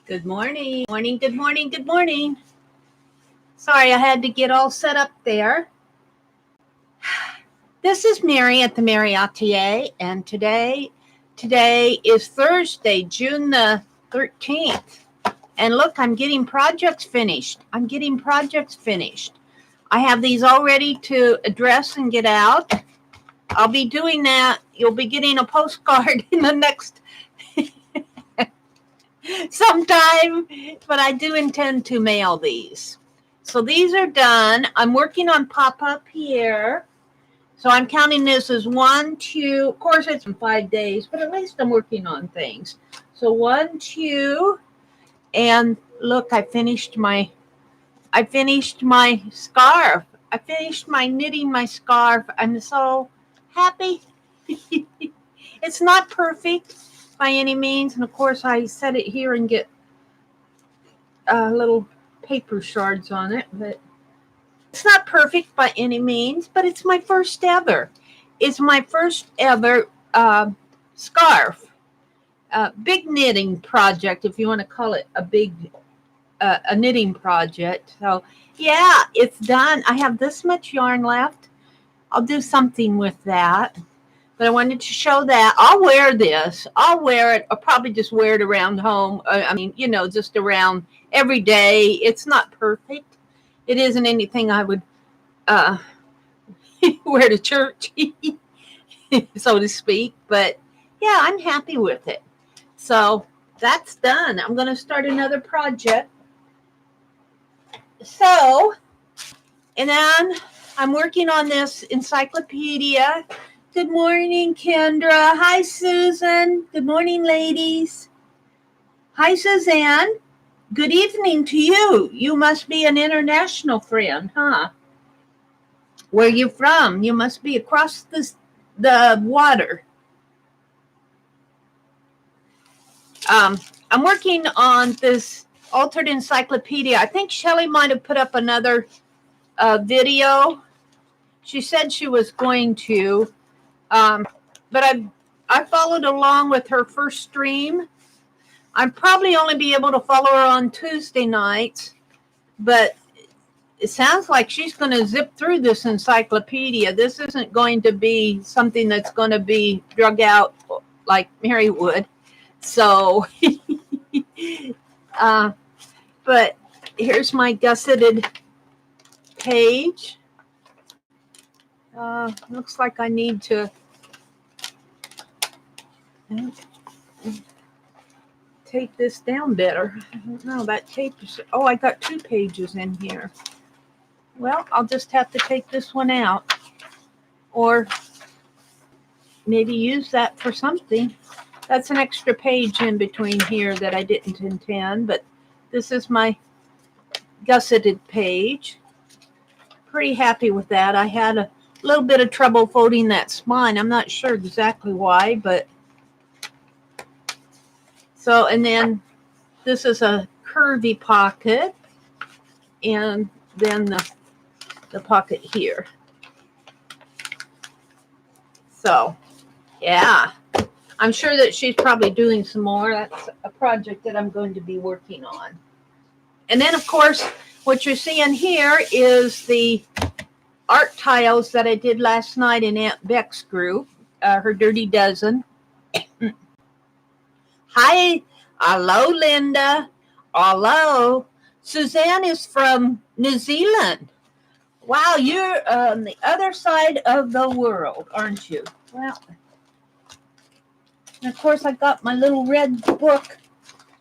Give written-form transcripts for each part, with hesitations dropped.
Good morning. Morning, good morning, good morning. Sorry, I had to get all set up there. This is Mary at the.meri.atelier, and today is Thursday, June the 13th. And look, I'm getting projects finished. I have these all ready to address and get out. I'll be doing that. You'll be getting a postcard in the next sometime, but I do intend to mail these. So these are done. I'm working on Papa Pierre. So I'm counting this as 1, 2, of course it's in 5 days, but at least I'm working on things. So 1, 2, and look, I finished my scarf. I finished knitting my scarf. I'm so happy. It's not perfect by any means, and of course I set it here and get little paper shards on it, but it's not perfect by any means, but it's my first ever. It's my first ever scarf. Big knitting project, if you want to call it a knitting project. So yeah, it's done. I have this much yarn left. I'll do something with that. But I wanted to show that. I'll wear this. I'll wear it. I'll probably just wear it around home. Just around every day. It's not perfect. It isn't anything I would wear to church, so to speak. But yeah, I'm happy with it. So that's done. I'm going to start another project. So, and then I'm working on this encyclopedia. Good morning, Kendra. Hi, Susan. Good morning, ladies. Hi, Suzanne. Good evening to you. You must be an international friend, huh? Where are you from? You must be across the water. I'm working on this altered encyclopedia. I think Shelley might have put up another video. She said she was going to. But I followed along with her first stream. I'll probably only be able to follow her on Tuesday nights, but it sounds like she's going to zip through this encyclopedia. This isn't going to be something that's going to be drug out like Mary would. So, but here's my gusseted page. Looks like I need to tape this down better. I don't know, that tape is, I got 2 pages in here. Well, I'll just have to take this one out, or maybe use that for something. That's an extra page in between here that I didn't intend, but this is my gusseted page. Pretty happy with that. I had a little bit of trouble folding that spine. I'm not sure exactly why, but so, and then this is a curvy pocket, and then the pocket here. So, yeah, I'm sure that she's probably doing some more. That's a project that I'm going to be working on. And then, of course, what you're seeing here is the art tiles that I did last night in Aunt Beck's group, her Dirty Dozen. Hi, hello, Linda. Hello. Suzanne is from New Zealand. Wow, you're on the other side of the world, aren't you? Well, and of course, I got my little red book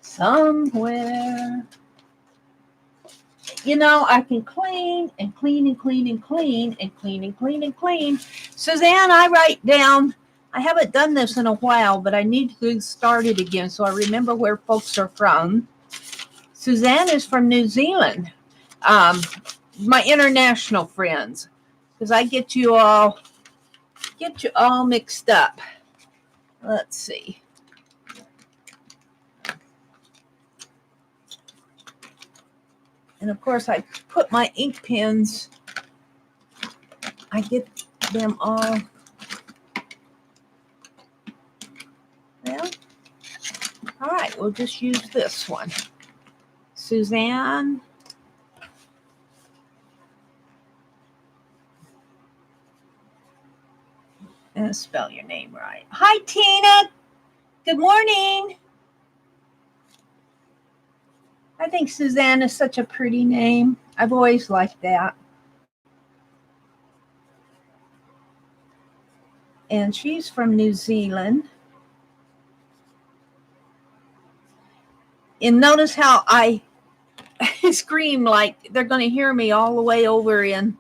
somewhere. You know, I can clean and clean and clean and clean and clean and clean and clean. Suzanne, I write down. I haven't done this in a while, but I need to start it again so I remember where folks are from. Suzanne is from New Zealand. My international friends, because I get you all mixed up. Let's see. And of course, I put my ink pens. I get them all. Well, all right, we'll just use this one. Suzanne. And spell your name right. Hi, Tina. Good morning. I think Suzanne is such a pretty name. I've always liked that. And she's from New Zealand. And notice how I scream like they're going to hear me all the way over in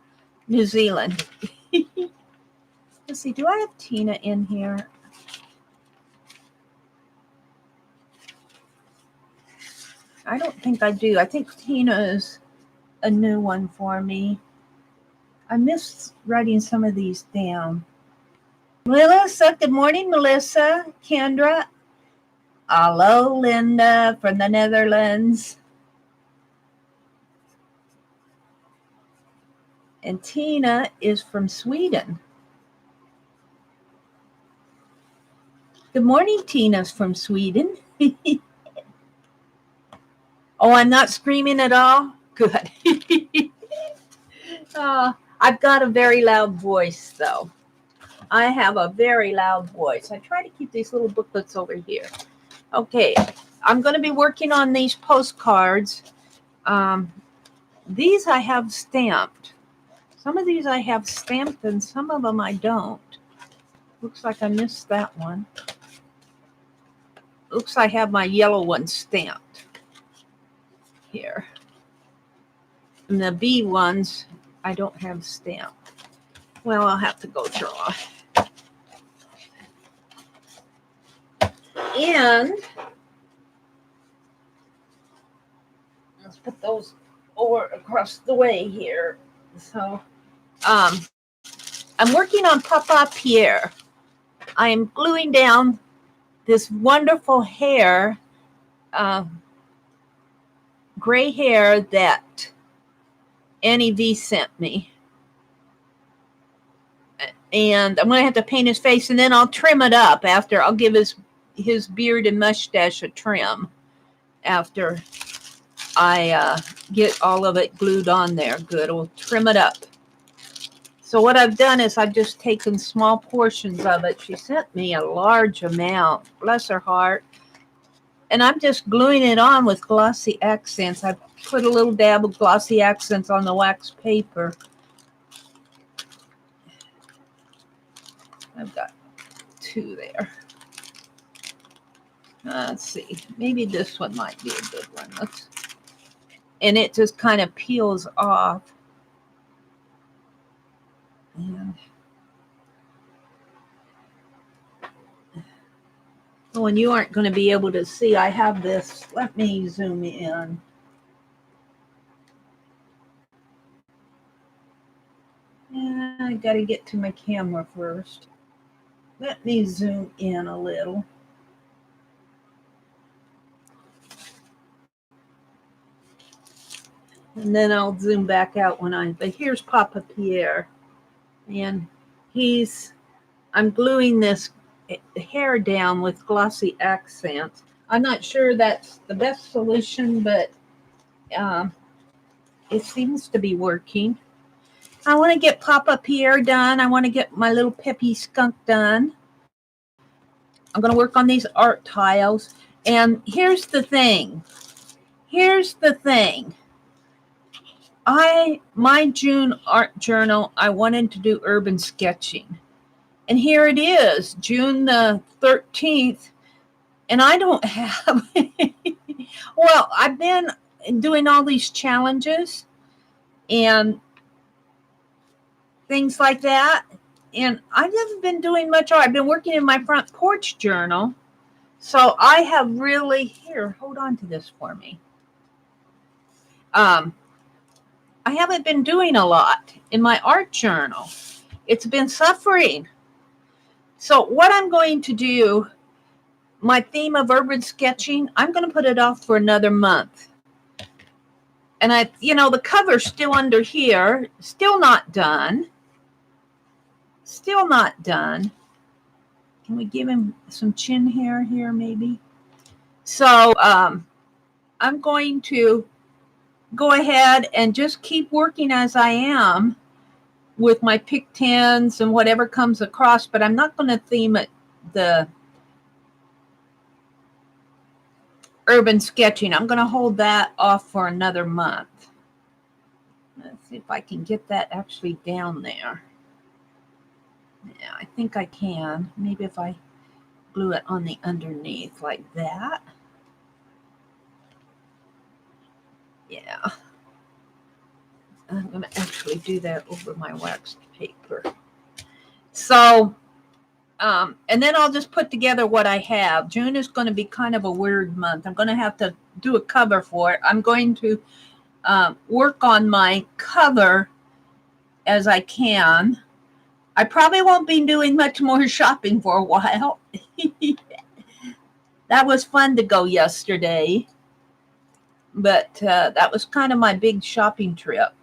New Zealand. Let's see, do I have Tina in here? I don't think I do. I think Tina is a new one for me. I miss writing some of these down. Melissa, good morning, Melissa. Kendra. Hello, Linda from the Netherlands. And Tina is from Sweden. Good morning, Tina's from Sweden. Oh, I'm not screaming at all? Good. I've got a very loud voice, though. I have a very loud voice. I try to keep these little booklets over here. Okay, I'm going to be working on these postcards. These I have stamped. Some of these I have stamped and some of them I don't. Looks like I missed that one. Looks like I have my yellow one stamped here. And the B ones I don't have stamped. Well, I'll have to go draw. And let's put those over across the way here. So I'm working on Papa Pierre. I'm gluing down this wonderful hair, gray hair that NEV sent me. And I'm going to have to paint his face, and then I'll trim it up after. I'll give his beard and mustache a trim after I get all of it glued on there. Good. I'll trim it up. So what I've done is I've just taken small portions of it. She sent me a large amount. Bless her heart. And I'm just gluing it on with glossy accents. I put a little dab of glossy accents on the wax paper. I've got 2 there. Let's see. Maybe this one might be a good one. And it just kind of peels off. And oh, and you aren't going to be able to see. I have this. Let me zoom in. Yeah, I got to get to my camera first. Let me zoom in a little. And then I'll zoom back out but here's Papa Pierre. And I'm gluing this hair down with glossy accents. I'm not sure that's the best solution, but it seems to be working. I want to get Papa Pierre done. I want to get my little Peppy skunk done. I'm going to work on these art tiles. And here's the thing. My June art journal, I wanted to do urban sketching. And here it is, June the 13th. And I don't have, well, I've been doing all these challenges and things like that. And I haven't been doing much art. I've been working in my front porch journal. So I have really, here, hold on to this for me. I haven't been doing a lot in my art journal. It's been suffering. So what I'm going to do, my theme of urban sketching, I'm going to put it off for another month. And the cover's still under here, still not done. Still not done. Can we give him some chin hair here, maybe? So I'm going to go ahead and just keep working as I am with my pick 10s and whatever comes across, but I'm not going to theme it the urban sketching. I'm going to hold that off for another month. Let's see if I can get that actually down there. Yeah, I think I can. Maybe if I glue it on the underneath like that. Yeah. I'm going to actually do that over my waxed paper. So, and then I'll just put together what I have. June is going to be kind of a weird month. I'm going to have to do a cover for it. I'm going to work on my cover as I can. I probably won't be doing much more shopping for a while. That was fun to go yesterday, but that was kind of my big shopping trip.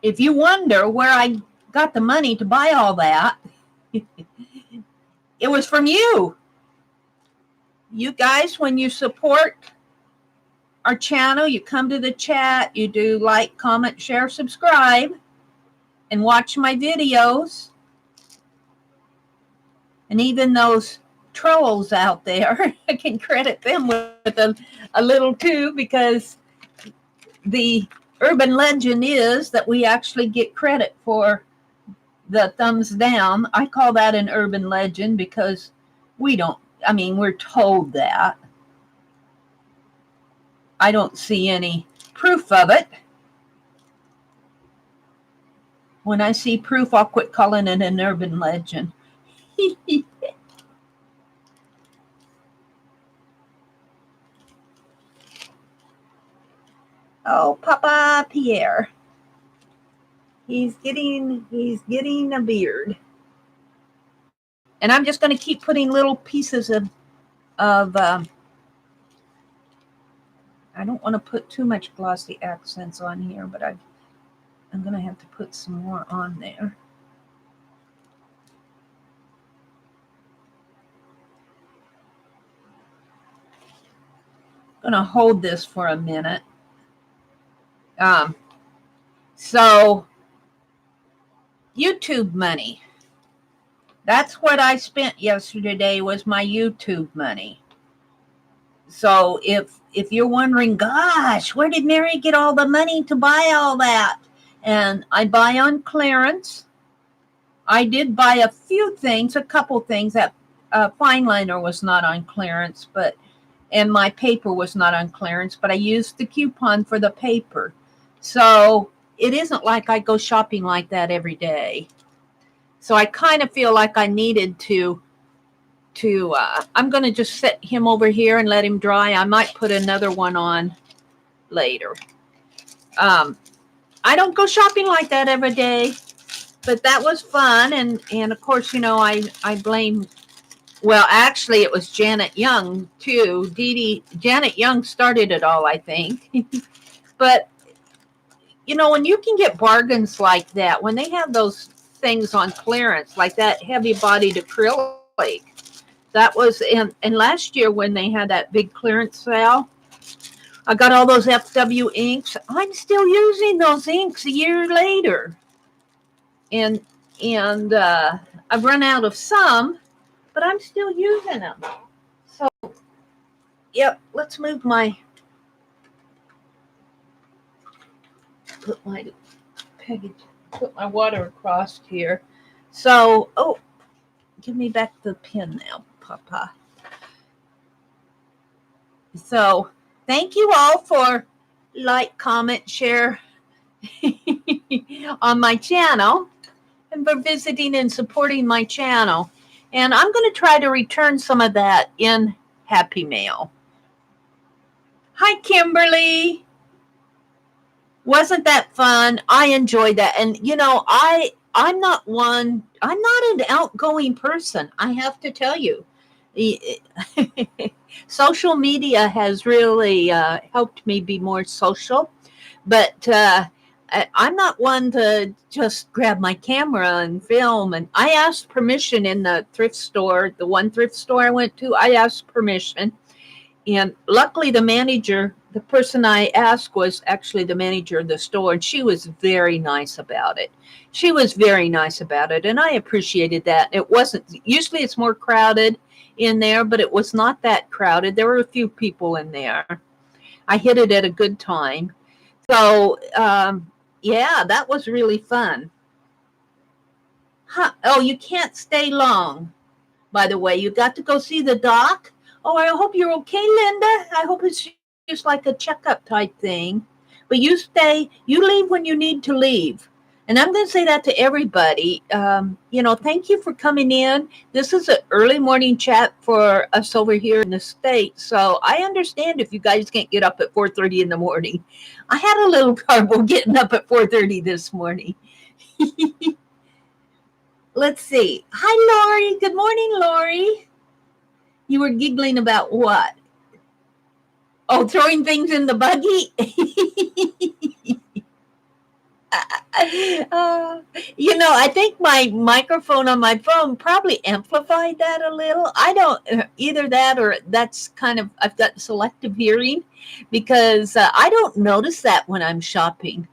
If you wonder where I got the money to buy all that, it was from you. You guys, when you support our channel, you come to the chat, you do like, comment, share, subscribe, and watch my videos. And even those trolls out there, I can credit them with a little too, because the urban legend is that we actually get credit for the thumbs down. I call that an urban legend because we're told that. I don't see any proof of it. When I see proof, I'll quit calling it an urban legend. Oh, Papa Pierre. He's getting a beard. And I'm just going to keep putting little pieces of I don't want to put too much glossy accents on here, but I'm going to have to put some more on there. I'm going to hold this for a minute. So YouTube money. That's what I spent yesterday, was my YouTube money. So if you're wondering, gosh, where did Mary get all the money to buy all that? And I buy on clearance. I did buy a few things, a couple things. That fine liner was not on clearance, and my paper was not on clearance, but I used the coupon for the paper. So it isn't like I go shopping like that every day. So I kind of feel like I needed to I'm going to just set him over here and let him dry. I might put another one on later. I don't go shopping like that every day, but that was fun. And of course, I blame, well, actually it was Janet Young too. Janet Young started it all, I think. But, when you can get bargains like that, when they have those things on clearance, like that heavy-bodied acrylic, that was and last year when they had that big clearance sale, I got all those FW inks. I'm still using those inks a year later. And I've run out of some, but I'm still using them. So, yep, let's move put my water across here. So, give me back the pen now, Papa. So, thank you all for like, comment, share on my channel, and for visiting and supporting my channel. And I'm going to try to return some of that in Happy Mail. Hi, Kimberly. Wasn't that fun? I enjoyed that. And, I'm not an outgoing person, I have to tell you. Social media has really helped me be more social, but I'm not one to just grab my camera and film. And I asked permission in the thrift store, the one thrift store I went to. I asked permission, and luckily the manager the person I asked was actually the manager of the store, and she was very nice about it. She was very nice about it, and I appreciated that. It wasn't, usually it's more crowded in there, but it was not that crowded. There were a few people in there. I hit it at a good time. So, yeah, that was really fun. Huh. Oh, you can't stay long, by the way. You got to go see the doc. Oh, I hope you're okay, Linda. I hope it's just like a checkup type thing. But you stay, you leave when you need to leave. And I'm going to say that to everybody. Thank you for coming in. This is an early morning chat for us over here in the States. So I understand if you guys can't get up at 4:30 in the morning. I had a little trouble getting up at 4:30 this morning. Let's see. Hi, Lori. Good morning, Lori. You were giggling about what? Oh, throwing things in the buggy? I think my microphone on my phone probably amplified that a little. I don't, either that or that's kind of, I've got selective hearing because I don't notice that when I'm shopping.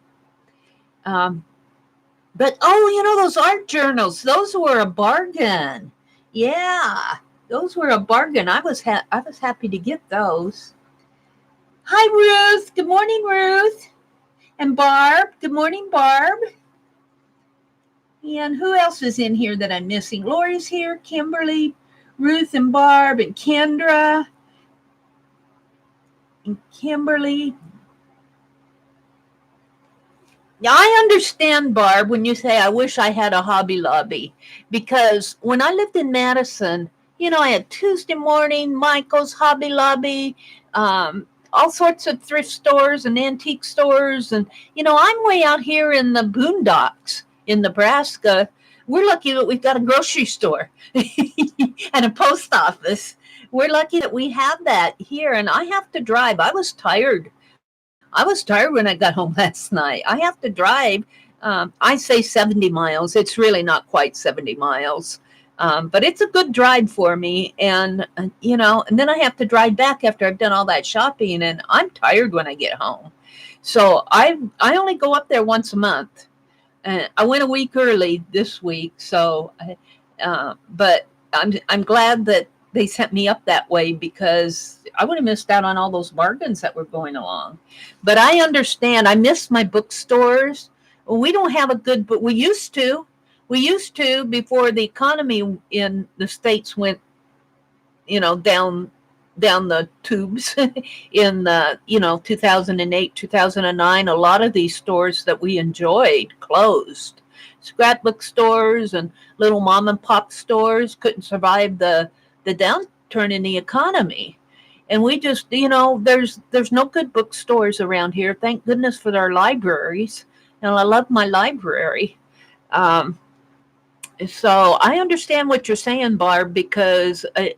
But, those art journals, those were a bargain. Yeah, those were a bargain. I was happy to get those. Hi, Ruth. Good morning, Ruth. And Barb. Good morning, Barb. And who else is in here that I'm missing? Lori's here, Kimberly, Ruth and Barb and Kendra. And Kimberly. Yeah, I understand, Barb, when you say I wish I had a Hobby Lobby. Because when I lived in Madison, I had Tuesday Morning, Michael's, Hobby Lobby, all sorts of thrift stores and antique stores. And, I'm way out here in the boondocks in Nebraska. We're lucky that we've got a grocery store and a post office. We're lucky that we have that here. And I have to drive. I was tired when I got home last night. I have to drive. I say 70 miles. It's really not quite 70 miles. But it's a good drive for me. And then I have to drive back after I've done all that shopping. And I'm tired when I get home. So I only go up there once a month. I went a week early this week. So, but I'm glad that they sent me up that way because I would have missed out on all those bargains that were going along. But I understand. I miss my bookstores. We don't have a good book. We used to before the economy in the States went, down the tubes in 2008, 2009. A lot of these stores that we enjoyed closed. Scrapbook stores and little mom and pop stores couldn't survive the downturn in the economy. And we just, there's no good bookstores around here. Thank goodness for our libraries. And I love my library. So I understand what you're saying, Barb, because, I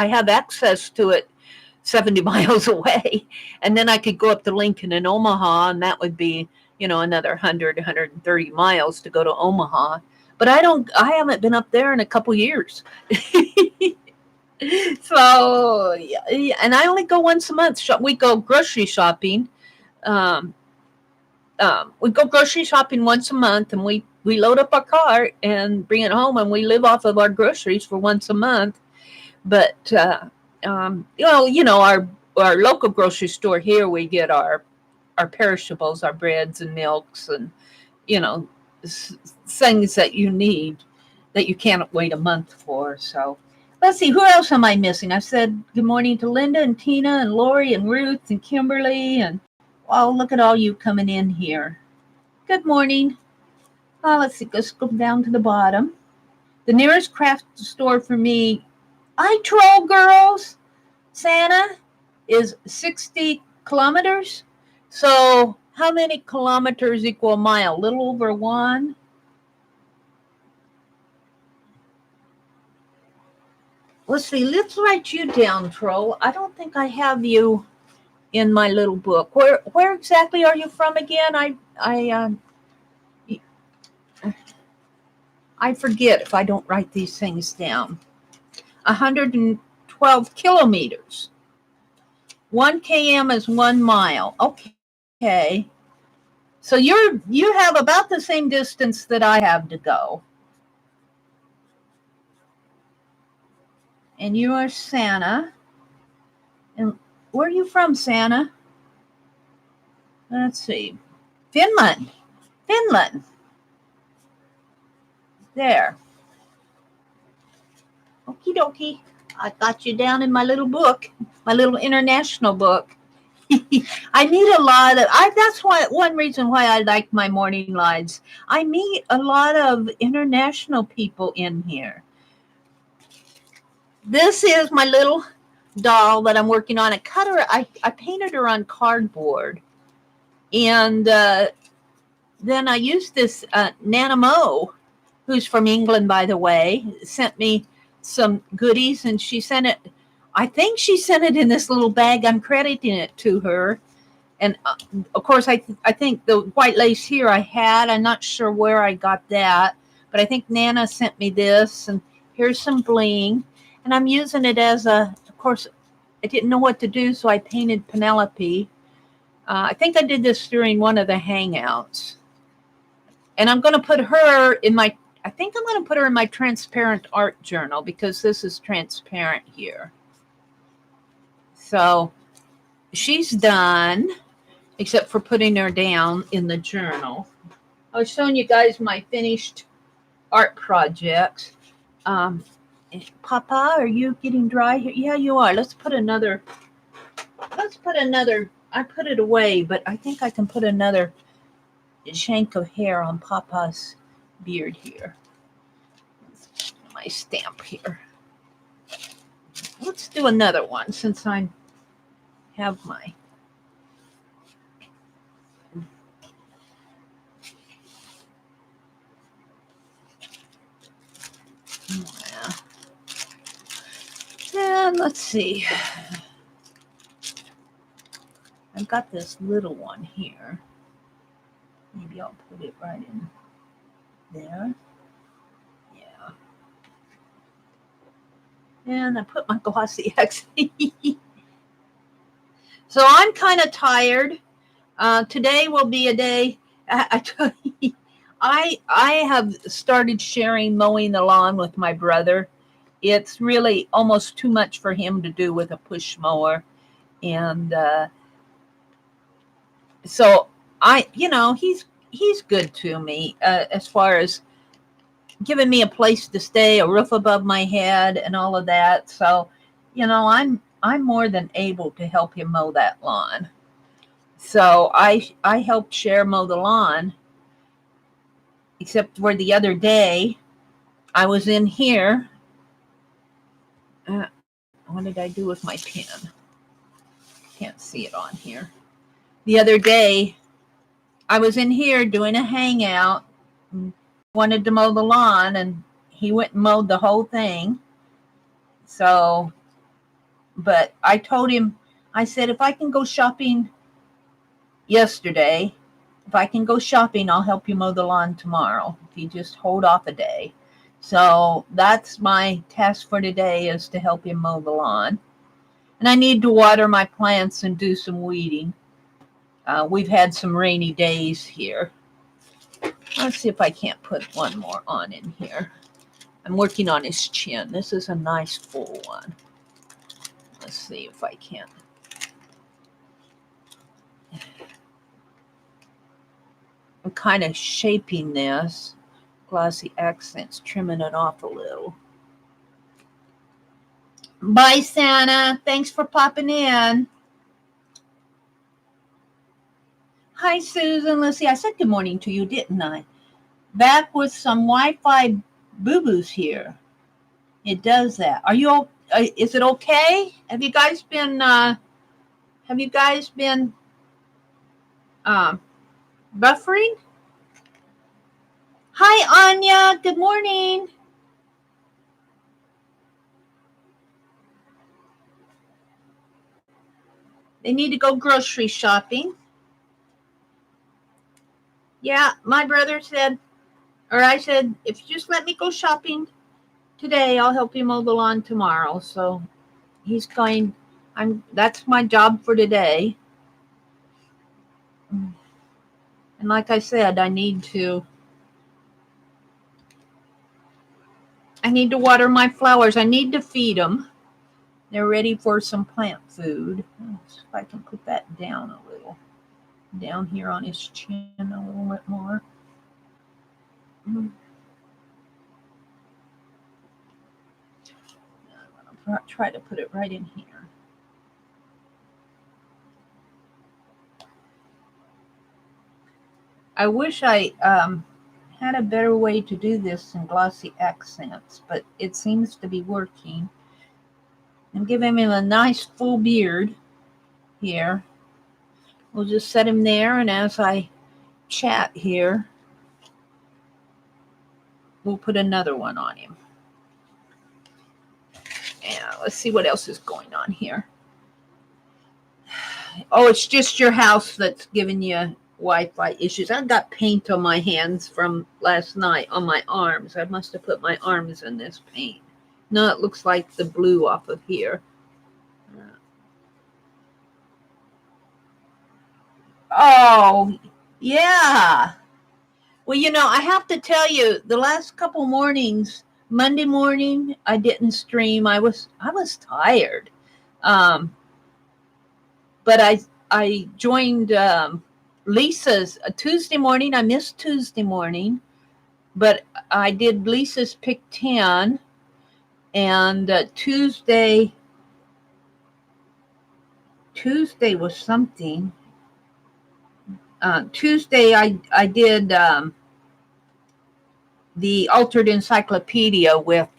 have access to it 70 miles away. And then I could go up to Lincoln and Omaha, and that would be, another 130 miles to go to Omaha. But I haven't been up there in a couple years. So, yeah, and I only go once a month. We go grocery shopping. We go grocery shopping once a month, and we load up our cart and bring it home, and we live off of our groceries for once a month. But our local grocery store here, we get our perishables, our breads and milks, and things that you need that you can't wait a month for. So let's see, who else am I missing? I said good morning to Linda and Tina and Lori and Ruth and Kimberly, and look at all you coming in here. Good morning. Let's see, let's go down to the bottom. The nearest craft store for me, troll girls, Santa, is 60 kilometers. So how many kilometers equal a mile? A little over one. Let's see, let's write you down, Troll. I don't think I have you in my little book. Where exactly are you from again? I forget if I don't write these things down. 112 kilometers. 1 km is 1 mile. Okay. So you have about the same distance that I have to go. And you are Santa. And where are you from, Santa? Let's see. Finland. Finland. There. Okie dokie. I got you down in my little book, my little international book. I meet a lot of, that's why one reason why I like my morning lives. I meet a lot of international people in here. This is my little doll that I'm working on. I painted her on cardboard. And then I used this Nana Mo, who's from England, by the way, sent me some goodies, and she sent it, I think she sent it in this little bag. I'm crediting it to her. And of course, I think the white lace here I had. I'm not sure where I got that, but I think Nana sent me this, and here's some bling. And I'm using it as of course, I didn't know what to do, so I painted Penelope. I think I did this during one of the hangouts. And I'm going to put her in my, I think I'm going to put her in my transparent art journal because this is transparent here. So she's done, except for putting her down in the journal. I was showing you guys my finished art projects. Papa, are you getting dry here? Yeah, you are. Let's put another, I put it away, but I think I can put another shank of hair on Papa's beard here. My stamp here. Let's do another one since I have my. And let's see. I've got this little one here. Maybe I'll put it right in there. Yeah. And I put my glossy X. So I'm kind of tired. Today will be a day. I have started sharing mowing the lawn with my brother. It's really almost too much for him to do with a push mower. And so he's good to me as far as giving me a place to stay, a roof above my head, and all of that. So, I'm more than able to help him mow that lawn. So I helped Cher mow the lawn, except for the other day I was in here. What did I do with my pen? Can't see it on here. The other day I was in here doing a hangout, and wanted to mow the lawn, and he went and mowed the whole thing. So, but I told him, I said, if I can go shopping yesterday, if I can go shopping, I'll help you mow the lawn tomorrow. If you just hold off a day. So that's my task for today, is to help him mow the lawn. And I need to water my plants and do some weeding. We've had some rainy days here. Let's see if I can't put one more on in here. I'm working on his chin. This is a nice full one. Let's see if I can. I'm kind of shaping this. Glossy accents, trimming it off a little. Bye, Santa. Thanks for popping in. Hi, Susan. Let's see. I said good morning to you, didn't I? Back with some Wi-Fi boo-boos here. It does that. Are you? Is it okay? Have you guys been? Buffering? Hi, Anya. Good morning. They need to go grocery shopping. Yeah, my brother said, or I said, if you just let me go shopping today, I'll help you mow the lawn tomorrow. So he's going. That's my job for today. And like I said, I need to water my flowers. I need to feed them. They're ready for some plant food. Let's see if I can put that down a little. Down here on his chin a little bit more. I'm going to try to put it right in here. I wish I had a better way to do this in glossy accents, but it seems to be working. I'm giving him a nice full beard here. We'll just set him there, and as I chat here, we'll put another one on him. Yeah, let's see what else is going on here. Oh, it's just your house that's giving you Wi-Fi issues. I've got paint on my hands from last night on my arms. I must have put my arms in this paint. No, it looks like the blue off of here. Oh, yeah. Well, you know, I have to tell you, the last couple mornings, Monday morning, I didn't stream. I was tired. But I joined Lisa's Tuesday morning. I missed Tuesday morning, but I did Lisa's Pick 10, and Tuesday was something. Tuesday I did the Altered Encyclopedia with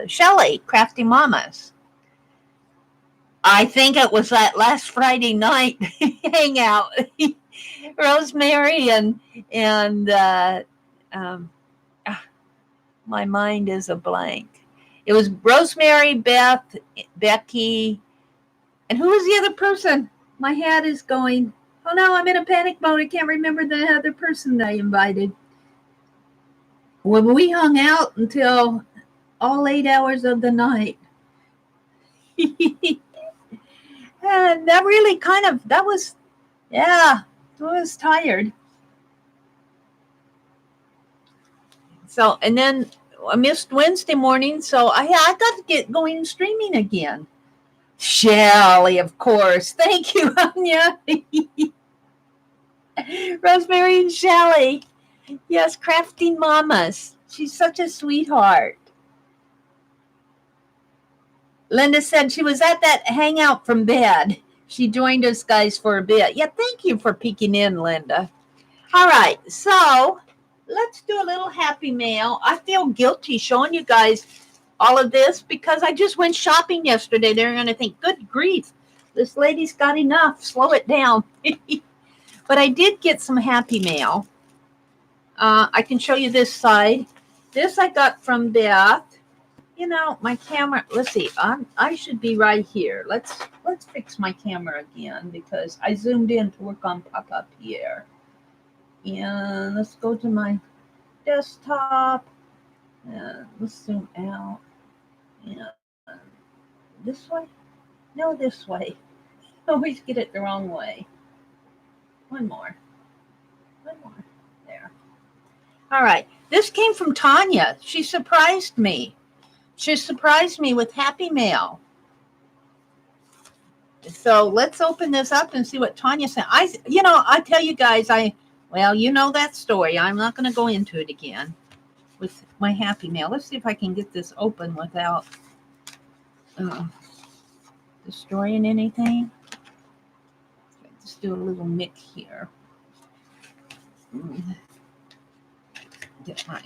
Shelley, Crafty Mamas. I think it was that last Friday night hangout. Rosemary and my mind is a blank. It was Rosemary, Beth, Becky, and who was the other person? My head is going, oh no, I'm in a panic mode. I can't remember the other person I invited. When we hung out until all 8 hours of the night. And that really I was tired. So, and then I missed Wednesday morning, so I got to get going streaming again. Shelley, of course. Thank you, Anya. Rosemary and Shelley. Yes, Crafting Mamas. She's such a sweetheart. Linda said she was at that hangout from bed. She joined us guys for a bit. Yeah, thank you for peeking in, Linda. All right, so let's do a little happy mail. I feel guilty showing you guys all of this because I just went shopping yesterday. They're going to think, good grief, this lady's got enough. Slow it down. But I did get some happy mail. I can show you this side. This I got from Beth. You know, my camera, let's see, I should be right here. Let's fix my camera again because I zoomed in to work on Papa Pierre. And let's go to my desktop. And let's zoom out. And this way? No, this way. I always get it the wrong way. One more. There. All right. This came from Tanya. She surprised me. She surprised me with happy mail. So let's open this up and see what Tanya said. I tell you guys, you know that story. I'm not going to go into it again with my happy mail. Let's see if I can get this open without destroying anything. Let's do a little mix here. Get my...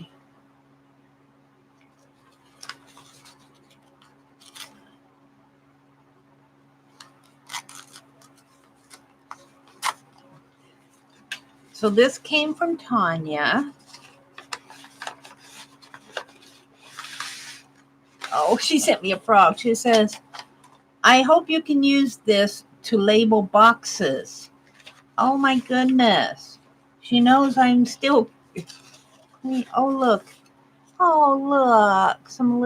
So this came from Tanya. Oh, she sent me a frog. She says, I hope you can use this to label boxes. Oh my goodness. She knows I'm still clean. Oh, look. Some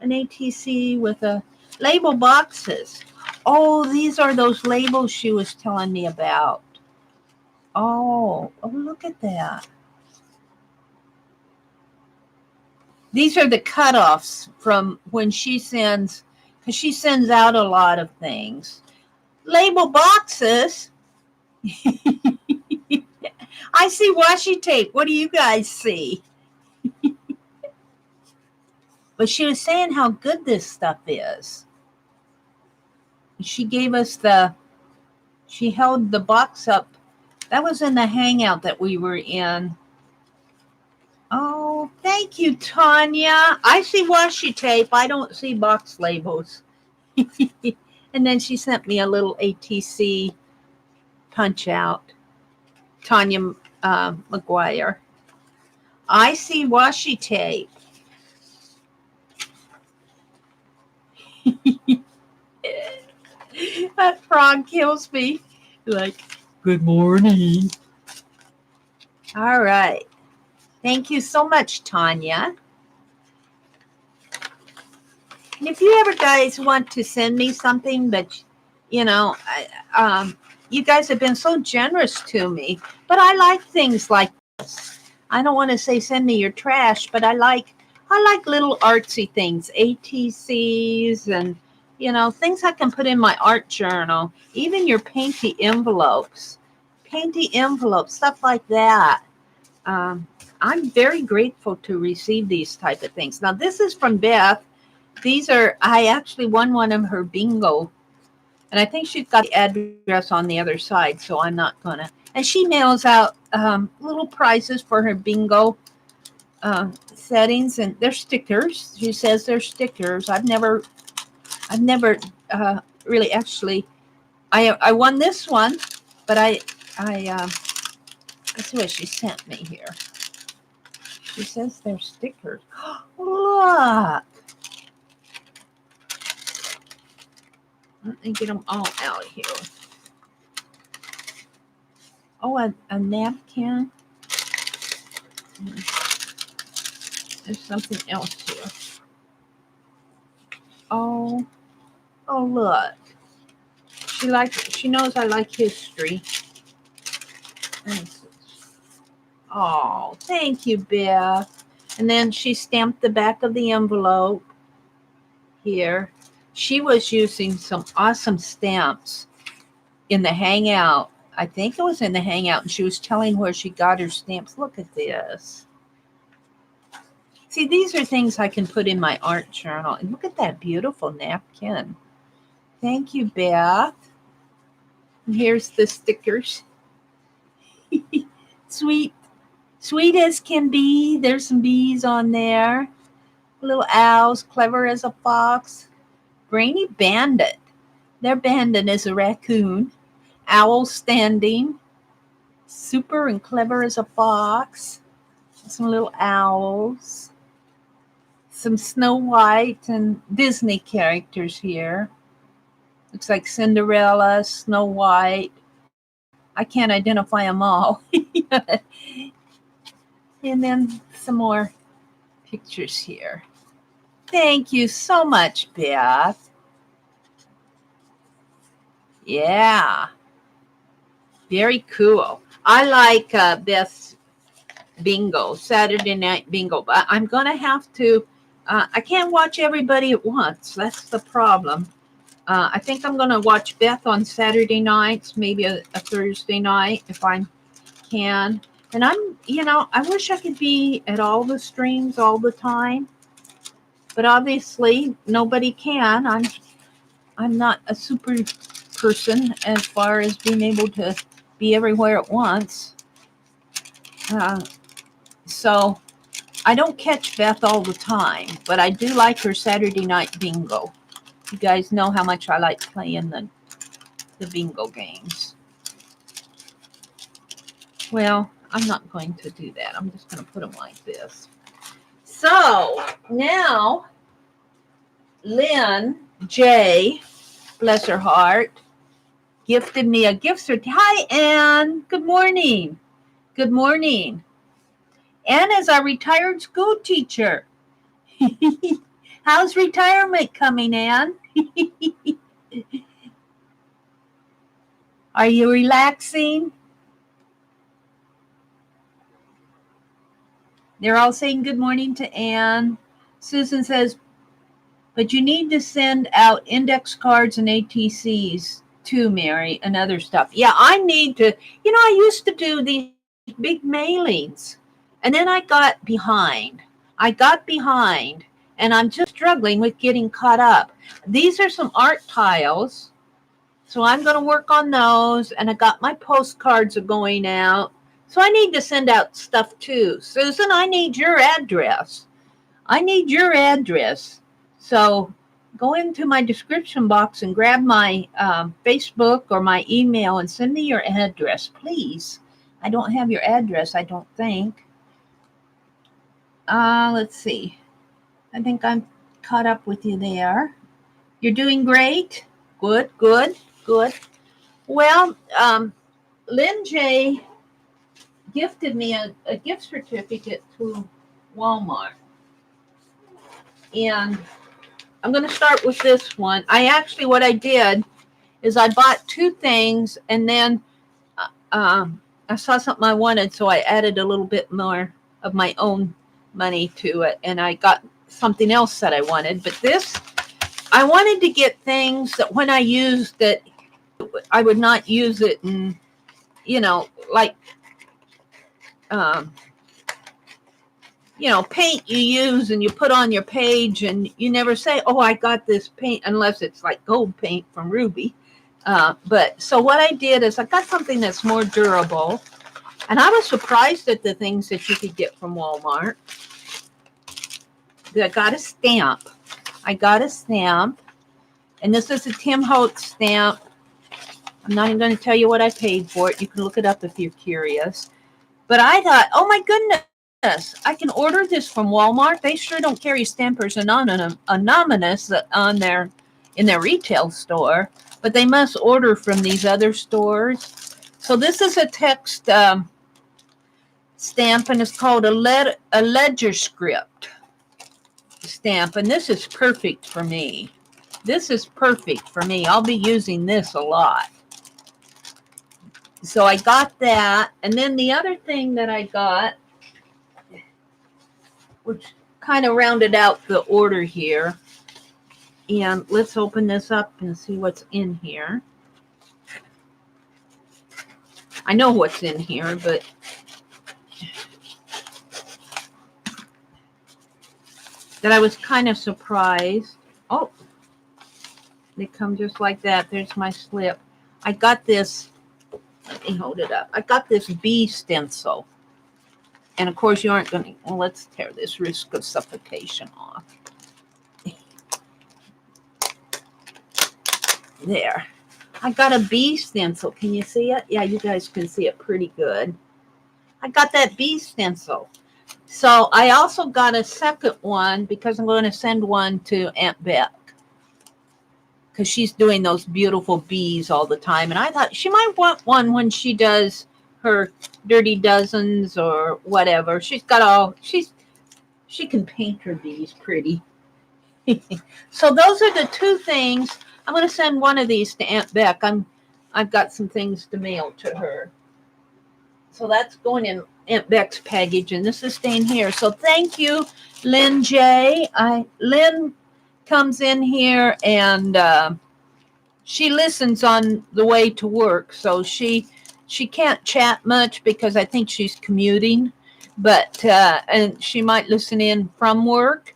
an ATC with a Label boxes. Oh, these are those labels she was telling me about. Oh, look at that. These are the cutoffs from when she sends, because she sends out a lot of things. Label boxes. I see washi tape. What do you guys see? But she was saying how good this stuff is. She gave us she held the box up. That was in the hangout that we were in. Oh, thank you, Tanya. I see washi tape. I don't see box labels. And then she sent me a little ATC punch out. Tanya McGuire. I see washi tape. That frog kills me. Like, good morning. All right. Thank you so much, Tanya. And if you ever guys want to send me something that, you know, you guys have been so generous to me, but I like things like this. I don't want to say send me your trash, but I like little artsy things, ATCs and, you know, things I can put in my art journal, even your painty envelopes, stuff like that. I'm very grateful to receive these type of things. Now, this is from Beth. These are, I actually won one of her bingo. And I think she's got the address on the other side, so I'm not going to. And she mails out little prizes for her bingo settings, and they're stickers. She says they're stickers. I've never really actually. I won this one, but let's see what she sent me here. She says they're stickers. Look. Let me get them all out here. Oh, a napkin. There's something else here. Oh, look. She knows I like history. Oh, thank you, Beth. And then she stamped the back of the envelope here. She was using some awesome stamps in the hangout. I think it was in the hangout, and she was telling where she got her stamps. Look at this. See, these are things I can put in my art journal. And look at that beautiful napkin. Thank you, Beth. And here's the stickers. Sweet as can be. There's some bees on there. Little owls, clever as a fox. Brainy bandit. Their bandit is a raccoon. Owl standing. Super and clever as a fox. Some little owls. Some Snow White and Disney characters here. Looks like Cinderella, Snow White. I can't identify them all. And then some more pictures here. Thank you so much, Beth. Yeah. Very cool. I like Beth's bingo, Saturday night bingo, but I'm going to have to, I can't watch everybody at once. That's the problem. I think I'm going to watch Beth on Saturday nights, maybe a Thursday night if I can. And I wish I could be at all the streams all the time, but obviously nobody can. I'm not a super person as far as being able to be everywhere at once. So I don't catch Beth all the time, but I do like her Saturday night bingo. You guys know how much I like playing the bingo games. Well, I'm not going to do that. I'm just going to put them like this. So now Lynn J, bless her heart, gifted me a gift certificate. Hi, Ann. Good morning. Good morning. Ann is our retired school teacher. How's retirement coming, Ann? Are you relaxing? They're all saying good morning to Anne. Susan says, but you need to send out index cards and ATCs too, Mary, and other stuff. Yeah, I need to. I used to do these big mailings, and then I got behind. And I'm just struggling with getting caught up. These are some art tiles, so I'm going to work on those, and I got my postcards are going out. So I need to send out stuff too. Susan, I need your address. So go into my description box and grab my Facebook or my email and send me your address, please. I don't have your address, I don't think. Let's see. I think I'm caught up with you there. You're doing great. Good. Well, Lynn J. gifted me a gift certificate to Walmart. And I'm going to start with this one. What I did is I bought two things, and then I saw something I wanted, so I added a little bit more of my own money to it, and I got something else that I wanted. But this, I wanted to get things that when I used it, I would not use it, and like paint you use and you put on your page, and you never say, oh, I got this paint, unless it's like gold paint from Ruby. But so what I did is I got something that's more durable, and I was surprised at the things that you could get from Walmart. I got a stamp, and this is a Tim Holtz stamp. I'm not even going to tell you what I paid for it. You can look it up if you're curious. But I thought, oh my goodness, I can order this from Walmart. They sure don't carry Stampers Anonymous in their retail store, but they must order from these other stores. So this is a text stamp, and it's called a ledger script stamp, and this is perfect for me. I'll be using this a lot. So I got that, and then the other thing that I got, which kind of rounded out the order here, and let's open this up and see what's in here. I know what's in here, but that I was kind of surprised. Oh, they come just like that. There's my slip. I got this. Let me hold it up. I got this bee stencil. And of course, you aren't going to. Well, let's tear this risk of suffocation off. There. I got a bee stencil. Can you see it? Yeah, you guys can see it pretty good. I got that bee stencil. So I also got a second one because I'm going to send one to Aunt Beck, because she's doing those beautiful bees all the time. And I thought she might want one when she does her Dirty Dozens or whatever. She can paint her bees pretty. So those are the two things. I'm going to send one of these to Aunt Beck. I've got some things to mail to her. So that's going in Aunt Beck's package, and this is staying here. So thank you, Lynn J. Lynn comes in here, and she listens on the way to work. So she can't chat much because I think she's commuting, but and she might listen in from work.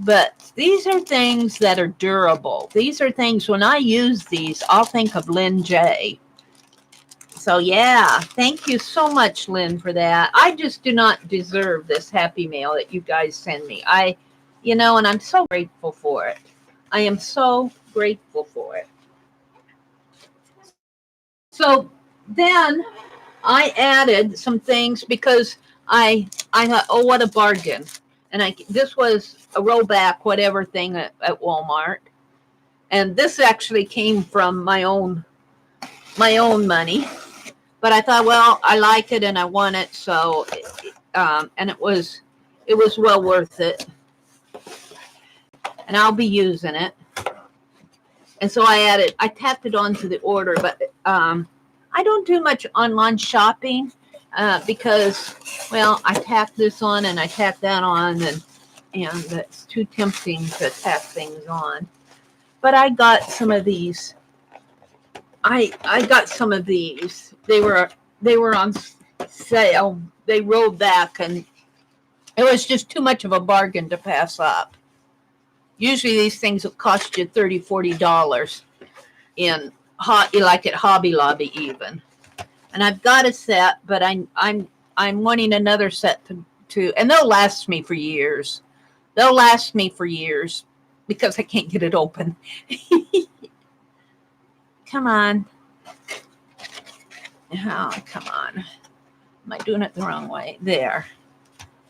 But these are things that are durable. These are things, when I use these, I'll think of Lynn J. So yeah, thank you so much, Lynn, for that. I just do not deserve this happy mail that you guys send me. And I'm so grateful for it. I am so grateful for it. So then I added some things because I thought, oh, what a bargain. And this was a rollback, whatever thing at Walmart. And this actually came from my own money. But I thought, well, I like it and I want it. So, and it was well worth it. And I'll be using it. And so I tacked it onto the order, but I don't do much online shopping because, well, I tack this on and I tack that on, and it's too tempting to tack things on. But I got some of these. I got some of these. They were on sale. They rolled back, and it was just too much of a bargain to pass up. Usually these things will cost you $30, $40 in like at Hobby Lobby even. And I've got a set, but I'm wanting another set to and they'll last me for years. They'll last me for years because I can't get it open. Come on. Oh, come on. Am I doing it the wrong way? There.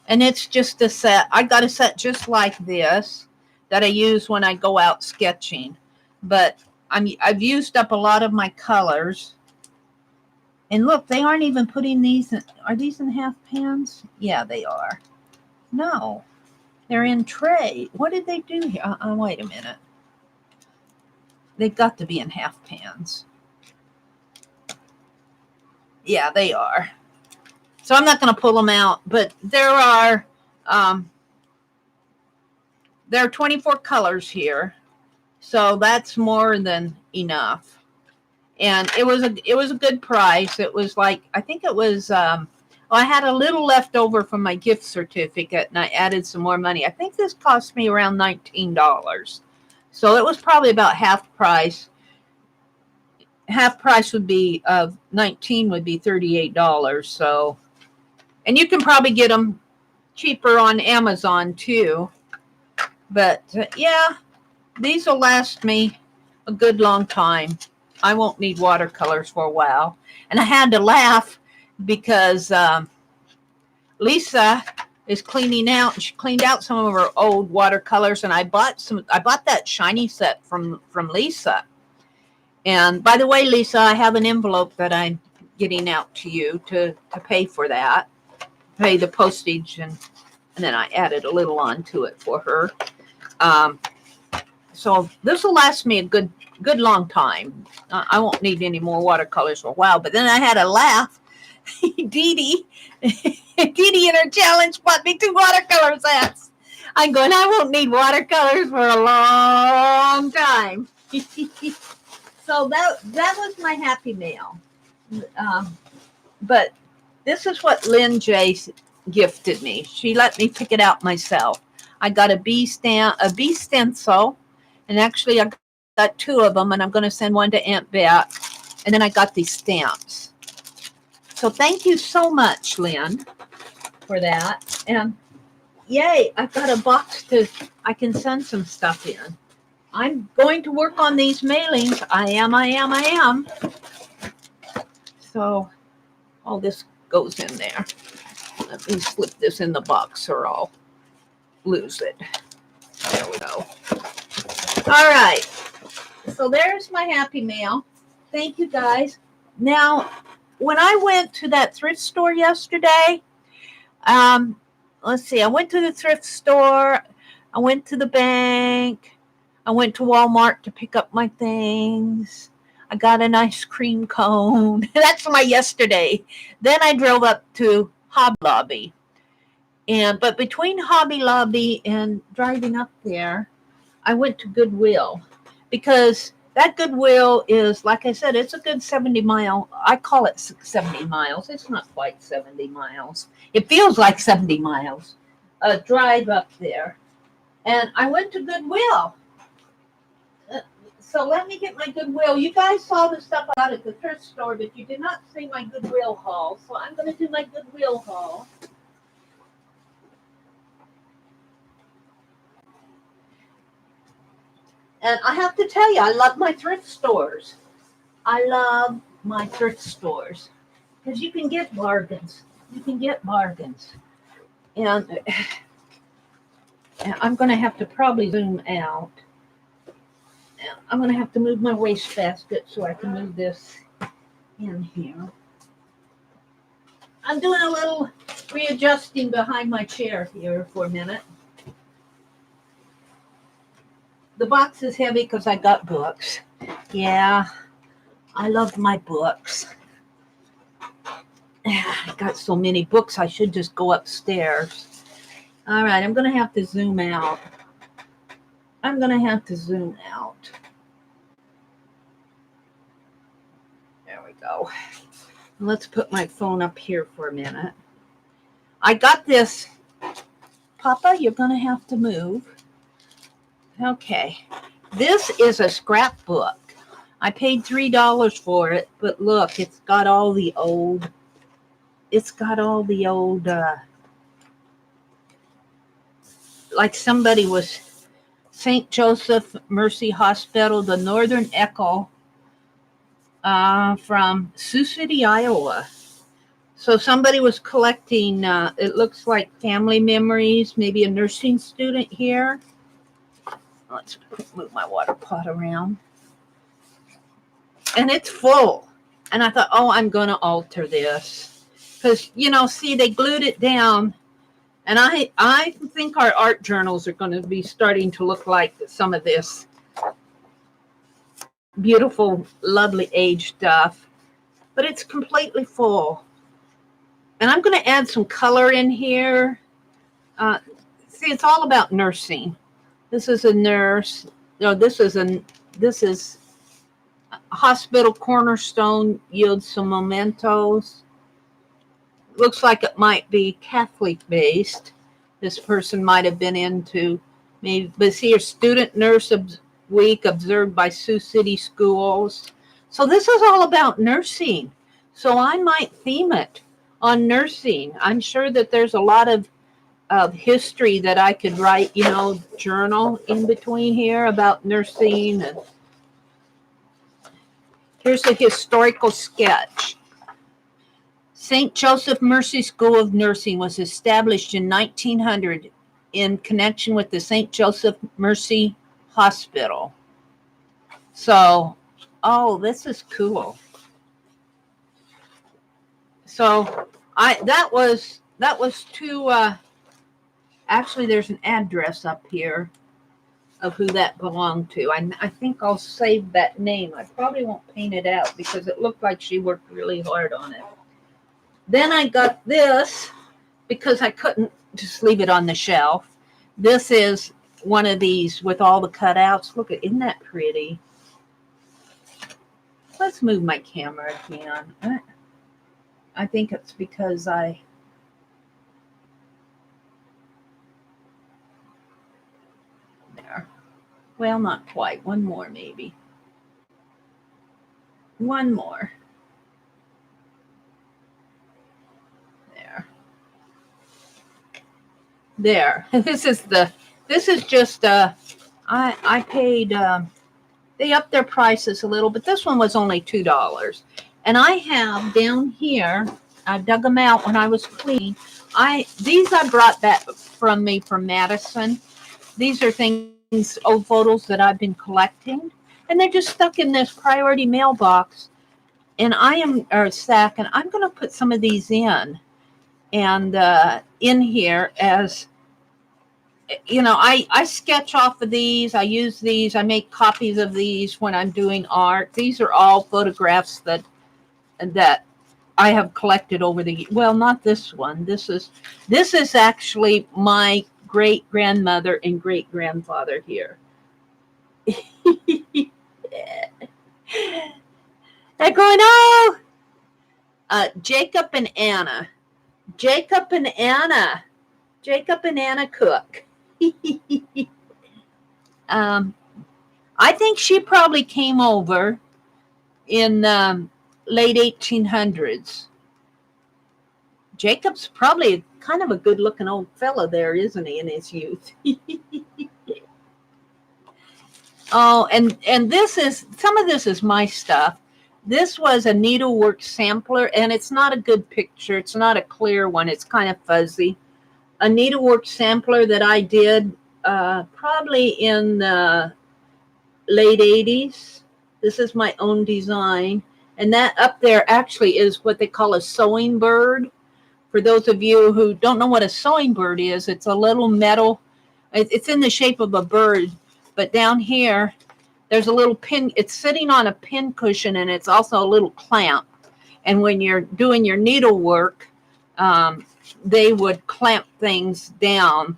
And it's just a set. I got a set just like this that I use when I go out sketching. But I've used up a lot of my colors. And look, they aren't even putting these in. Are these in half pans? Yeah, they are. No, they're in tray. What did they do here? Wait a minute. They've got to be in half pans. Yeah, they are. So I'm not going to pull them out, but there are 24 colors here. So that's more than enough. And it was a good price. It was like, I think it was, I had a little left over from my gift certificate, and I added some more money. I think this cost me around $19. So it was probably about half price. Half price would be of 19 would be $38. So, and you can probably get them cheaper on Amazon too. But yeah, these will last me a good long time. I won't need watercolors for a while. And I had to laugh because Lisa is cleaning out. She cleaned out some of her old watercolors, and I bought that shiny set from Lisa. And by the way, Lisa, I have an envelope that I'm getting out to you to pay for that, pay the postage, and then I added a little onto it for her. So this will last me a good long time. I won't need any more watercolors for a while. But then I had a laugh. Dee in her challenge bought me 2 watercolor sets. I'm going, I won't need watercolors for a long time. So that was my happy mail. But this is what Lynn J gifted me. She let me pick it out myself. I got a bee stencil, and actually I got 2 of them, and I'm going to send one to Aunt Bet. And then I got these stamps. So thank you so much, Lynn, for that. And yay, I've got a box I can send some stuff in. I'm going to work on these mailings. I am. So all this goes in there. Let me slip this in the box or I'll lose it. There we go. All right. So there's my happy mail. Thank you, guys. Now, when I went to that thrift store yesterday, let's see. I went to the thrift store. I went to the bank. I went to Walmart to pick up my things. I got an ice cream cone. That's my yesterday. Then I drove up to Hobby Lobby. But between Hobby Lobby and driving up there, I went to Goodwill. Because that Goodwill is, like I said, it's a good 70 mile. I call it 70 miles. It's not quite 70 miles. It feels like 70 miles. Drive up there. And I went to Goodwill. So let me get my Goodwill. You guys saw the stuff out at the thrift store, but you did not see my Goodwill haul. So I'm going to do my Goodwill haul. And I have to tell you, I love my thrift stores. I love my thrift stores because you can get bargains. And I'm going to have to probably zoom out. I'm going to have to move my wastebasket so I can move this in here. I'm doing a little readjusting behind my chair here for a minute. The box is heavy because I got books. Yeah, I love my books. I got so many books, I should just go upstairs. All right, I'm going to have to zoom out. There we go. Let's put my phone up here for a minute. I got this. Papa, you're going to have to move. Okay. This is a scrapbook. I paid $3 for it, but look, it's got all the old, like somebody was St. Joseph Mercy Hospital, the Northern Echo, from Sioux City, Iowa. So somebody was collecting, it looks like family memories, maybe a nursing student here. Let's move my water pot around. And it's full. And I thought, oh, I'm going to alter this. Because, see, they glued it down. And I think our art journals are going to be starting to look like some of this beautiful, lovely age stuff. But it's completely full. And I'm going to add some color in here. See, it's all about nursing. This is a nurse. No, this is hospital cornerstone, yields some mementos. Looks like it might be Catholic based. This person might have been into maybe, but see here, student nurse week observed by Sioux City schools. So this is all about nursing. So I might theme it on nursing. I'm sure that there's a lot of history that I could write, journal in between here about nursing. And here's a historical sketch. St. Joseph Mercy School of Nursing was established in 1900 in connection with the St. Joseph Mercy Hospital. So, oh, this is cool. So that was to actually there's an address up here of who that belonged to. I think I'll save that name. I probably won't paint it out because it looked like she worked really hard on it. Then I got this because I couldn't just leave it on the shelf. This is one of these with all the cutouts. Look at, isn't that pretty? Let's move my camera again. I think it's because there. Well, not quite. One more, maybe. One more. There. This is just I paid they upped their prices a little, but this one was only $2. And I have down here, I dug them out when I was cleaning. These I brought back from Madison. These are things, old photos that I've been collecting, and they're just stuck in this priority mailbox. And sack, and I'm going to put some of these in. And in here as, I sketch off of these. I use these. I make copies of these when I'm doing art. These are all photographs that I have collected over the, well, not this one. This is actually my great-grandmother and great-grandfather here. They're going, oh! Jacob and Anna. Jacob and Anna Cook. I think she probably came over in late 1800s. Jacob's probably kind of a good-looking old fellow there, isn't he, in his youth? Oh, and some of this is my stuff. This was a needlework sampler, and it's not a good picture. It's not a clear one. It's kind of fuzzy. A needlework sampler that I did probably in the late 80s. This is my own design. And that up there actually is what they call a sewing bird. For those of you who don't know what a sewing bird is, it's a little metal. It's in the shape of a bird, But down here, there's a little pin. It's sitting on a pin cushion, and it's also a little clamp. And when you're doing your needlework, they would clamp things down,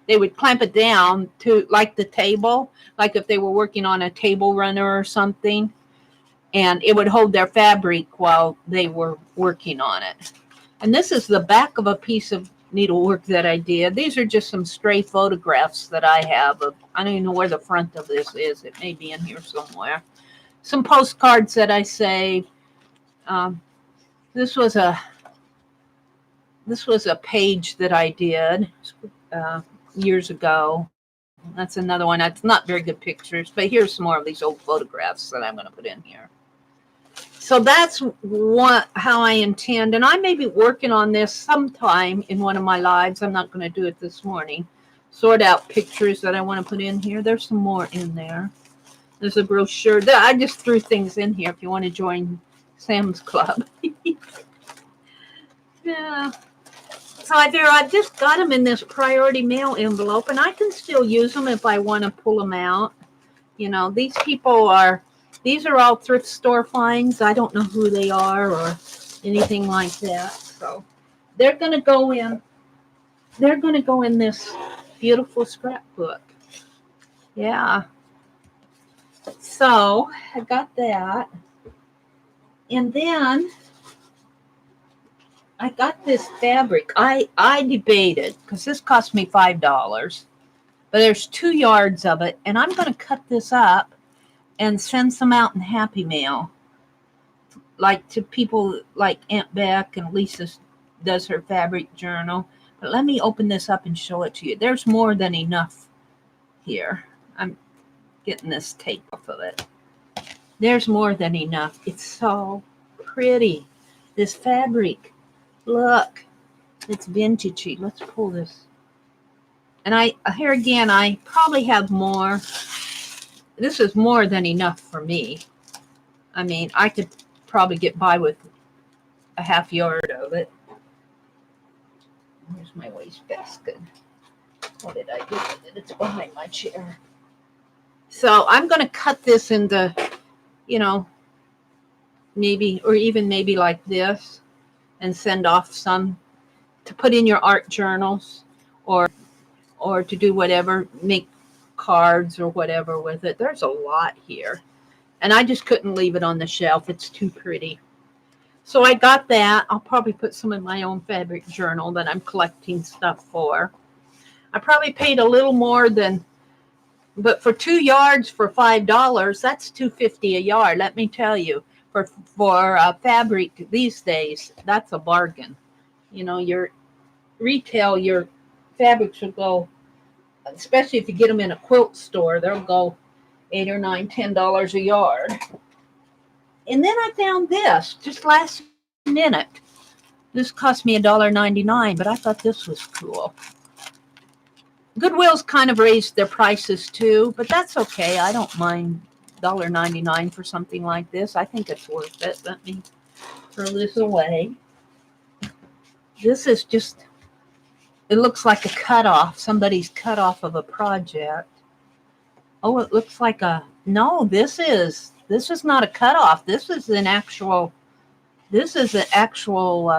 they would clamp it down to like the table, like if they were working on a table runner or something, and it would hold their fabric while they were working on it. And this is the back of a piece of needlework that I did. These are just some stray photographs that I have of, I don't even know where the front of this is. It may be in here somewhere. Some postcards that I saved. This was a page that I did years ago. That's another one. That's not very good pictures, but here's some more of these old photographs that I'm going to put in here. So that's how I intend, and I may be working on this sometime in one of my lives. I'm not going to do it this morning. Sort out pictures that I want to put in here. There's some more in there. There's a brochure. I just threw things in here if you want to join Sam's Club. Yeah. So I just got them in this priority mail envelope, and I can still use them if I want to pull them out. You know, these are all thrift store finds. I don't know who they are or anything like that. So they're going to go in. They're going to go in this beautiful scrapbook. Yeah. So I got that. And then I got this fabric. I debated, because this cost me $5, but there's 2 yards of it, and I'm going to cut this up and send some out in Happy Mail, like to people like Aunt Beck, and Lisa does her fabric journal. But let me open this up and show it to you. There's more than enough here. I'm getting this tape off of it. There's more than enough. It's so pretty. This fabric. Look, it's vintagey. Let's pull this. And here again, I probably have more. This is more than enough for me. I mean, I could probably get by with a half yard of it. Here's my wastebasket. What did I do with it? It's behind my chair. So I'm going to cut this into, you know, maybe like this, and send off some to put in your art journals, or to do whatever, make cards or whatever with it. There's a lot here, and I just couldn't leave it on the shelf. It's too pretty. So I got that. I'll probably put some in my own fabric journal that I'm collecting stuff for. I probably paid a little more than, but for 2 yards for $5, that's $2.50 a yard. Let me tell you, for fabric these days, that's a bargain. You know, your fabrics will go, especially if you get them in a quilt store, they'll go $8 or $9, $10 a yard. And then I found this just last minute. This cost me $1.99, but I thought this was cool. Goodwill's kind of raised their prices too, but that's okay. I don't mind $1.99 for something like this. I think it's worth it. Let me throw this away. This is just, it looks like a cutoff. Somebody's cut off of a project. Oh, it looks like no, this is not a cutoff. This is an actual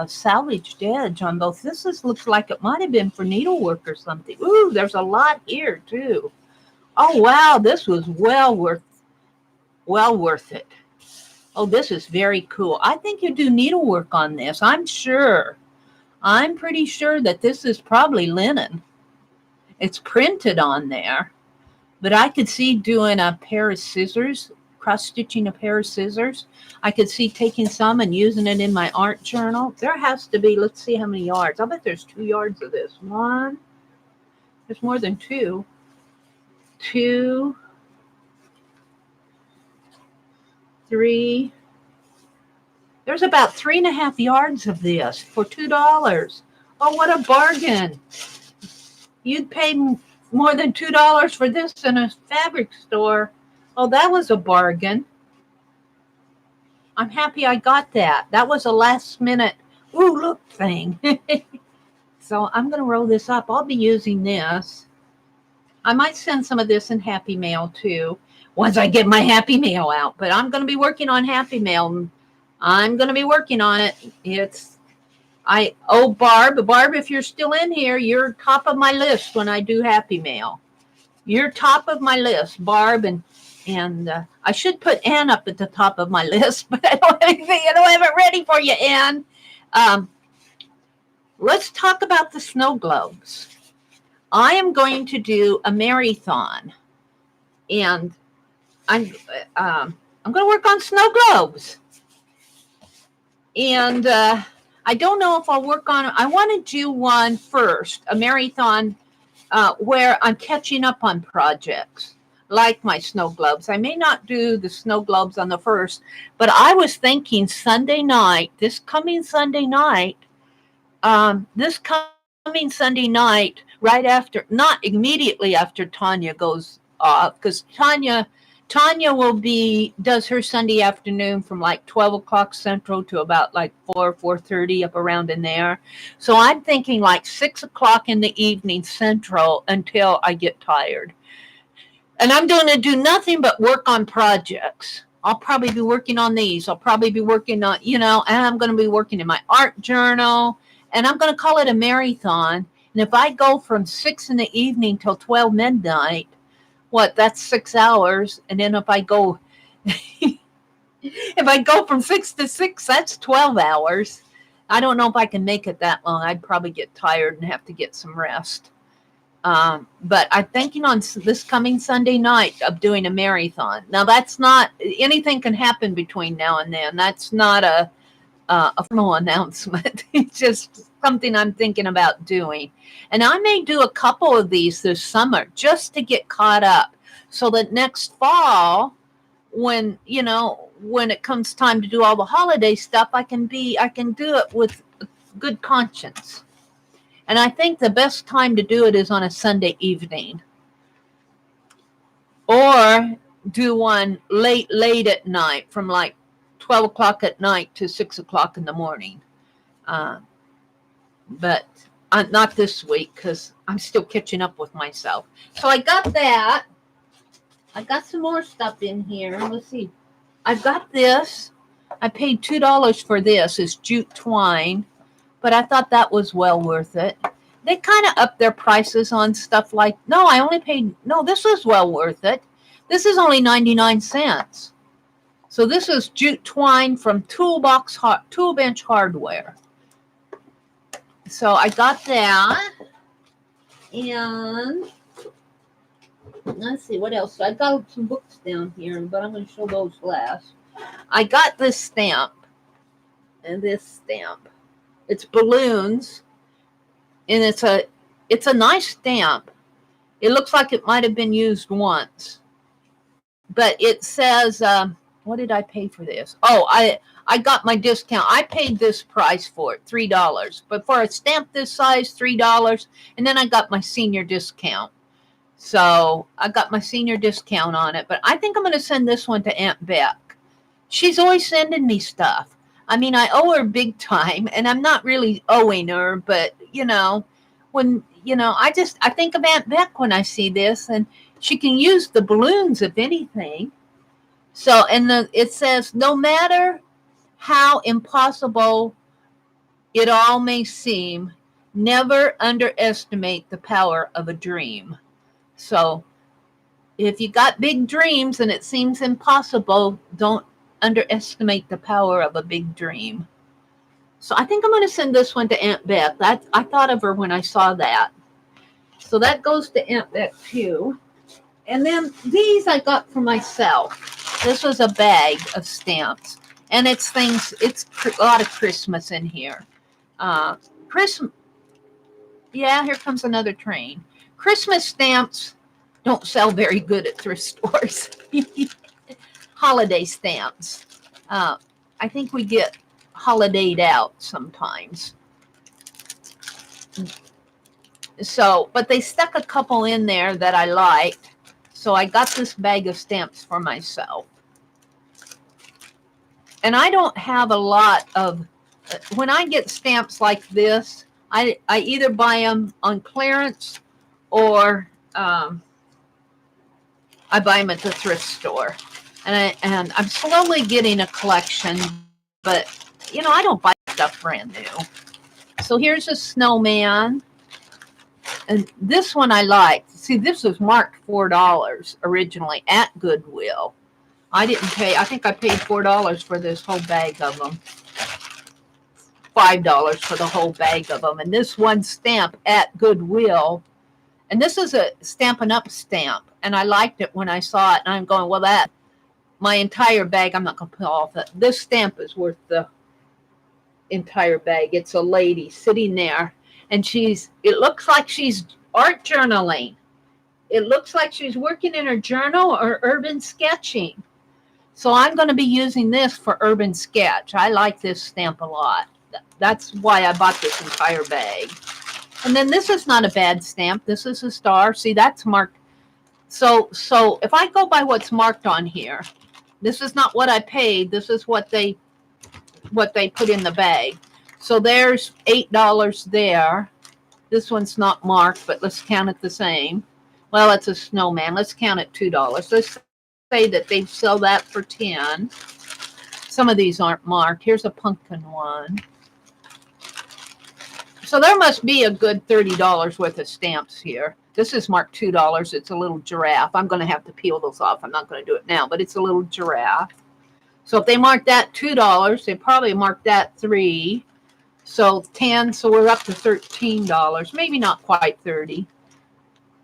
salvaged edge on both. Looks like it might have been for needlework or something. Ooh, there's a lot here too. Oh wow, this was well worth it. Oh, this is very cool. I think you do needlework on this. I'm pretty sure that this is probably linen. It's printed on there, but I could see doing a pair of scissors, cross-stitching a pair of scissors. I could see taking some and using it in my art journal. There has to be, let's see how many yards. I'll bet there's 2 yards of this. One, there's more than 2. 2, 3. There's about 3.5 yards of this for $2. Oh, what a bargain. You'd pay more than $2 for this in a fabric store. Oh, that was a bargain. I'm happy I got that. That was a last minute, ooh, look thing. So I'm going to roll this up. I'll be using this. I might send some of this in Happy Mail too, once I get my Happy Mail out. But I'm going to be working on Happy Mail. I'm going to be working on it. Barb, if you're still in here, you're top of my list when I do Happy Mail. You're top of my list, Barb, and I should put Ann up at the top of my list, but I don't have anything. I don't have it ready for you, Ann. Let's talk about the snow globes. I am going to do a marathon, and I'm going to work on snow globes. And I don't know if I'll work on it. I want to do one first, a marathon where I'm catching up on projects like my snow globes. I may not do the snow globes on the first, but I was thinking this coming Sunday night, right after, not immediately after Tanya goes off, because Tanya does her Sunday afternoon from like 12 o'clock Central to about like 4:30 up around in there. So I'm thinking like 6 o'clock in the evening Central until I get tired. And I'm going to do nothing but work on projects. I'll probably be working on these. I'll probably be working on, and I'm going to be working in my art journal, and I'm going to call it a marathon. And if I go from 6 in the evening till 12 midnight, that's 6 hours. And then if I go from 6 to 6, that's 12 hours. I don't know if I can make it that long. I'd probably get tired and have to get some rest. But I'm thinking on this coming Sunday night of doing a marathon. Now, that's not, anything can happen between now and then. That's not a formal announcement. It's just something I'm thinking about doing. And I may do a couple of these this summer just to get caught up, so that next fall, when it comes time to do all the holiday stuff, I can do it with good conscience. And I think the best time to do it is on a Sunday evening, or do one late at night from like 12 o'clock at night to 6 o'clock in the morning. But not this week, because I'm still catching up with myself. So I got that. I got some more stuff in here. Let's see. I've got this. I paid $2 for this. It's jute twine, but I thought that was well worth it. They kind of upped their prices on stuff like, this was well worth it. This is only 99 cents. So this is jute twine from Tool Bench Hardware. So I got that. And let's see, what else? I got some books down here, but I'm going to show those last. I got this stamp. And this stamp. It's balloons. And it's a nice stamp. It looks like it might have been used once. But it says, what did I pay for this? Oh, I got my discount. I paid this price for it, $3. But for a stamp this size, $3. And then I got my senior discount. So I got my senior discount on it. But I think I'm going to send this one to Aunt Beck. She's always sending me stuff. I mean, I owe her big time, and I'm not really owing her, but, I think of Aunt Beck when I see this, and she can use the balloons, if anything. So, it says, no matter how impossible it all may seem, never underestimate the power of a dream. So, if you got big dreams and it seems impossible, don't underestimate the power of a big dream. So I think I'm going to send this one to Aunt Beth. I thought of her when I saw that. So that goes to Aunt Beth too. And then these I got for myself. This was a bag of stamps. And it's a lot of Christmas in here. Christmas. Yeah, here comes another train. Christmas stamps don't sell very good at thrift stores. Holiday stamps. I think we get holidayed out sometimes. So, but they stuck a couple in there that I liked. So I got this bag of stamps for myself. And I don't have a lot of, when I get stamps like this, I either buy them on clearance or I buy them at the thrift store. And I'm slowly getting a collection, but, you know, I don't buy stuff brand new. So here's a snowman. And this one I like. See, this was marked $4 originally at Goodwill. I didn't pay. I think I paid $4 for this whole bag of them. $5 for the whole bag of them. And this one stamp at Goodwill. And this is a Stampin' Up! Stamp. And I liked it when I saw it. And I'm going, well, that, my entire bag, I'm not going to put off it. This stamp is worth the entire bag. It's a lady sitting there. And it looks like she's art journaling. It looks like she's working in her journal or urban sketching. So I'm going to be using this for urban sketch. I like this stamp a lot. That's why I bought this entire bag. And then this is not a bad stamp. This is a star. See, that's marked. So if I go by what's marked on here, this is not what I paid. This is what they put in the bag. So there's $8 there. This one's not marked, but let's count it the same. Well, it's a snowman. Let's count it $2. Let's say that they sell that for $10. Some of these aren't marked. Here's a pumpkin one. So there must be a good $30 worth of stamps here. This is marked $2. It's a little giraffe. I'm going to have to peel those off. I'm not going to do it now, but it's a little giraffe. So if they marked that $2, they probably marked that $3. So 10, so we're up to $13. Maybe not quite 30.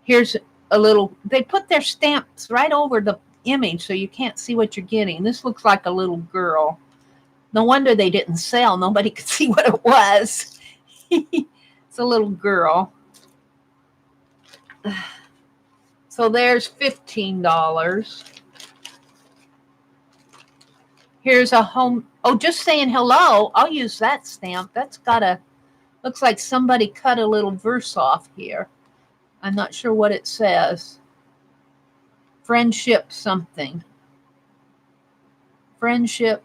Here's a little, they put their stamps right over the image so you can't see what you're getting. This looks like a little girl. No wonder they didn't sell. Nobody could see what it was. It's a little girl. So there's $15. Here's a home. Oh, just saying hello. I'll use that stamp. That's got a, looks like somebody cut a little verse off here. I'm not sure what it says. Friendship something. Friendship.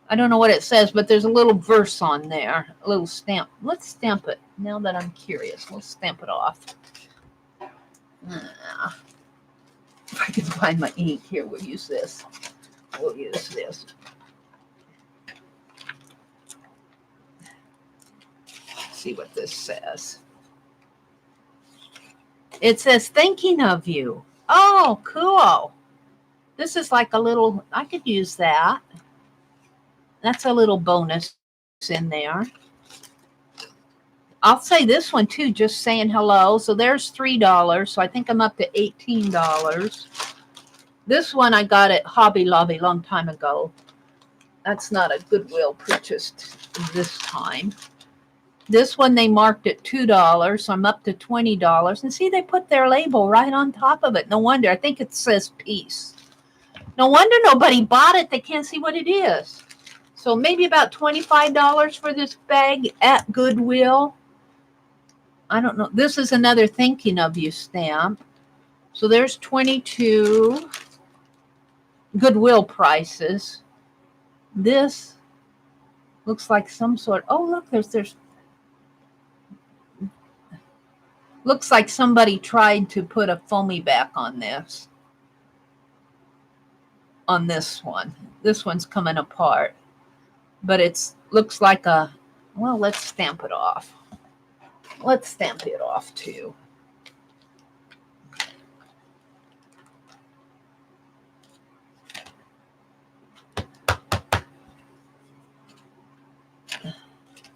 I don't know what it says, but there's a little verse on there. A little stamp. Let's stamp it. Now that I'm curious, we'll stamp it off. If I can find my ink here, we'll use this. We'll use this. See what this says. It says, thinking of you. Oh, cool. This is like a little, I could use that. That's a little bonus in there. I'll say this one too, just saying hello. So there's $3. So I think I'm up to $18. This one I got at Hobby Lobby a long time ago. That's not a Goodwill purchase this time. This one they marked at $2, so I'm up to $20. And see, they put their label right on top of it. No wonder. I think it says peace. No wonder nobody bought it. They can't see what it is. So maybe about $25 for this bag at Goodwill. I don't know. This is another thinking of you stamp. So there's 22 Goodwill prices. This looks like some sort. Oh, look, there's looks like somebody tried to put a foamy back on this. On this one. This one's coming apart. But it's looks like a, well, let's stamp it off. Let's stamp it off too.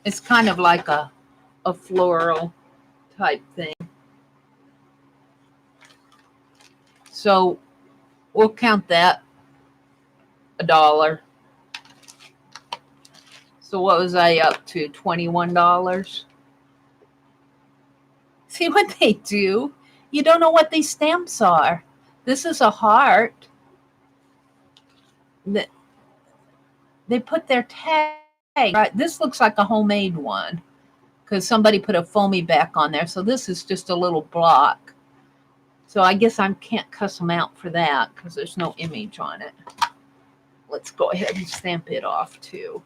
It's kind of like a floral type thing. So we'll count that $1. So what was I up to? $21. See what they do? You don't know what these stamps are. This is a heart. They put their tag, right? This looks like a homemade one because somebody put a foamy back on there. So this is just a little block. So I guess I can't cuss them out for that because there's no image on it. Let's go ahead and stamp it off too.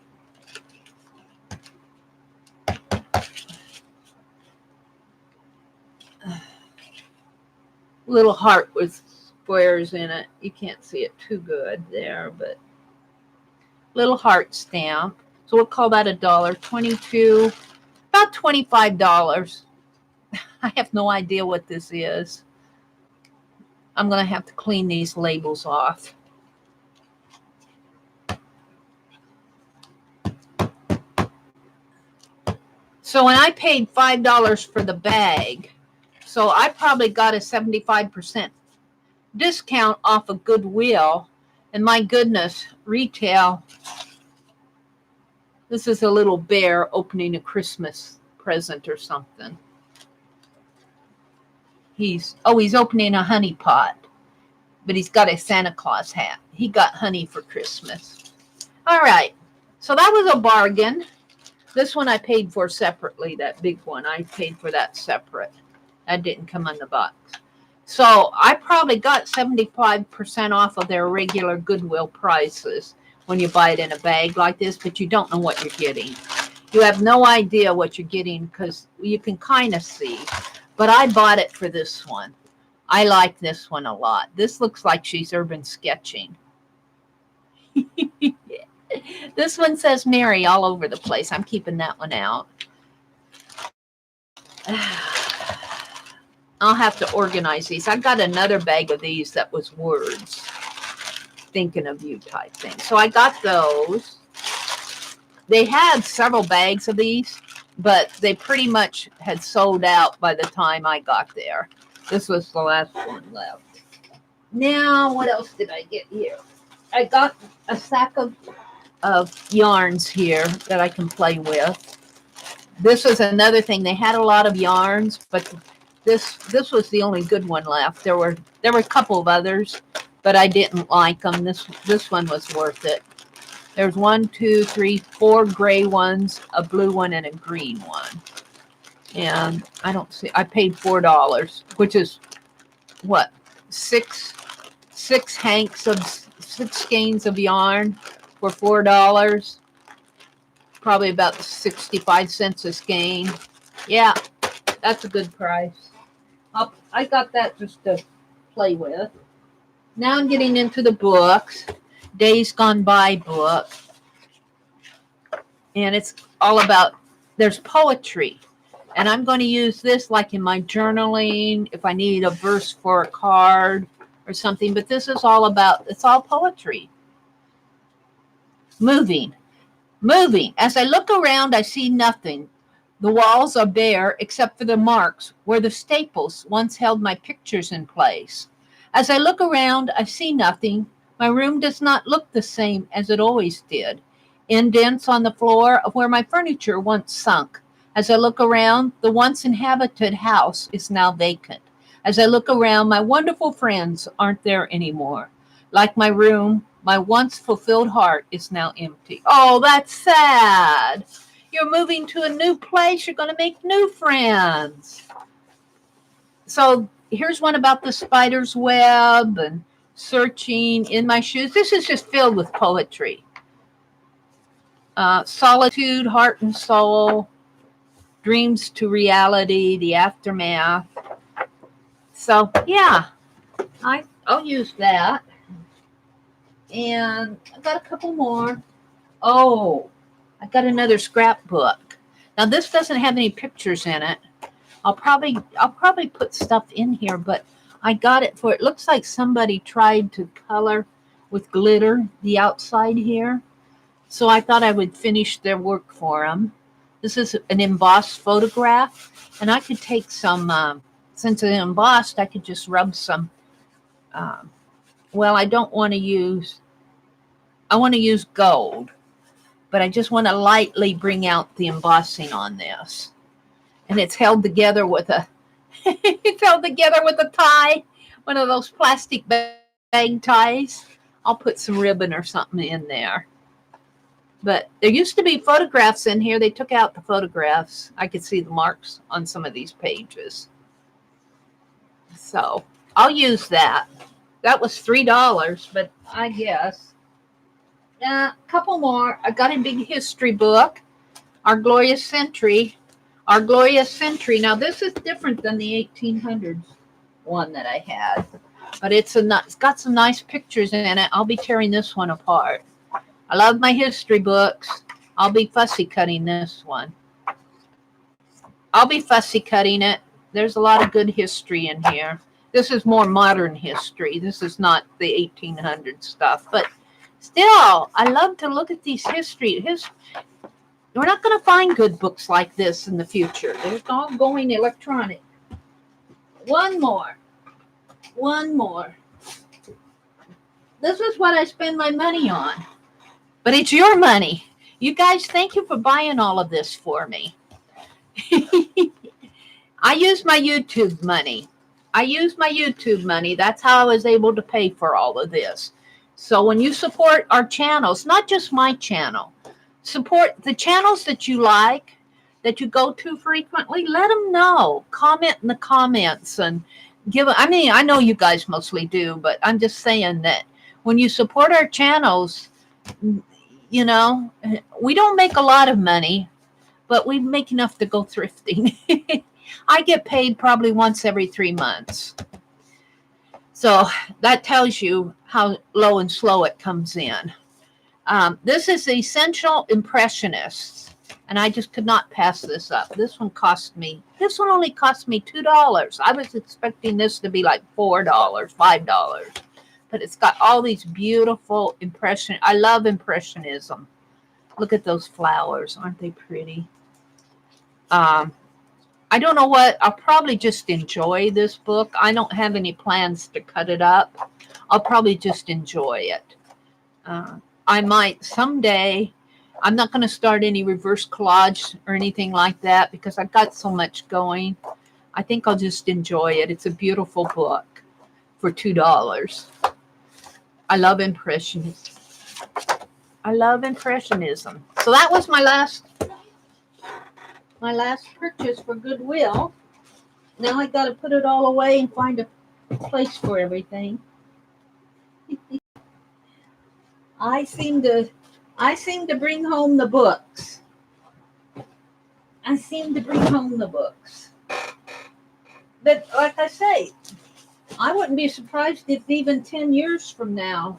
Little heart was squares in it. You can't see it too good there, but little heart stamp. So we'll call that $1.22, about $25. I have no idea what this is. I'm going to have to clean these labels off. So when I paid $5 for the bag, so I probably got a 75% discount off of Goodwill. And my goodness, retail. This is a little bear opening a Christmas present or something. He's opening a honey pot, but he's got a Santa Claus hat. He got honey for Christmas. All right, so that was a bargain. This one I paid for separately, that big one. I paid for that separate. That didn't come in the box. So I probably got 75% off of their regular Goodwill prices when you buy it in a bag like this, but you don't know what you're getting. You have no idea what you're getting because you can kind of see. But I bought it for this one. I like this one a lot. This looks like she's urban sketching. This one says Mary all over the place. I'm keeping that one out. I'll have to organize these. I got another bag of these that was words. Thinking of you type thing. So I got those. They had several bags of these, but they pretty much had sold out by the time I got there. This was the last one left. Now, what else did I get here? I got a sack of yarns here that I can play with. This was another thing. They had a lot of yarns, but this was the only good one left. There were a couple of others, but I didn't like them. This one was worth it. There's 1, 2, 3, 4 gray ones, a blue one, and a green one. And I don't see. I paid $4, which is what, six hanks of 6 skeins of yarn for $4. Probably about 65 cents a skein. Yeah, that's a good price. I got that just to play with. Now I'm getting into the books. Days Gone By book. And it's all about, there's poetry. And I'm going to use this like in my journaling, if I need a verse for a card or something. But this is all about, it's all poetry. Moving. As I look around, I see nothing. The walls are bare except for the marks where the staples once held my pictures in place. As I look around, I see nothing. My room does not look the same as it always did. Indents on the floor of where my furniture once sunk. As I look around, the once inhabited house is now vacant. As I look around, my wonderful friends aren't there anymore. Like my room, my once fulfilled heart is now empty. Oh, that's sad. You're moving to a new place. You're going to make new friends. So here's one about the spider's web and searching in my shoes. This is just filled with poetry. Solitude, heart and soul, dreams to reality, the aftermath. So yeah, I'll use that. And I got a couple more. Oh, I got another scrapbook. Now this doesn't have any pictures in it. I'll probably put stuff in here, but I got it for, it looks like somebody tried to color with glitter the outside here. So I thought I would finish their work for them. This is an embossed photograph, and I could take some, since it's embossed, I could just rub some, well, I want to use gold, but I just want to lightly bring out the embossing on this. And it's held together with a tie, one of those plastic bag ties. I'll put some ribbon or something in there. But there used to be photographs in here. They took out the photographs. I could see the marks on some of these pages. So I'll use that. That was $3, but I guess. A couple more. I got a big history book. Our Glorious Century. Our Glorious Century. Now, this is different than the 1800s one that I had. But it's got some nice pictures in it. I'll be tearing this one apart. I love my history books. I'll be fussy cutting this one. I'll be fussy cutting it. There's a lot of good history in here. This is more modern history. This is not the 1800 stuff. But still, I love to look at these history. We're not going to find good books like this in the future. They're all going electronic. One more. This is what I spend my money on. But it's your money. You guys, thank you for buying all of this for me. I use my YouTube money. That's how I was able to pay for all of this. So when you support our channels, not just my channel, support the channels that you like, that you go to frequently, let them know. Comment in the comments and I know you guys mostly do, but I'm just saying that when you support our channels, you know, we don't make a lot of money, but we make enough to go thrifting. I get paid probably once every 3 months. So that tells you how low and slow it comes in. This is the Essential Impressionists, and I just could not pass this up. This one only cost me $2. I was expecting this to be like $4, $5. But it's got all these beautiful I love Impressionism. Look at those flowers. Aren't they pretty? I don't know what. I'll probably just enjoy this book. I don't have any plans to cut it up. I'll probably just enjoy it. I might someday. I'm not going to start any reverse collage or anything like that because I've got so much going. I think I'll just enjoy it. It's a beautiful book for $2. I love Impressionism. So that was my last purchase for Goodwill. Now I got to put it all away and find a place for everything. I seem to bring home the books. But like I say, I wouldn't be surprised if even 10 years from now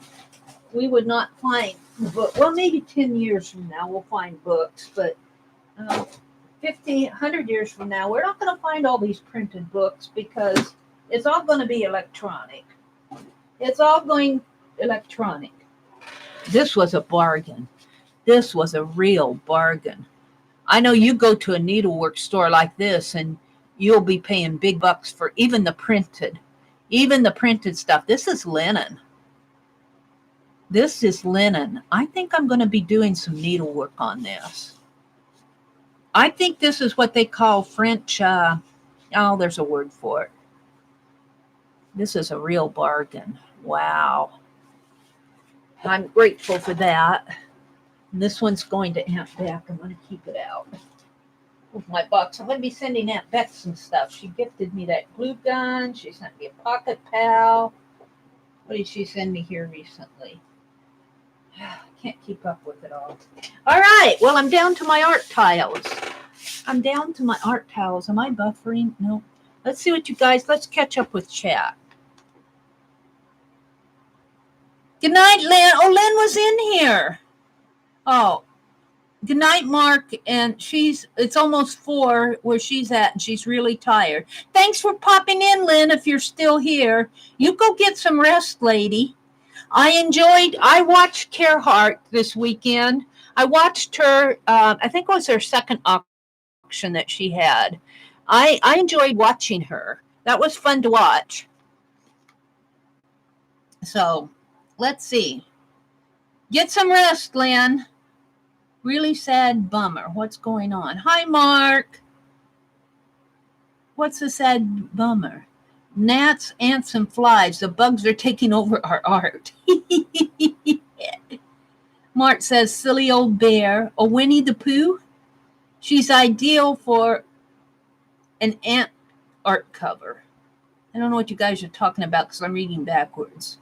we would not find the book. Well, maybe 10 years from now we'll find books, but 50, 100 years from now, we're not going to find all these printed books because it's all going to be electronic. It's all going electronic. This was a bargain. This was a real bargain. I know you go to a needlework store like this and you'll be paying big bucks for even the printed stuff. This is linen. I think I'm going to be doing some needlework on this. I think this is what they call French. There's a word for it. This is a real bargain. Wow. I'm grateful for that. And this one's going to Aunt Beck. I'm going to keep it out with my box. I'm going to be sending Aunt Beck some stuff. She gifted me that glue gun. She sent me a pocket pal. What did she send me here recently? Can't keep up with it all. All right. Well, I'm down to my art tiles. Am I buffering? No. Let's see what you guys, let's catch up with chat. Good night, Lynn. Oh, Lynn was in here. Oh, good night, Mark. And it's almost 4 where she's at, and she's really tired. Thanks for popping in, Lynn, if you're still here. You go get some rest, lady. I watched Gerhardt this weekend. I watched her, I think it was her second auction that she had. I enjoyed watching her. That was fun to watch. So, let's see. Get some rest, Lynn. Really sad bummer. What's going on? Hi, Mark. What's a sad bummer? Gnats, ants, and flies. The bugs are taking over our art. Mark says, silly old bear. A Winnie the Pooh? She's ideal for an ant art cover. I don't know what you guys are talking about because I'm reading backwards.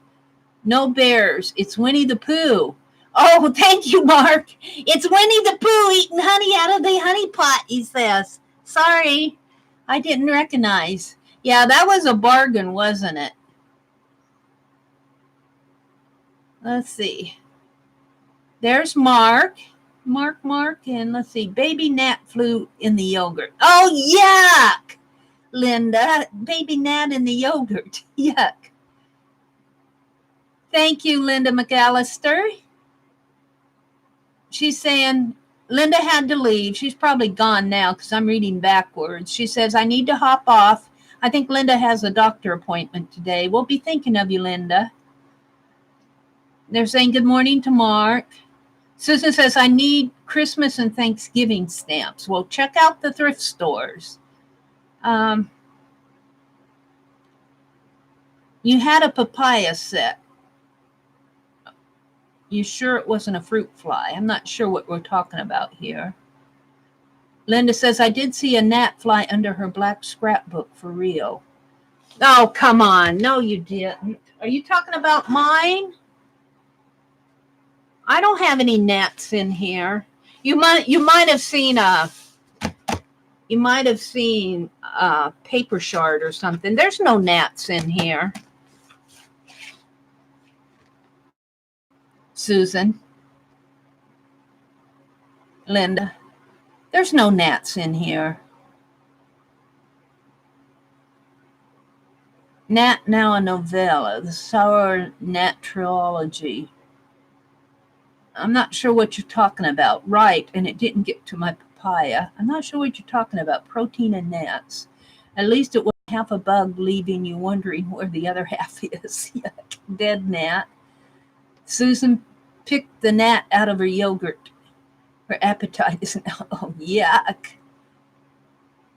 No bears. It's Winnie the Pooh. Oh, thank you, Mark. It's Winnie the Pooh eating honey out of the honey pot, he says. Sorry, I didn't recognize. Yeah, that was a bargain, wasn't it? Let's see. There's Mark. Mark. And let's see. Baby gnat flew in the yogurt. Oh, yuck, Linda. Baby gnat in the yogurt. Yuck. Thank you, Linda McAllister. She's saying Linda had to leave. She's probably gone now because I'm reading backwards. She says, I need to hop off. I think Linda has a doctor appointment today. We'll be thinking of you, Linda. They're saying good morning to Mark. Susan says, I need Christmas and Thanksgiving stamps. Well, check out the thrift stores. You had a papaya set. You sure it wasn't a fruit fly? I'm not sure what we're talking about here. Linda says, I did see a gnat fly under her black scrapbook for real. Oh, come on. No, you didn't. Are you talking about mine? I don't have any gnats in here. You might have seen a paper shard or something. There's no gnats in here. Susan. Linda. There's no gnats in here. Gnat now a novella, the sour naturology. I'm not sure what you're talking about. Right, and it didn't get to my papaya. I'm not sure what you're talking about. Protein and gnats. At least it was half a bug, leaving you wondering where the other half is. Yuck. Dead gnat. Susan picked the gnat out of her yogurt. Her appetite isn't. Oh, yuck.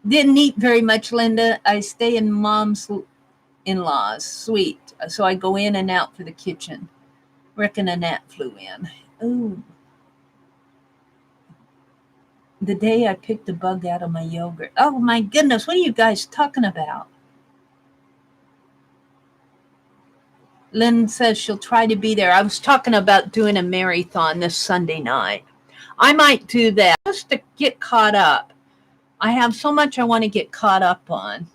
Didn't eat very much, Linda. I stay in Mom's in-laws. Sweet. So I go in and out for the kitchen. Reckon a gnat flew in. Ooh. The day I picked the bug out of my yogurt. Oh, my goodness. What are you guys talking about? Lynn says she'll try to be there. I was talking about doing a marathon this Sunday night. I might do that just to get caught up. I have so much I want to get caught up on.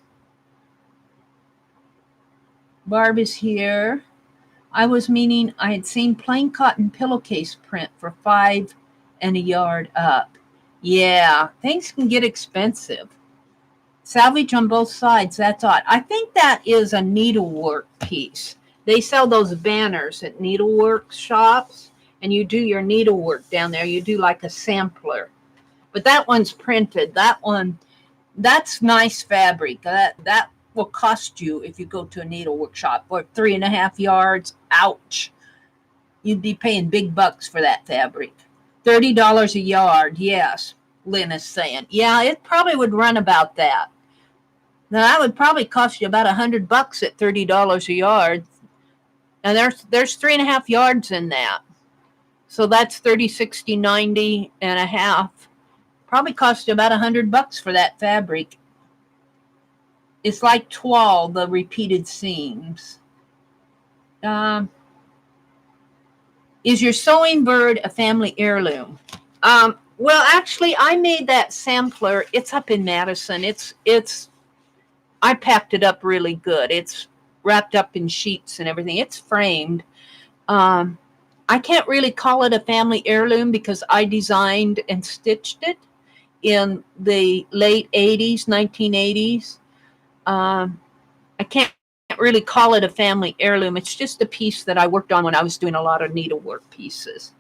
Barb is here. I was meaning I had seen plain cotton pillowcase print for $5 and a yard up. Yeah, things can get expensive. Salvage on both sides, that's odd. I think that is a needlework piece. They sell those banners at needlework shops, and you do your needlework down there. You do like a sampler. But that one's printed. That one, that's nice fabric. That will cost you, if you go to a needlework shop, for 3.5 yards. Ouch. You'd be paying big bucks for that fabric. $30 a yard, yes, Lynn is saying. Yeah, it probably would run about that. Now, that would probably cost you about $100 at $30 a yard. And there's 3.5 yards in that. So that's 30, 60, 90 and a half. Probably cost you about $100 for that fabric. It's like toile, the repeated seams. Is your sewing bird a family heirloom? Well, actually, I made that sampler. It's up in Madison. I packed it up really good. It's wrapped up in sheets and everything. It's framed. I can't really call it a family heirloom because I designed and stitched it in the late 80s, 1980s. I can't really call it a family heirloom. It's just a piece that I worked on when I was doing a lot of needlework pieces.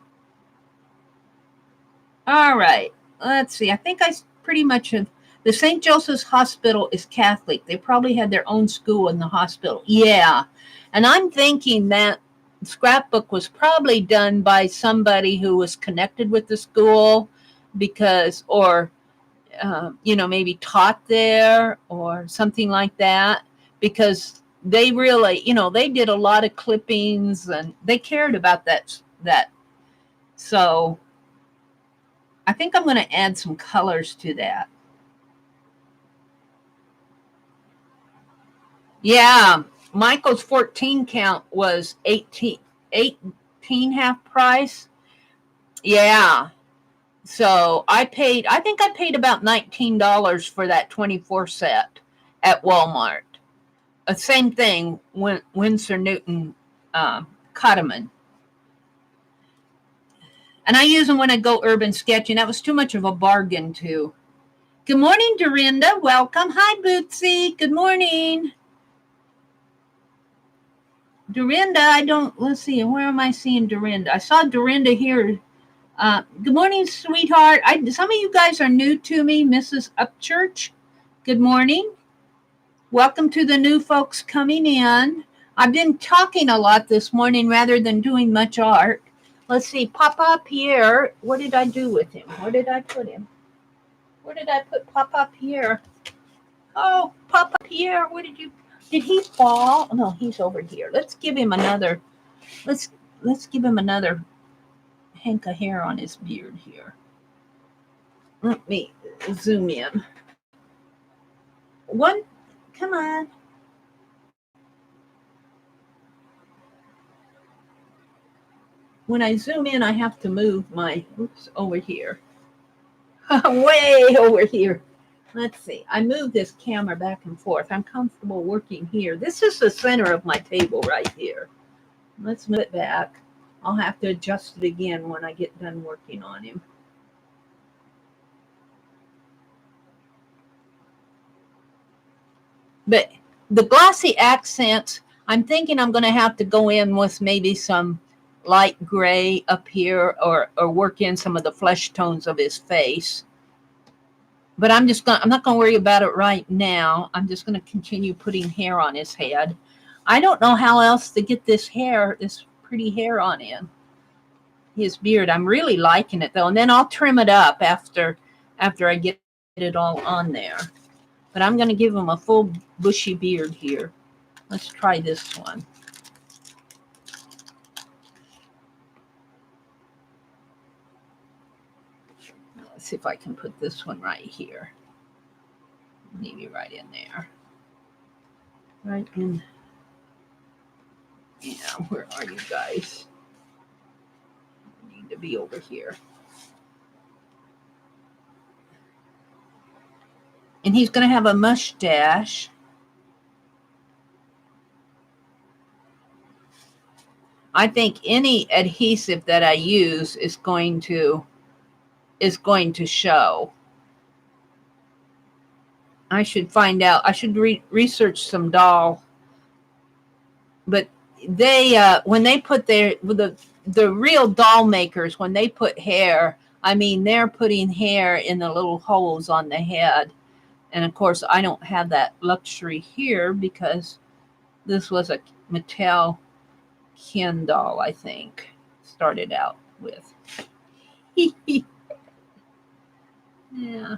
All right. Let's see. I think I pretty much have. The St. Joseph's Hospital is Catholic. They probably had their own school in the hospital. Yeah. And I'm thinking that scrapbook was probably done by somebody who was connected with the school maybe taught there or something like that, because they really, they did a lot of clippings and they cared about that. So I think I'm going to add some colors to that. Yeah, Michael's 14 count was 18 half price. Yeah. So I think I paid about $19 for that 24 set at Walmart. Same thing, Winsor Newton Cottoman. And I use them when I go urban sketching. That was too much of a bargain, too. Good morning, Dorinda. Welcome. Hi, Bootsy. Good morning. Dorinda, let's see, where am I seeing Dorinda? I saw Dorinda here. Good morning, sweetheart. Some of you guys are new to me, Mrs. Upchurch. Good morning. Welcome to the new folks coming in. I've been talking a lot this morning rather than doing much art. Let's see, Papa Pierre. What did I do with him? Where did I put him? Where did I put Papa Pierre? Oh, Papa Pierre, did he fall? No, he's over here. Let's give him another hank of hair on his beard here. Let me zoom in. Come on. When I zoom in, I have to move over here. Way over here. Let's see. I move this camera back and forth. I'm comfortable working here. This is the center of my table right here. Let's move it back. I'll have to adjust it again when I get done working on him. But the glossy accents, I'm thinking I'm going to have to go in with maybe some light gray up here or work in some of the flesh tones of his face. But I'm not going to worry about it right now. I'm just going to continue putting hair on his head. I don't know how else to get this pretty hair on his beard. I'm really liking it though. And then I'll trim it up after I get it all on there. But I'm going to give him a full bushy beard here. Let's try this one. Let's see if I can put this one right here. Maybe right in there. Right in. Yeah, where are you guys? I need to be over here. And he's going to have a mustache. I think any adhesive that I use is going to show. I should find out. I should research some doll. But they when they put the real doll makers, when they put hair, I mean they're putting hair in the little holes on the head. And of course I don't have that luxury here because this was a Mattel Ken doll, I think, started out with. Yeah.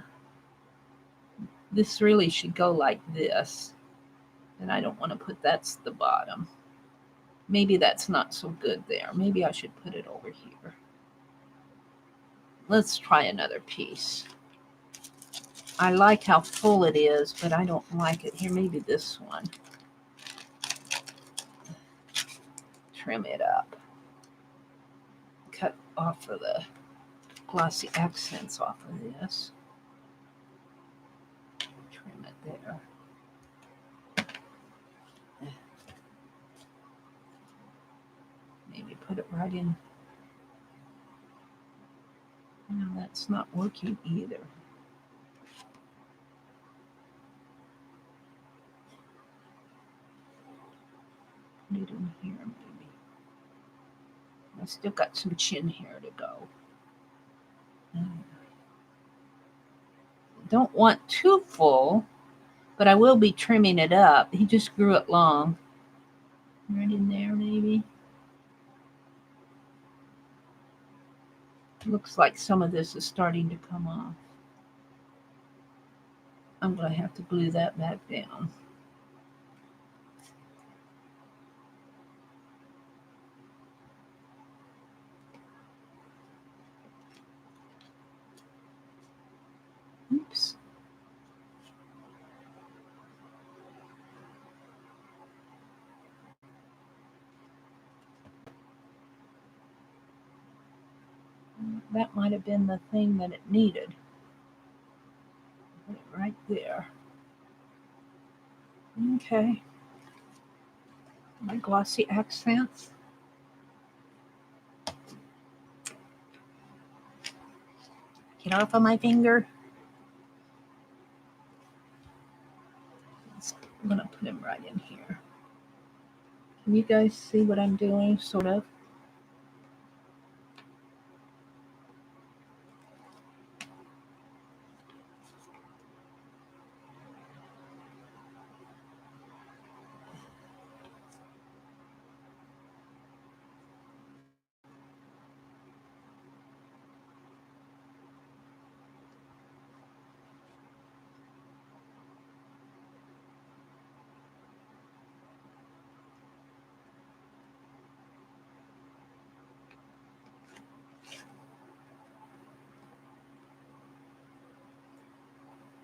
This really should go like this. And I don't want to put that's the bottom. Maybe that's not so good there. Maybe I should put it over here. Let's try another piece. I like how full it is, but I don't like it. Here, maybe this one. Trim it up. Cut off of the glossy accents off of this. Trim it there. Maybe put it right in. No, that's not working either. Put it in here, maybe. I still got some chin hair to go. Don't want too full, but I will be trimming it up. He just grew it long. Right in there, maybe. Looks like some of this is starting to come off. I'm going to have to glue that back down. Oops. That might have been the thing that it needed. Put it right there. Okay. My glossy accents. Get off of my finger. I'm going to put him right in here. Can you guys see what I'm doing, sort of?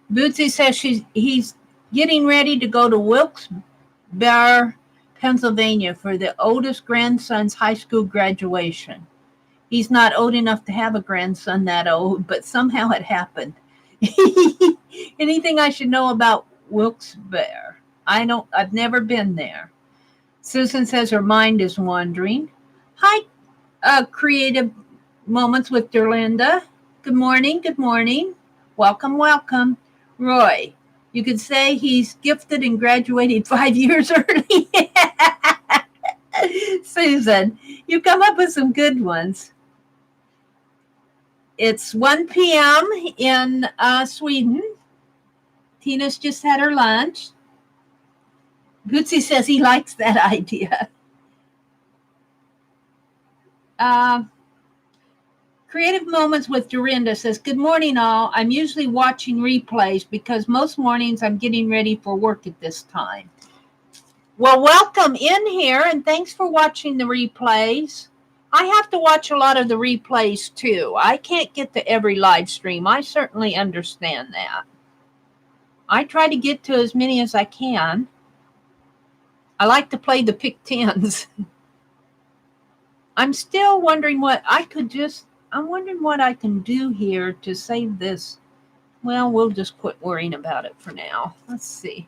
Bootsy says he's getting ready to go to Wilkes-Barre, Pennsylvania for the oldest grandson's high school graduation. He's not old enough to have a grandson that old, but somehow it happened. Anything I should know about Wilkes-Barre? I've never been there. Susan says her mind is wandering. Hi, Creative Moments with Derlinda. Good morning, good morning. Welcome, welcome. Roy, you could say he's gifted and graduated 5 years early. Susan, you come up with some good ones. It's 1 p.m. in Sweden. Tina's just had her lunch. Bootsy says he likes that idea. Creative Moments with Dorinda says, good morning, all. I'm usually watching replays because most mornings I'm getting ready for work at this time. Well, welcome in here, and thanks for watching the replays. I have to watch a lot of the replays, too. I can't get to every live stream. I certainly understand that. I try to get to as many as I can. I like to play the pick tens. I'm still wondering what I could I'm wondering what I can do here to save this. Well, we'll just quit worrying about it for now. Let's see.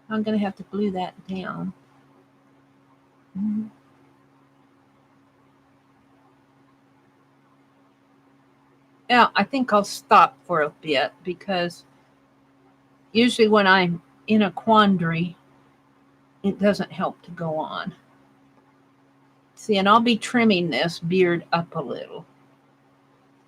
I'm going to have to glue that down. Now, I think I'll stop for a bit because usually when I'm in a quandary, it doesn't help to go on. See, and I'll be trimming this beard up a little.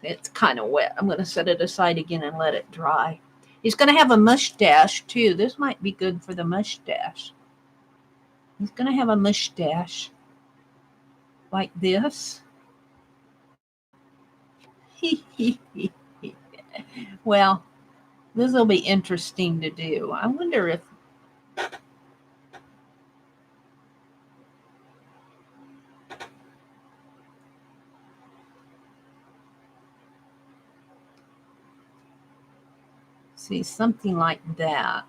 It's kind of wet. I'm going to set it aside again and let it dry. He's going to have a mustache, too. This might be good for the mustache. He's going to have a mustache like this. Well, this will be interesting to do. I wonder if see, something like that.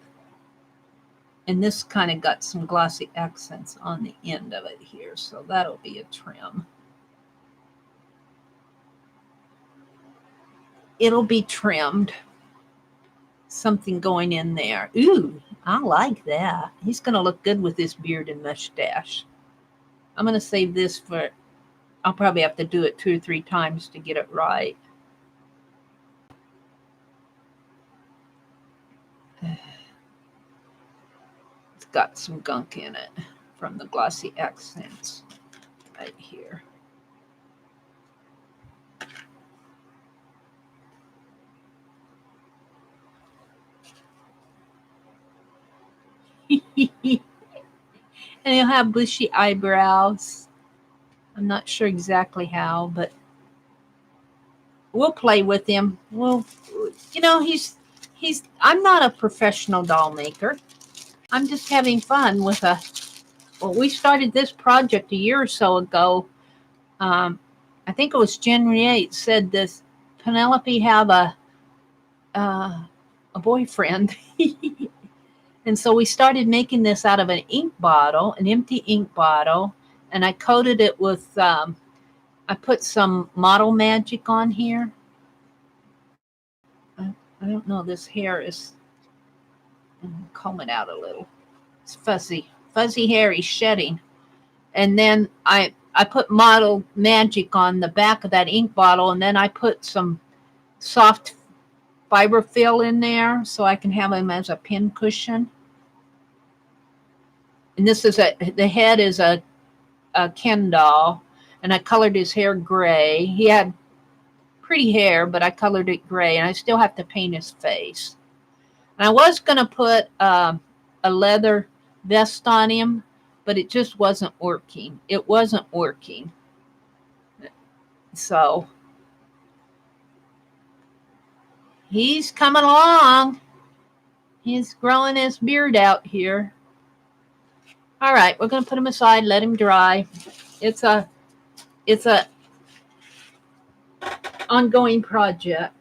And this kind of got some glossy accents on the end of it here, so that'll be a trim. It'll be trimmed. Something going in there. Ooh, I like that. He's going to look good with this beard and mustache. I'm going to save this for, I'll probably have to do it 2 or 3 times to get it right. It's got some gunk in it from the glossy accents right here. And he'll have bushy eyebrows. I'm not sure exactly how, but we'll play with him. Well, you know, I'm not a professional doll maker. I'm just having fun with we started this project a year or so ago. I think it was January 8th said this, Penelope have a boyfriend. And so we started making this out of an ink bottle, an empty ink bottle, and I coated it with, I put some Model Magic on here. I don't know, this hair is, comb it out a little. It's fuzzy hair, he's shedding. And then I put Model Magic on the back of that ink bottle, and then I put some soft fiber fill in there so I can have him as a pin cushion. And this is the head is a Ken doll, and I colored his hair gray. He had pretty hair, but I colored it gray, and I still have to paint his face. And I was going to put a leather vest on him, but it just wasn't working. It wasn't working. So he's coming along. He's growing his beard out here. All right, we're going to put him aside, let him dry. It's a ongoing project.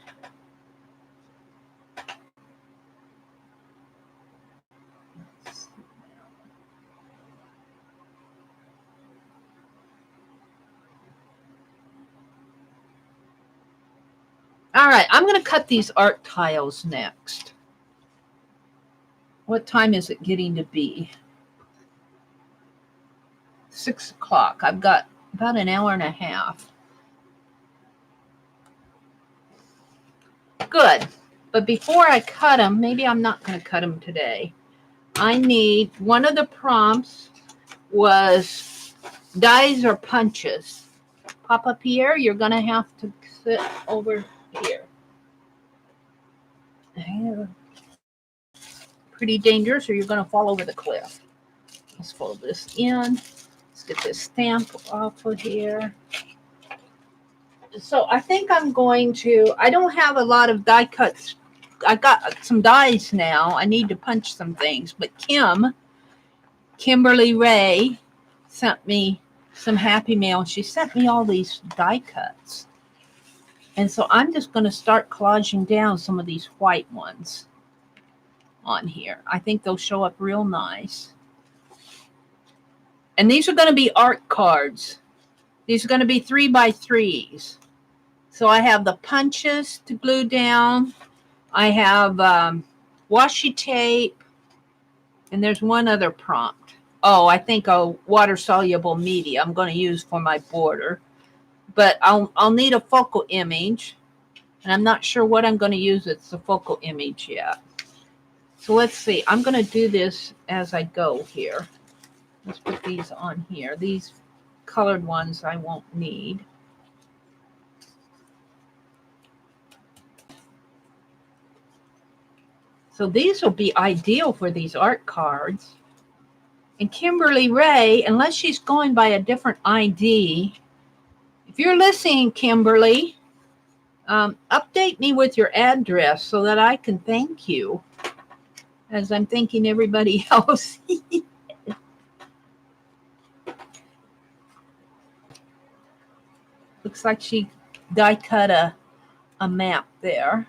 All right, I'm going to cut these art tiles next. What time is it getting to be? 6 o'clock. I've got about an hour and a half. Good. But before I cut them, maybe I'm not going to cut them today. I need, one of the prompts was dies or punches. Papa Pierre, you're going to have to sit over here. Pretty dangerous, or you're going to fall over the cliff. Let's fold this in. Let's get this stamp off of here. So I think I'm going to, I don't have a lot of die cuts. I got some dies now. I need to punch some things. But Kimberly Ray sent me some happy mail. She sent me all these die cuts. And so I'm just going to start collaging down some of these white ones on here. I think they'll show up real nice. And these are going to be art cards. These are going to be 3x3s. So I have the punches to glue down. I have washi tape. And there's one other prompt. Oh, I think a water-soluble media I'm going to use for my border. But I'll need a focal image. And I'm not sure what I'm going to use as the focal image yet. So let's see. I'm going to do this as I go here. Let's put these on here. These colored ones I won't need. So these will be ideal for these art cards. And Kimberly Ray, unless she's going by a different ID, if you're listening, Kimberly, update me with your address so that I can thank you as I'm thanking everybody else. Looks like she die cut a map there.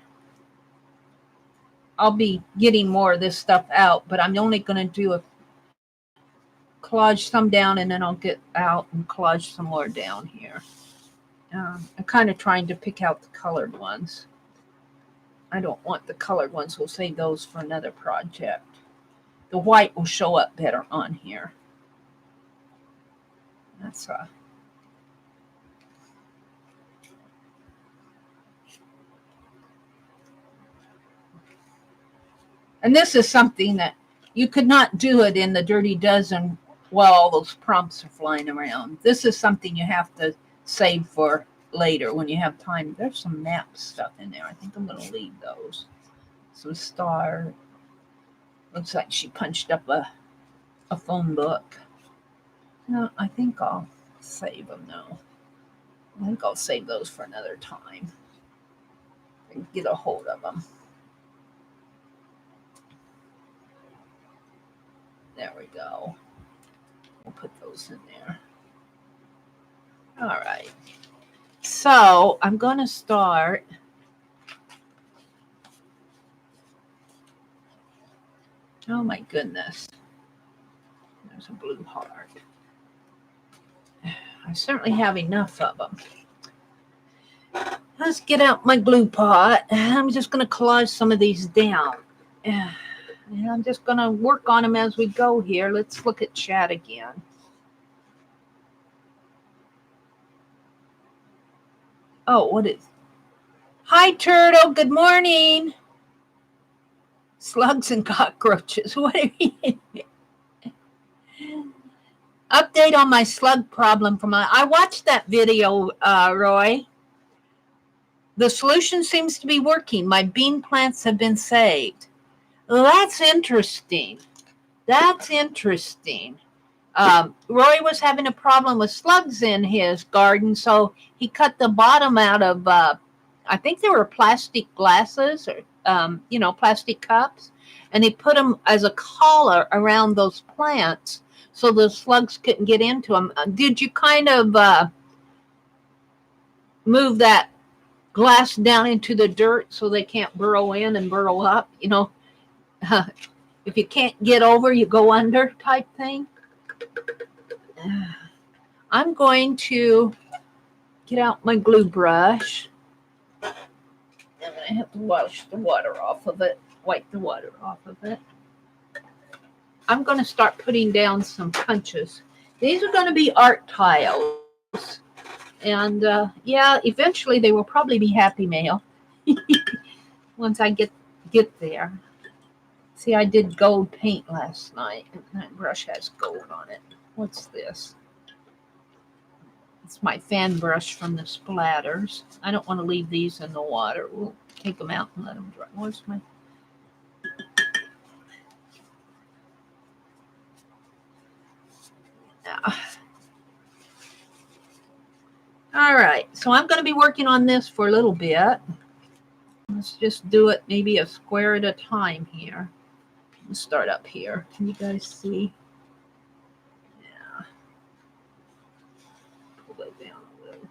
I'll be getting more of this stuff out, but I'm only going to do a collage some down, and then I'll get out and collage some more down here. I'm kind of trying to pick out the colored ones. I don't want the colored ones. We'll save those for another project. The white will show up better on here. That's and this is something that you could not do it in the Dirty Dozen while all those prompts are flying around. This is something you have to save for later when you have time. There's some map stuff in there. I think I'm going to leave those. So star. Looks like she punched up a phone book. No, I think I'll save them now. I think I'll save those for another time. And get a hold of them. There we go. We'll put those in there. All right. So I'm going to start. Oh my goodness. There's a blue heart. I certainly have enough of them. Let's get out my glue pot. I'm just going to collage some of these down. And I'm just going to work on them as we go here. Let's look at chat again. Oh, what is? Hi, Turtle. Good morning. Slugs and cockroaches. What do you mean? Update on my slug problem from I watched that video, Roy. The solution seems to be working. My bean plants have been saved. Well, that's interesting. That's interesting. Roy was having a problem with slugs in his garden, so he cut the bottom out of, I think they were plastic glasses or, plastic cups, and he put them as a collar around those plants so the slugs couldn't get into them. Did you kind of move that glass down into the dirt so they can't burrow in and burrow up? If you can't get over, you go under type thing. I'm going to get out my glue brush. I'm going to have to wash the water off of it, wipe the water off of it. I'm going to start putting down some punches. These are going to be art tiles. And eventually they will probably be happy mail once I get there. See, I did gold paint last night, and that brush has gold on it. What's this? It's my fan brush from the splatters. I don't want to leave these in the water. We'll take them out and let them dry. Where's my... All right, so I'm going to be working on this for a little bit. Let's just do it maybe a square at a time here. Let's start up here. Can you guys see? Yeah. Pull it down a little.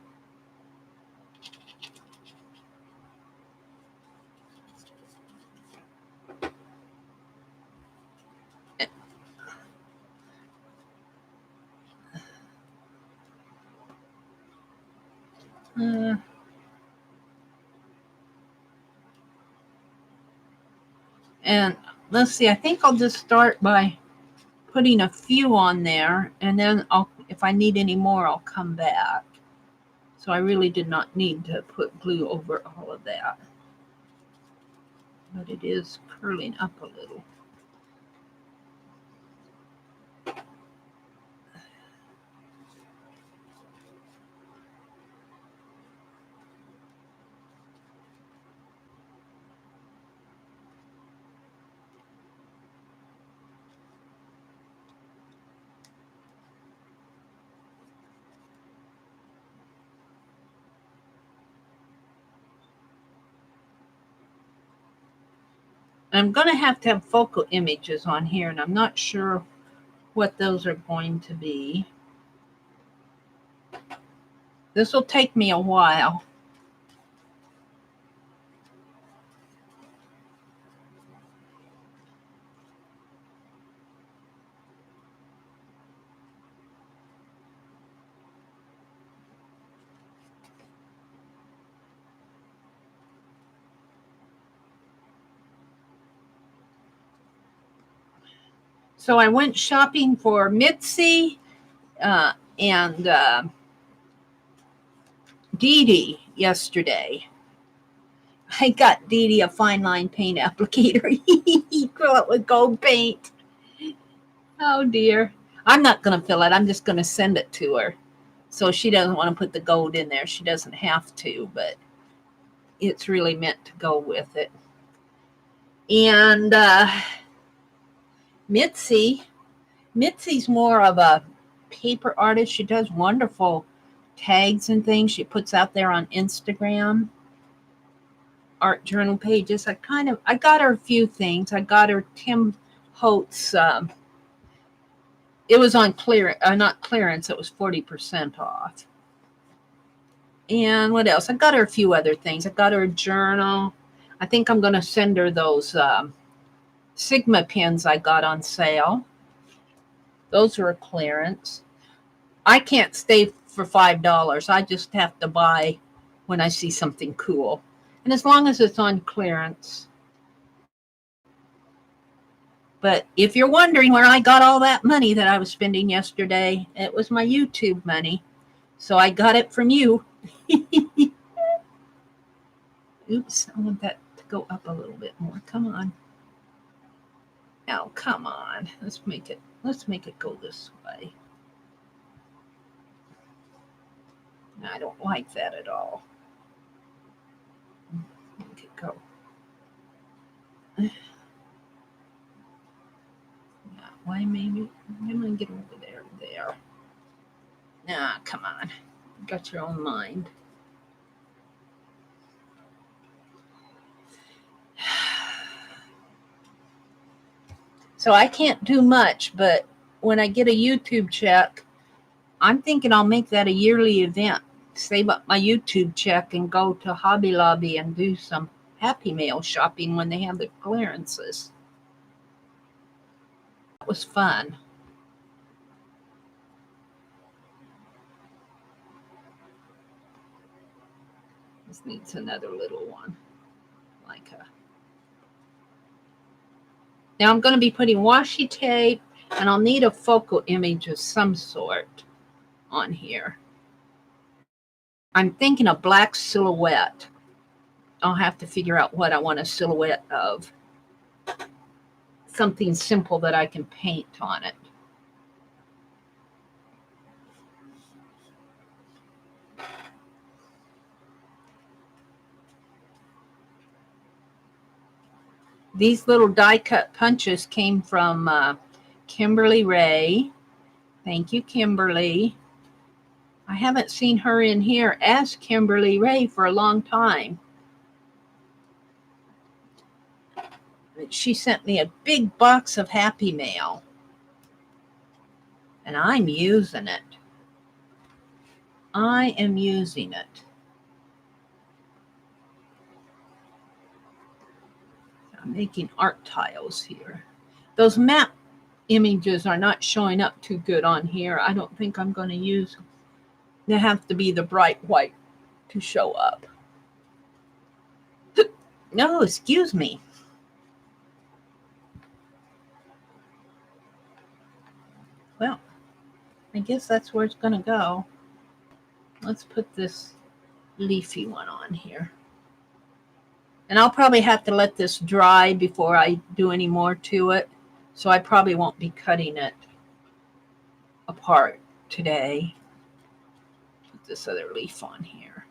And let's see, I think I'll just start by putting a few on there, and then if I need any more, I'll come back. So I really did not need to put glue over all of that. But it is curling up a little. I'm going to have focal images on here, and I'm not sure what those are going to be. This will take me a while. So I went shopping for Mitzi and Dee Dee yesterday. I got Dee Dee a fine line paint applicator. Fill it with gold paint. Oh dear. I'm not going to fill it. I'm just going to send it to her. So she doesn't want to put the gold in there. She doesn't have to, but it's really meant to go with it. And Mitzi's more of a paper artist. She does wonderful tags and things she puts out there on Instagram, art journal pages. I got her a few things. I got her Tim Holtz. It was on not clearance. It was 40% off. And what else? I got her a few other things. I got her a journal. I think I'm going to send her those Sigma pins I got on sale. Those are a clearance. I can't stay for $5. I just have to buy when I see something cool. And as long as it's on clearance. But if you're wondering where I got all that money that I was spending yesterday, it was my YouTube money. So I got it from you. Oops, I want that to go up a little bit more. Come on. Now, come on. Let's make it go this way. I don't like that at all. Make it go. Why maybe? I'm going to get over there. There. Nah, come on. You got your own mind. So I can't do much, but when I get a YouTube check, I'm thinking I'll make that a yearly event. Save up my YouTube check and go to Hobby Lobby and do some Happy Mail shopping when they have the clearances. That was fun. This needs another little one. Now I'm going to be putting washi tape, and I'll need a focal image of some sort on here. I'm thinking a black silhouette. I'll have to figure out what I want a silhouette of. Something simple that I can paint on it. These little die cut punches came from Kimberly Ray. Thank you, Kimberly. I haven't seen her in here as Kimberly Ray for a long time. She sent me a big box of Happy Mail, and I'm using it. I am using it. I'm making art tiles here. Those map images are not showing up too good on here. I don't think I'm going to use them. They have to be the bright white to show up. No, excuse me. Well, I guess that's where it's going to go. Let's put this leafy one on here. And I'll probably have to let this dry before I do any more to it. So I probably won't be cutting it apart today. Put this other leaf on here.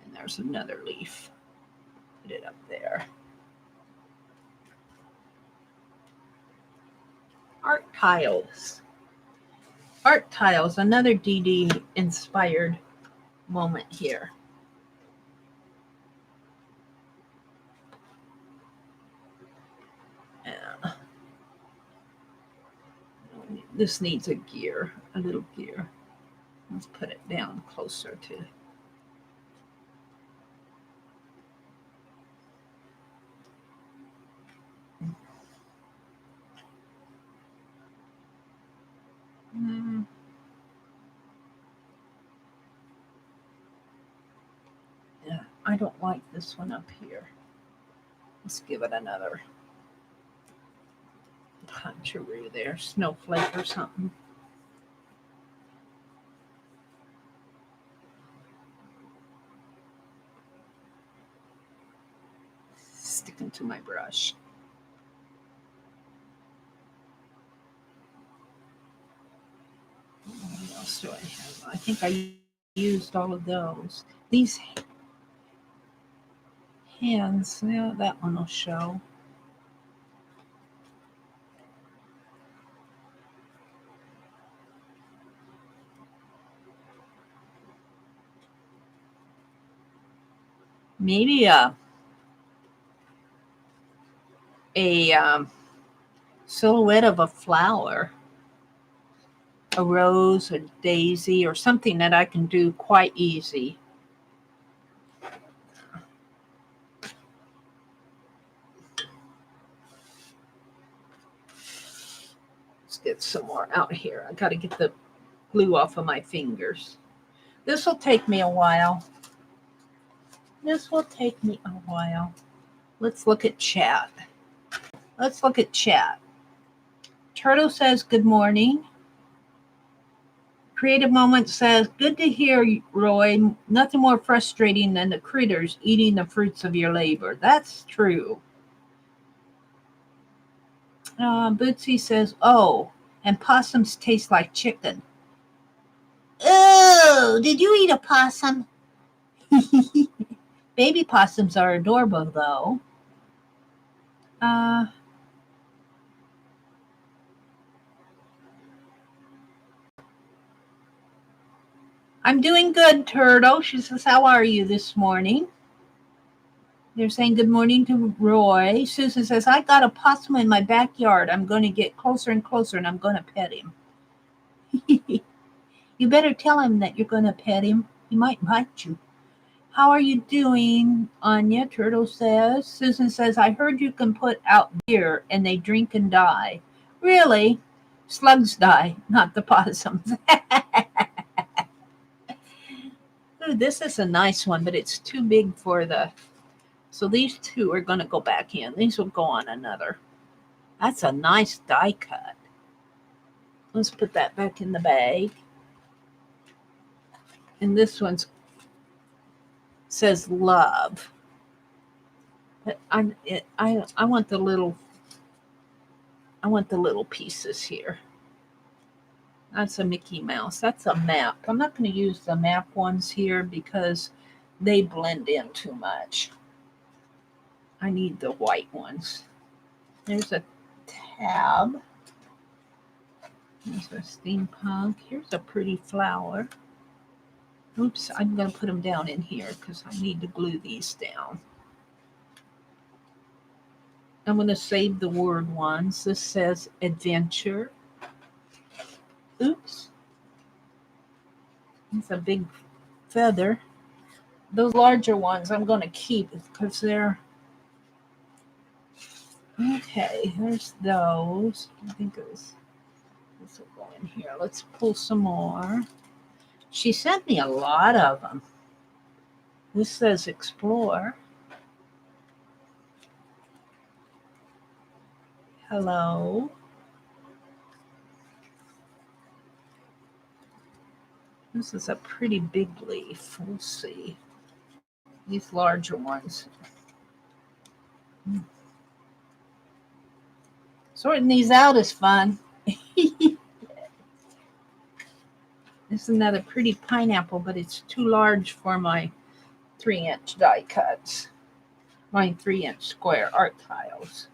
And there's another leaf. Put it up there. Art tiles. Art tiles, another DD inspired moment here. This needs a gear, a little gear. Let's put it down closer to. Yeah, I don't like this one up here. Let's give it another puncheroo there, snowflake or something. Sticking to my brush. What else do I have? I think I used all of those. These hands, yeah, that one will show. Maybe a silhouette of a flower, a rose, a daisy, or something that I can do quite easy. Let's get some more out here. I got to get the glue off of my fingers. This will take me a while. Let's look at chat. Turtle says good morning. Creative Moment says, good to hear, Roy. Nothing more frustrating than the critters eating the fruits of your labor. That's true. Bootsy says, oh, and possums taste like chicken. Oh, did you eat a possum? Baby possums are adorable, though. I'm doing good, Turtle. She says, how are you this morning? They're saying good morning to Roy. Susan says, I got a possum in my backyard. I'm going to get closer and closer, and I'm going to pet him. You better tell him that you're going to pet him. He might bite you. How are you doing, Anya? Turtle says. Susan says, I heard you can put out beer and they drink and die. Really? Slugs die, not the possums. Ooh, this is a nice one, but it's too big for the... So these two are going to go back in. These will go on another. That's a nice die cut. Let's put that back in the bag. And this one's says love. But I want the little pieces here. That's a Mickey Mouse. That's a map. I'm not going to use the map ones here because they blend in too much. I need the white ones. There's a tab. There's a steampunk. Here's a pretty flower. Oops, I'm going to put them down in here because I need to glue these down. I'm going to save the word ones. This says adventure. Oops. It's a big feather. Those larger ones I'm going to keep because they're... Okay, there's those. I think this will go in here. Let's pull some more. She sent me a lot of them. This says explore. Hello. This is a pretty big leaf. We'll see. These larger ones. Sorting these out is fun. This is another pretty pineapple, but it's too large for my 3-inch die cuts. My 3-inch square art tiles.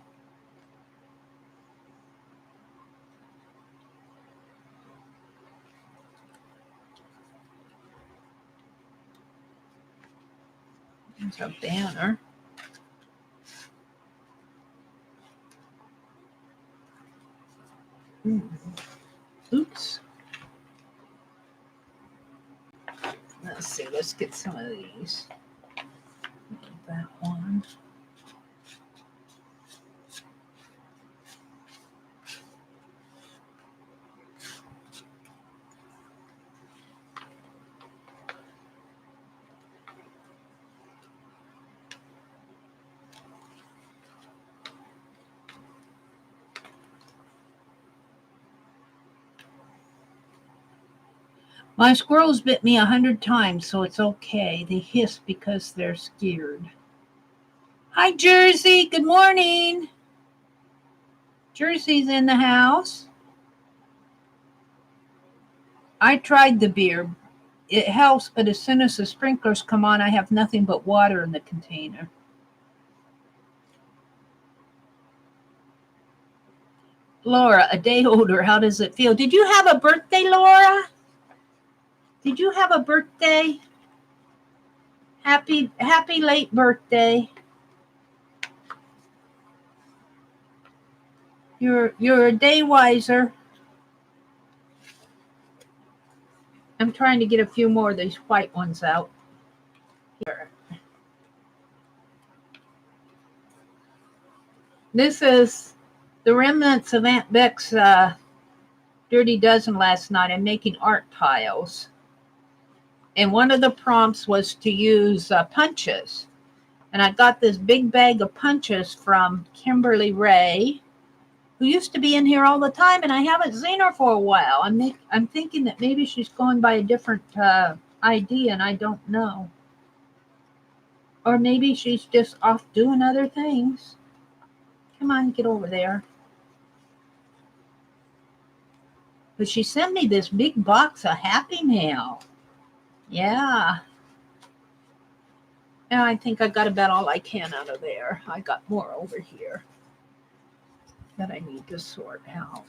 There's a banner. Oops. Let's see. Let's get some of these. That one. My squirrels bit me 100 times, so it's okay. They hiss because they're scared. Hi, Jersey. Good morning. Jersey's in the house. I tried the beer. It helps, but as soon as the sprinklers come on, I have nothing but water in the container. Laura, a day older. How does it feel? Did you have a birthday, Laura? Did you have a birthday? Happy late birthday. You're a day wiser. I'm trying to get a few more of these white ones out. Here. This is the remnants of Aunt Beck's Dirty Dozen last night. I'm making art tiles. And one of the prompts was to use punches. And I got this big bag of punches from Kimberly Ray. who used to be in here all the time, and I haven't seen her for a while. I'm thinking that maybe she's going by a different ID, and I don't know. Or maybe she's just off doing other things. Come on, get over there. But she sent me this big box of Happy Mail. Yeah. And I think I got about all I can out of there. I got more over here that I need to sort out.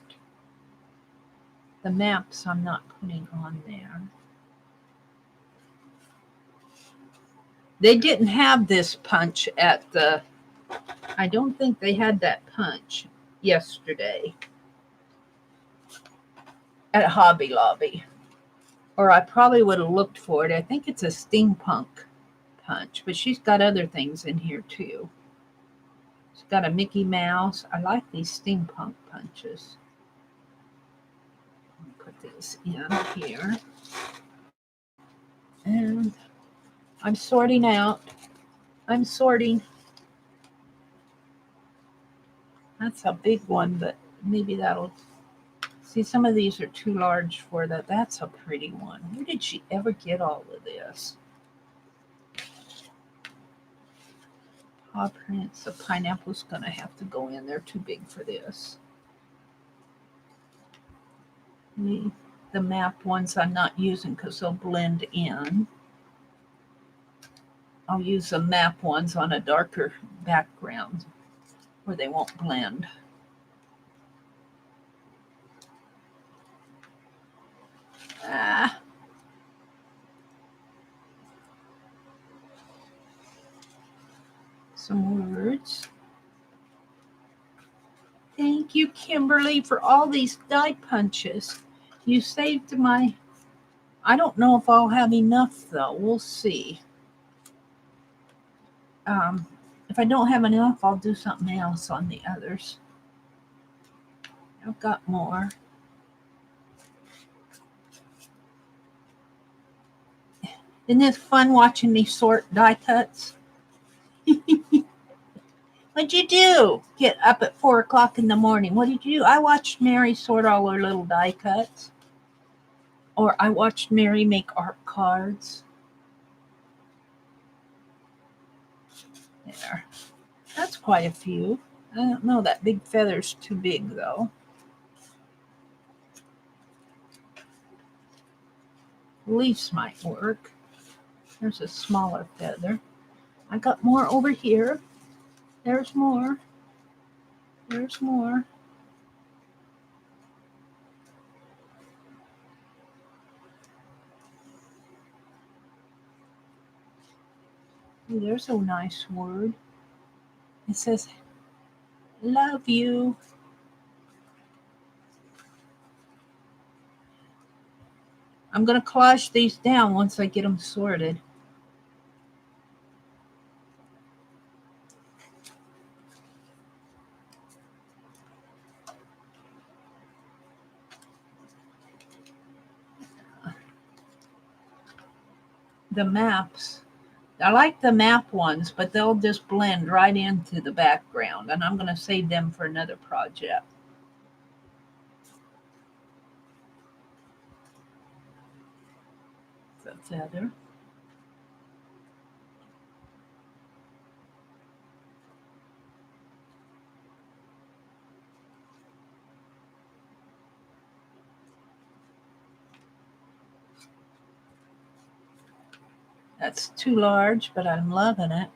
The maps I'm not putting on there. They didn't have this punch at the... I don't think they had that punch yesterday at Hobby Lobby. Or I probably would have looked for it. I think it's a steampunk punch, but she's got other things in here too. She's got a Mickey Mouse. I like these steampunk punches. Let me put these in here. And I'm sorting out. I'm sorting. That's a big one, but maybe that'll... See, some of these are too large for that. That's a pretty one. Where did she ever get all of this? Paw prints. The pineapple's going to have to go in. They're too big for this. The map ones I'm not using because they'll blend in. I'll use the map ones on a darker background where they won't blend. Some words. Thank you, Kimberly, for all these die punches. You saved my... I don't know if I'll have enough, though. We'll see. If I don't have enough, I'll do something else on the others. I've got more. Isn't it fun watching me sort die cuts? What'd you do? Get up at 4 o'clock in the morning. What did you do? I watched Mary sort all her little die cuts. Or I watched Mary make art cards. There. That's quite a few. I don't know. That big feather's too big, though. Leaves might work. There's a smaller feather. I got more over here. There's more. There's more. Ooh, there's a nice word. It says, love you. I'm going to collage these down once I get them sorted. The maps. I like the map ones, but they'll just blend right into the background, and I'm going to save them for another project. The feather. That's too large, but I'm loving it.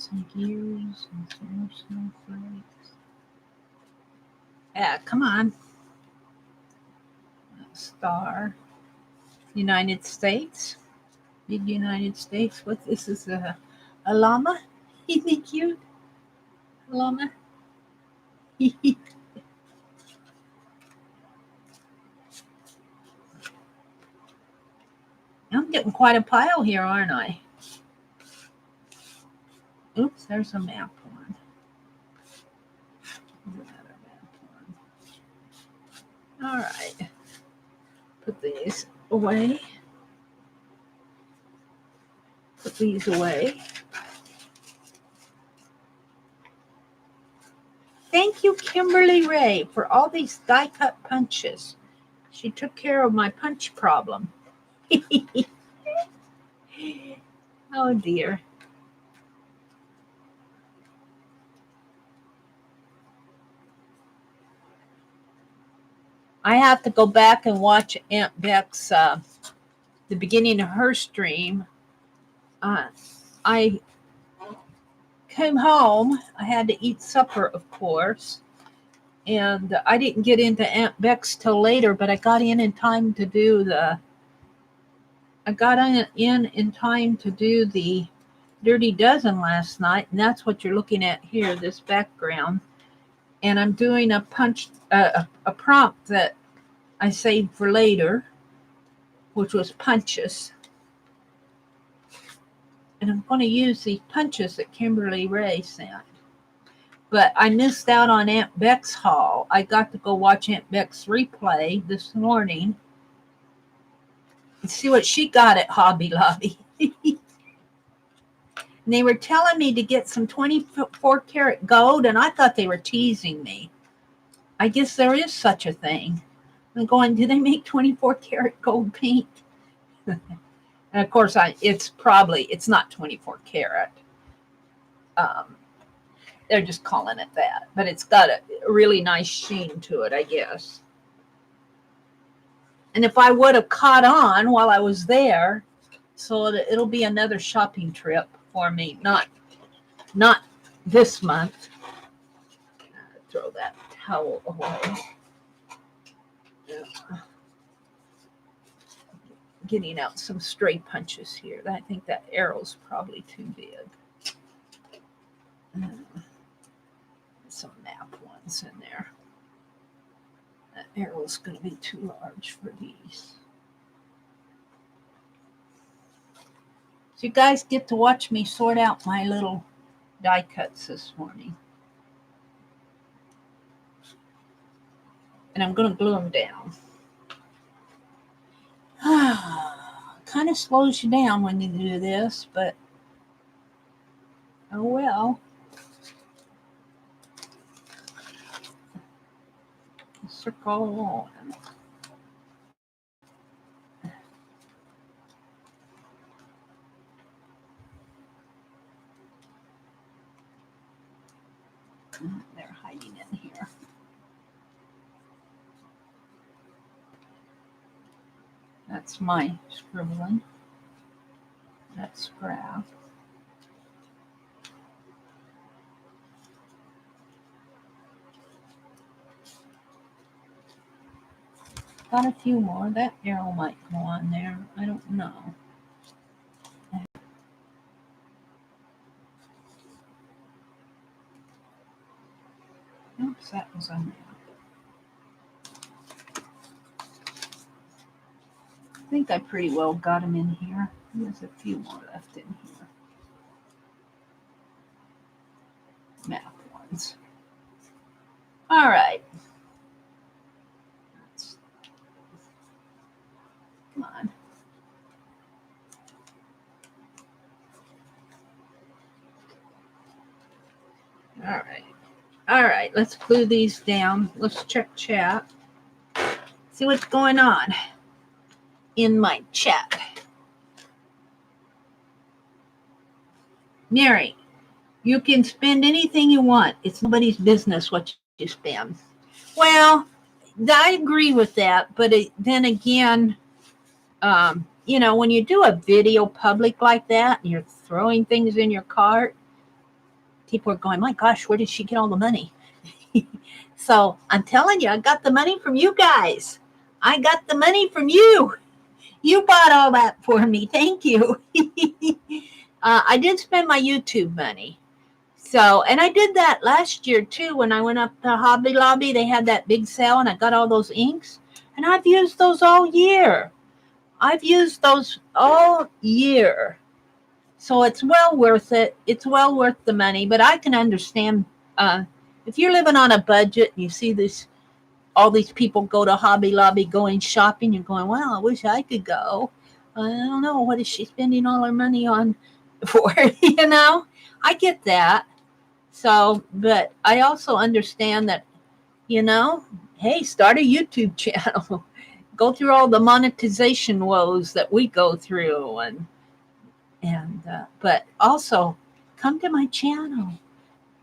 some gears and some more snowflakes. Yeah, come on. Star. United States. Big United States. What this is a llama? Isn't he cute? A llama. I'm getting quite a pile here, aren't I? Oops, there's a map one. Another map one. All right. Put these away. Put these away. Thank you, Kimberly Ray, for all these die cut punches. She took care of my punch problem. Oh dear. I have to go back and watch Aunt Beck's the beginning of her stream. I came home. I had to eat supper, of course, and I didn't get into Aunt Beck's till later. But I got in time to do the. I got in time to do the Dirty Dozen last night, and that's what you're looking at here. This background, and I'm doing a prompt that I saved for later, which was punches. And I'm going to use these punches that Kimberly Ray sent. But I missed out on Aunt Beck's haul. I got to go watch Aunt Beck's replay this morning and see what she got at Hobby Lobby. And they were telling me to get some 24 karat gold, and I thought they were teasing me. I guess there is such a thing. I'm going, do they make 24 karat gold paint? And of course, it's not 24 karat. They're just calling it that. But it's got a really nice sheen to it, I guess. And if I would have caught on while I was there, so it'll be another shopping trip for me. Not this month. Throw that towel away. Yeah. Getting out some stray punches here. I think that arrow's probably too big. Some map ones in there. That arrow's going to be too large for these. So you guys get to watch me sort out my little die cuts this morning. And I'm going to glue them down. Kind of slows you down when you do this, but oh well. Circle on. They're hiding in here. That's my scribbling. That's graph. Got a few more. That arrow might go on there. I don't know. Oops, that was on there. I think I pretty well got them in here. There's a few more left in here. Map ones. All right. Come on. All right. All right. Let's glue these down. Let's check chat. See what's going on in my chat. Mary, you can spend anything you want. It's nobody's business what you spend. Well, I agree with that. But then again, when you do a video public like that, and you're throwing things in your cart, People are going, my gosh, where did she get all the money? So I'm telling you, I got the money from you guys. I got the money from you. You bought all that for me. Thank you. I did spend my YouTube money. So, and I did that last year too. When I went up to Hobby Lobby, they had that big sale and I got all those inks. And I've used those all year. I've used those all year. So it's well worth it. It's well worth the money. But I can understand if you're living on a budget and you see this, all these people go to Hobby Lobby going shopping, you're going, well, I wish I could go. I don't know. What is she spending all her money on for? You know, I get that. So, but I also understand that, you know, hey, start a YouTube channel. Go through all the monetization woes that we go through, but also come to my channel,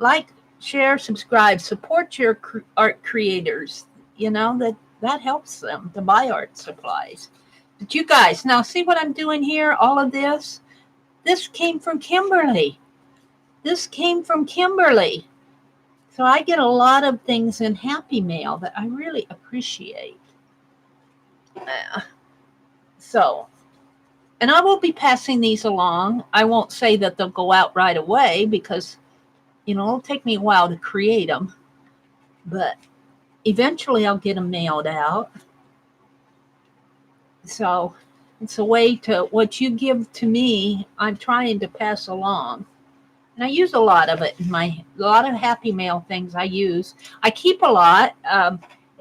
like, share, subscribe, support your art creators. You know that helps them to buy art supplies. But you guys, now see what I'm doing here. All of this came from Kimberly. This came from Kimberly. So I get a lot of things in Happy Mail that I really appreciate. So, and I will be passing these along. I won't say that they'll go out right away because, you know, it'll take me a while to create them. But eventually I'll get them mailed out. So it's a way to, what you give to me, I'm trying to pass along. And I use a lot of it in a lot of Happy Mail things I use. I keep a lot,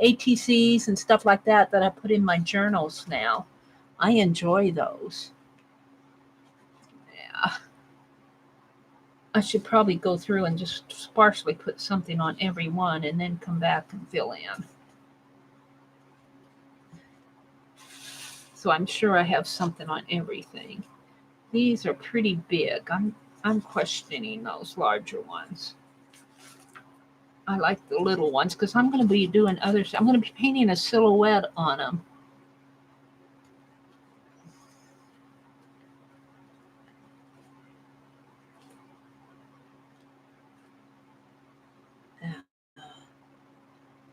ATCs and stuff like that I put in my journals now. I enjoy those. Yeah. I should probably go through and just sparsely put something on every one and then come back and fill in. So I'm sure I have something on everything. These are pretty big. I'm questioning those larger ones. I like the little ones because I'm going to be doing others. I'm going to be painting a silhouette on them.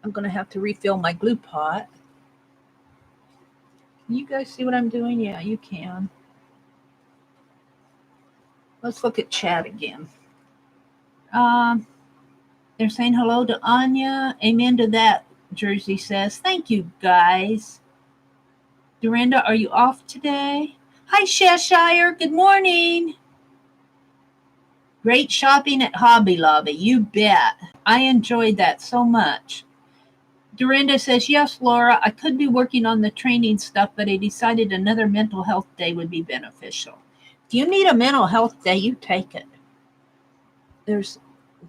I'm going to have to refill my glue pot. Can you guys see what I'm doing? Yeah, you can. Let's look at chat again. They're saying hello to Anya. Amen to that, Jersey says. Thank you, guys. Dorinda, are you off today? Hi, Cheshire. Good morning. Great shopping at Hobby Lobby. You bet. I enjoyed that so much. Dorinda says, yes, Laura, I could be working on the training stuff, but I decided another mental health day would be beneficial. If you need a mental health day, you take it. There's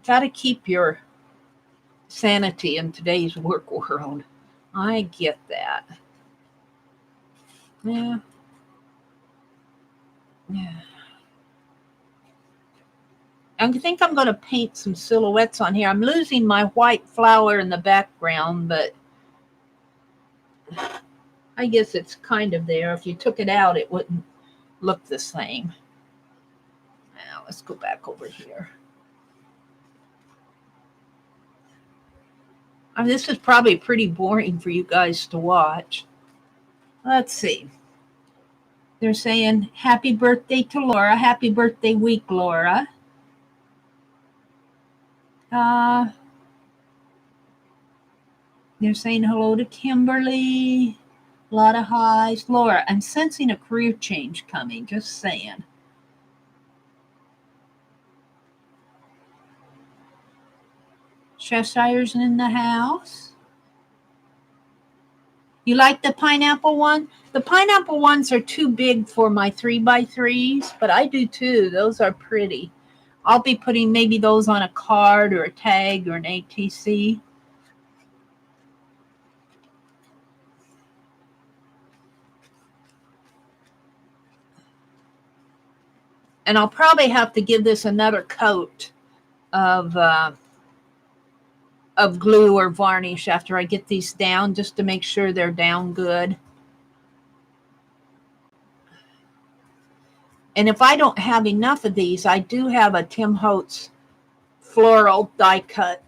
got to keep your sanity in today's work world. I get that. Yeah. I think I'm going to paint some silhouettes on here. I'm losing my white flower in the background, but I guess it's kind of there. If you took it out, it wouldn't look the same. Now, let's go back over here. I mean, this is probably pretty boring for you guys to watch. Let's see. They're saying, happy birthday to Laura. Happy birthday week, Laura. They're saying hello to Kimberly. A lot of highs. Laura, I'm sensing a career change coming. Just saying. Cheshire's in the house. You like the pineapple one? The pineapple ones are too big for my 3x3s, but I do too. Those are pretty. I'll be putting maybe those on a card or a tag or an ATC. And I'll probably have to give this another coat of glue or varnish after I get these down, just to make sure they're down good. And if I don't have enough of these, I do have a Tim Holtz floral die cut,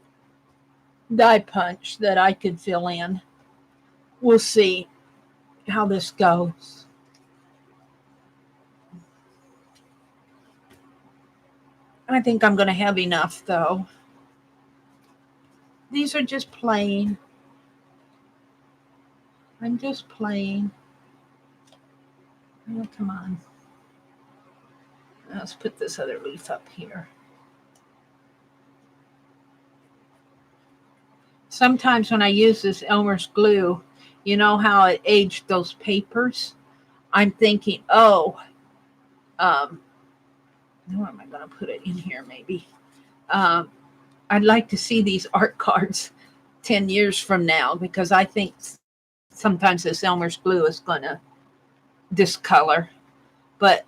die punch that I could fill in. We'll see how this goes. I think I'm going to have enough, though. These are just plain. I'm just plain. Oh, come on. Let's put this other leaf up here. Sometimes when I use this Elmer's glue, you know how it aged those papers? I'm thinking, oh, where am I going to put it in here maybe? I'd like to see these art cards 10 years from now, because I think sometimes this Elmer's glue is going to discolor. But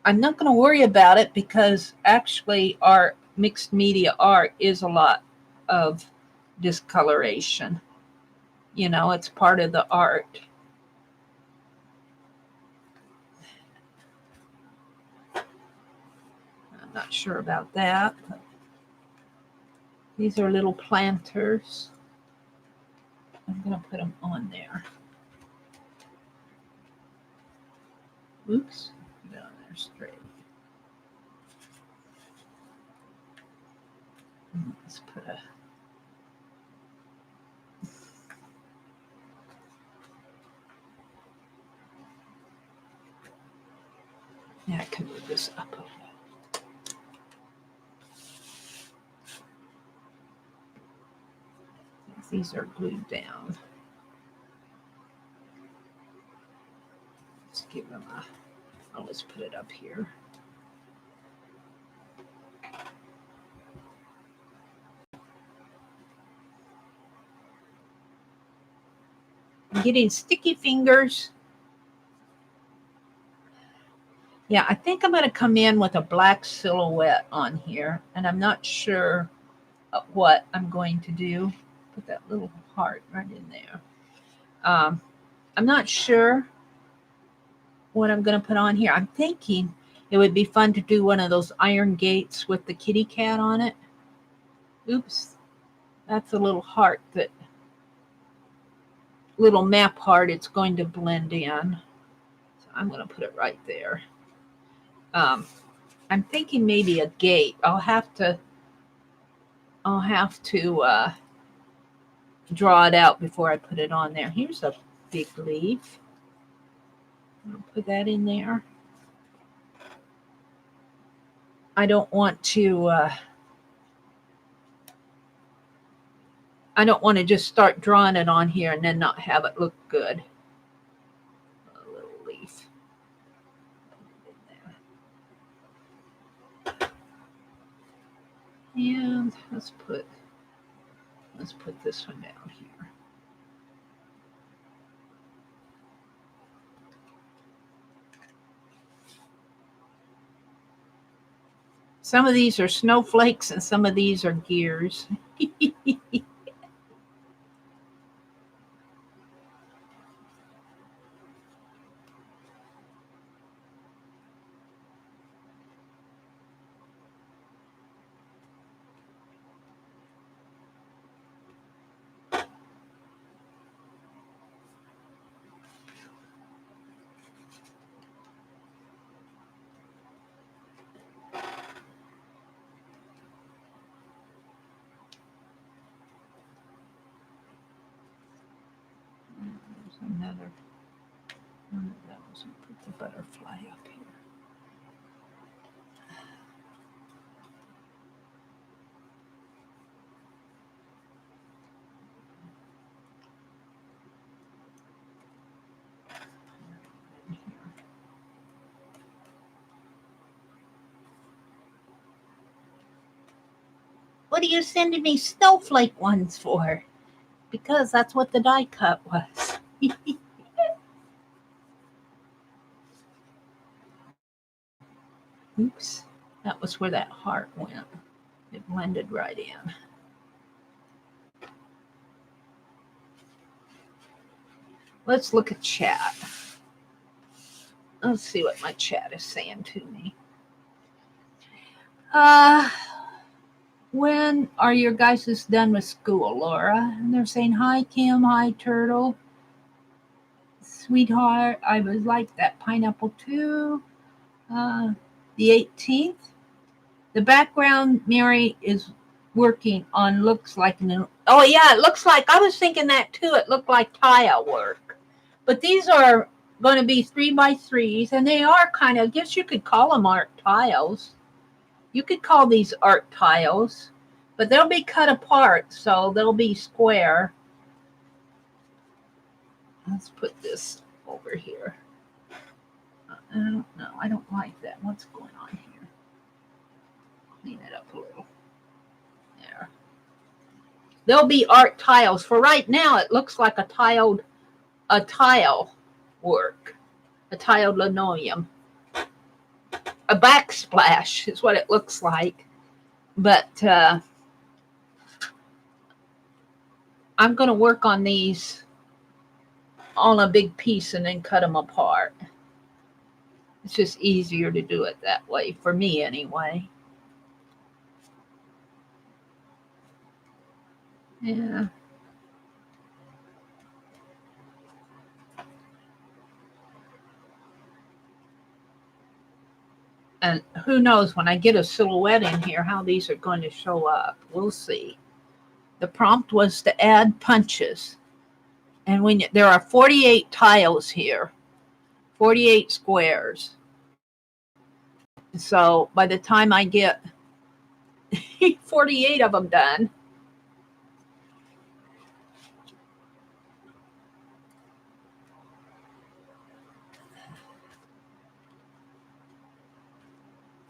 I'm not going to worry about it, because actually our mixed media art is a lot of discoloration. You know, it's part of the art. I'm not sure about that. But these are little planters. I'm going to put them on there. Oops, down there straight. Let's put a I can move this up a little. These are glued down. Let's give them a, I'll just put it up here. I'm getting sticky fingers. Yeah, I think I'm going to come in with a black silhouette on here, and I'm not sure what I'm going to do. Put that little heart right in there. I'm not sure what I'm going to put on here. I'm thinking it would be fun to do one of those iron gates with the kitty cat on it. Oops, that's a little heart, that little map heart. It's going to blend in. So I'm going to put it right there. I'm thinking maybe a gate. I'll have to draw it out before I put it on there. Here's a big leaf. I'll put that in there. I don't want to just start drawing it on here and then not have it look good. A little leaf. And let's put this one down here. Some of these are snowflakes and some of these are gears. Another one of those, and put the butterfly up here. What are you sending me snowflake ones for? Because that's what the die cut was. Oops, that was where that heart went. It blended right in. Let's look at chat. Let's see what my chat is saying to me. When are your guys done with school, Laura? And they're saying, hi, Kim. Hi, Turtle. Sweetheart, I would like that pineapple too. The 18th. The background Mary is working on looks like an. Oh, yeah, it looks like. I was thinking that too. It looked like tile work. But these are going to be 3x3s, and they are kind of, I guess you could call them art tiles. You could call these art tiles, but they'll be cut apart, so they'll be square. Let's put this over here. I don't know. I don't like that. What's going on here? Clean it up a little. There. They'll be art tiles. For right now, it looks like a tile work, a tiled linoleum. A backsplash is what it looks like. But I'm going to work on these on a big piece and then cut them apart. It's just easier to do it that way, for me anyway. Yeah. And who knows, when I get a silhouette in here, how these are going to show up. We'll see. The prompt was to add punches. And when there are 48 tiles here, 48 squares. So by the time I get 48 of them done,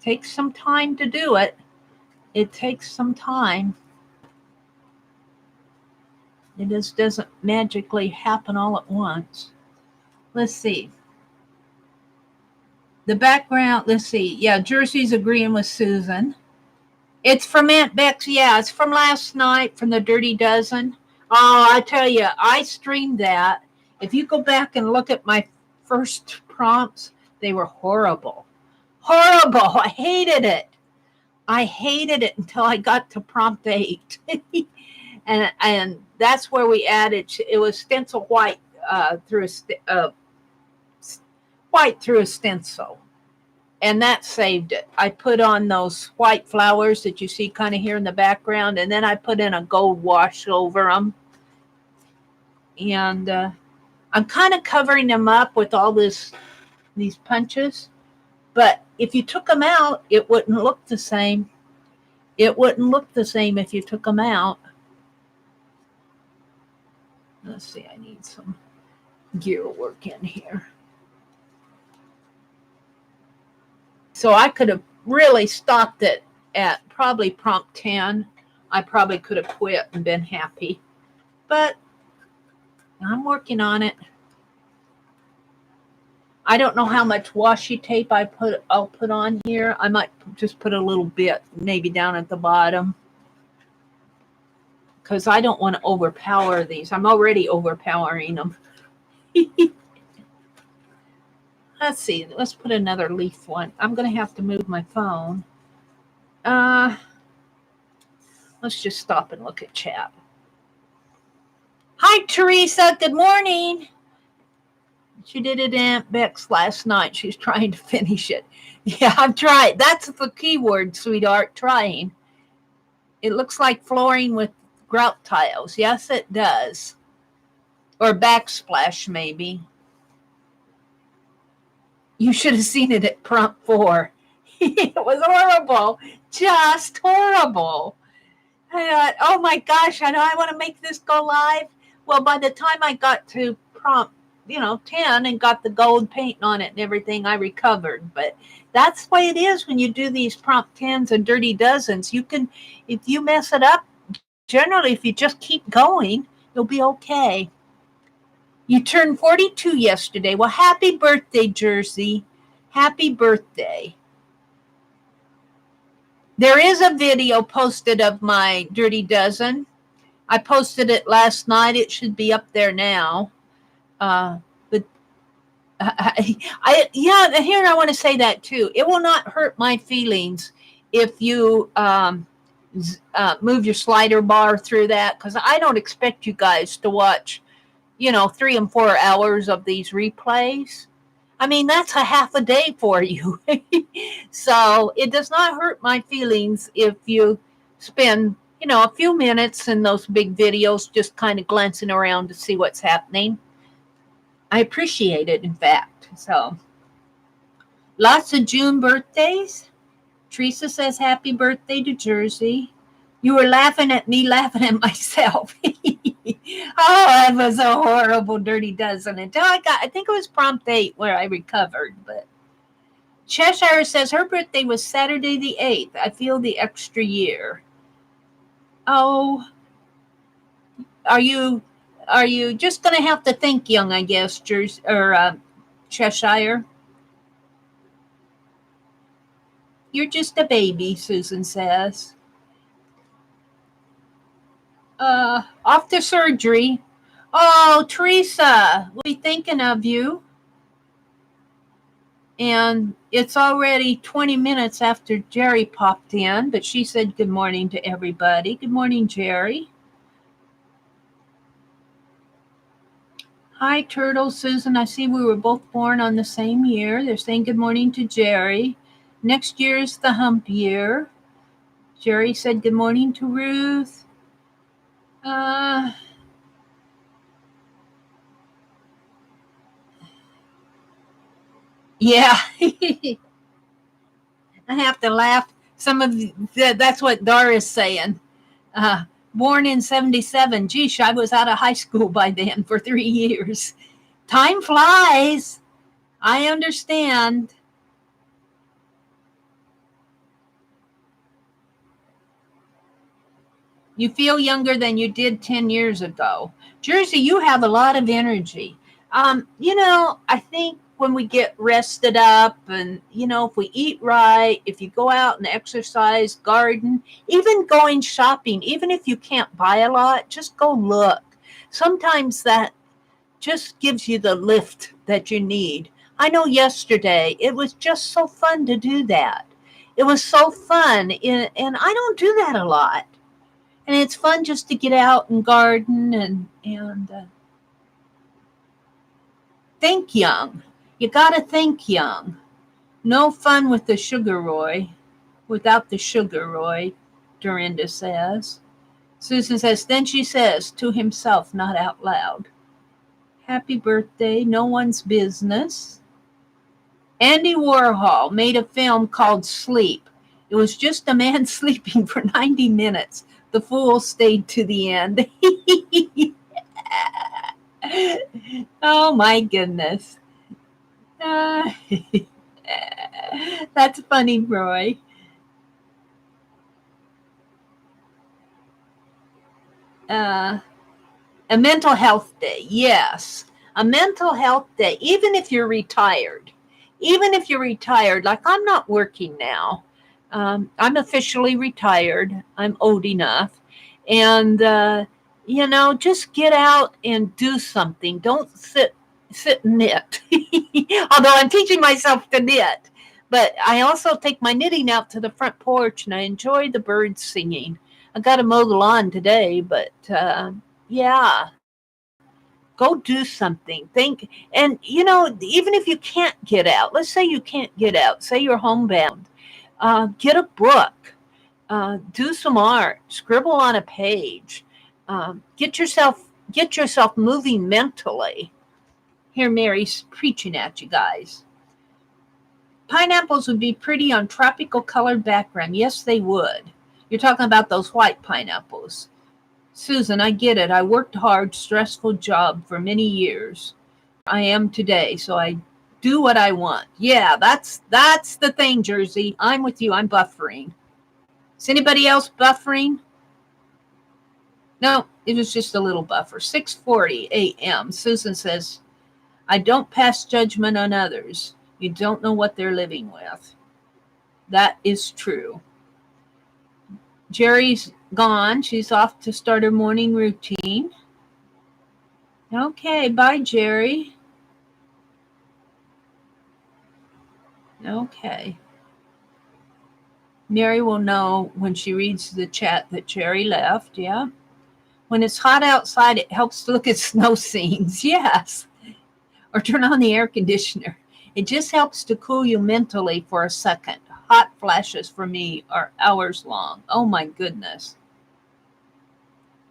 takes some time to do it. It takes some time. It just doesn't magically happen all at once. Let's see. The background, let's see. Yeah, Jersey's agreeing with Susan. It's from Aunt Bex. Yeah, it's from last night from the Dirty Dozen. Oh, I tell you, I streamed that. If you go back and look at my first prompts, they were horrible. Horrible. I hated it. I hated it until I got to prompt 8. and that's where we added, it was stencil white through a stencil. And that saved it. I put on those white flowers that you see kind of here in the background, and then I put in a gold wash over them. And I'm kind of covering them up with all these punches. But if you took them out, it wouldn't look the same. It wouldn't look the same if you took them out. Let's see, I need some gear work in here. So I could have really stopped it at probably prompt 10. I probably could have quit and been happy. But I'm working on it. I don't know how much washi tape I'll put on here. I might just put a little bit, maybe down at the bottom. Because I don't want to overpower these. I'm already overpowering them. Let's see. Let's put another leaf one. I'm going to have to move my phone. Let's just stop and look at chat. Hi, Teresa. Good morning. She did it Aunt Bex last night. She's trying to finish it. Yeah, I'm trying. That's the key word, sweetheart, trying. It looks like flooring with grout tiles. Yes, it does. Or backsplash, maybe. You should have seen it at prompt 4. It was horrible. Just horrible. I thought, oh my gosh, I know I want to make this go live. Well, by the time I got to prompt 10 and got the gold paint on it and everything, I recovered. But that's the way it is when you do these prompt 10s and dirty dozens. You can, if you mess it up, generally, if you just keep going, you'll be okay. You turned 42 yesterday. Well, happy birthday, Jersey. Happy birthday. There is a video posted of my dirty dozen. I posted it last night. It should be up there now. But here I want to say that too. It will not hurt my feelings if you move your slider bar through that, because I don't expect you guys to watch, 3 and 4 hours of these replays. I mean, that's a half a day for you. So it does not hurt my feelings if you spend, a few minutes in those big videos just kind of glancing around to see what's happening. I appreciate it, in fact. So lots of June birthdays. Teresa says happy birthday to Jersey. You were laughing at me, laughing at myself. Oh, that was a horrible dirty dozen until I think it was prompt 8 where I recovered. But Cheshire says her birthday was Saturday the 8th. I feel the extra year. Oh, are you just going to have to think young, I guess, Cheshire? You're just a baby, Susan says. Off to surgery. Oh, Teresa, we'll be thinking of you. And it's already 20 minutes after Jerry popped in, but she said good morning to everybody. Good morning, Jerry. Hi, Turtle. Susan, I see we were both born on the same year. They're saying good morning to Jerry. Next year is the hump year. Jerry said good morning to Ruth. Yeah. I have to laugh. That's what Dora's saying. Born in 77. Geesh, I was out of high school by then for 3 years. Time flies. I understand. You feel younger than you did 10 years ago. Jersey, you have a lot of energy. I think when we get rested up and, if we eat right, if you go out and exercise, garden, even going shopping, even if you can't buy a lot, just go look. Sometimes that just gives you the lift that you need. I know yesterday it was just so fun to do that. It was so fun, and I don't do that a lot. And it's fun just to get out and garden and think young. You got to think young. No fun with the sugar, Roy. Without the sugar, Roy, Dorinda says. Susan says, then she says to himself, not out loud, happy birthday, no one's business. Andy Warhol made a film called Sleep. It was just a man sleeping for 90 minutes. The fool stayed to the end. Oh my goodness. That's funny, Roy. A mental health day, yes. A mental health day, even if you're retired. Even if you're retired, like I'm not working now. I'm officially retired. I'm old enough. And, just get out and do something. Don't sit and knit. Although I'm teaching myself to knit. But I also take my knitting out to the front porch and I enjoy the birds singing. I got to mow the lawn today, but yeah, go do something. Think, and even if you can't get out, let's say you can't get out, say you're homebound, get a book, do some art, scribble on a page, get yourself moving mentally. Here, Mary's preaching at you guys. Pineapples would be pretty on tropical colored background. Yes, they would. You're talking about those white pineapples. Susan, I get it. I worked hard, stressful job for many years. I am today, so I do what I want. Yeah, that's the thing, Jersey. I'm with you. I'm buffering. Is anybody else buffering? No, it was just a little buffer. 6:40 a.m. Susan says, I don't pass judgment on others. You don't know what they're living with. That is true. Jerry's gone. She's off to start her morning routine. Okay, bye, Jerry. Okay. Mary will know when she reads the chat that Jerry left. Yeah. When it's hot outside, it helps to look at snow scenes. Yes. Or turn on the air conditioner. It just helps to cool you mentally for a second. Hot flashes for me are hours long. Oh my goodness.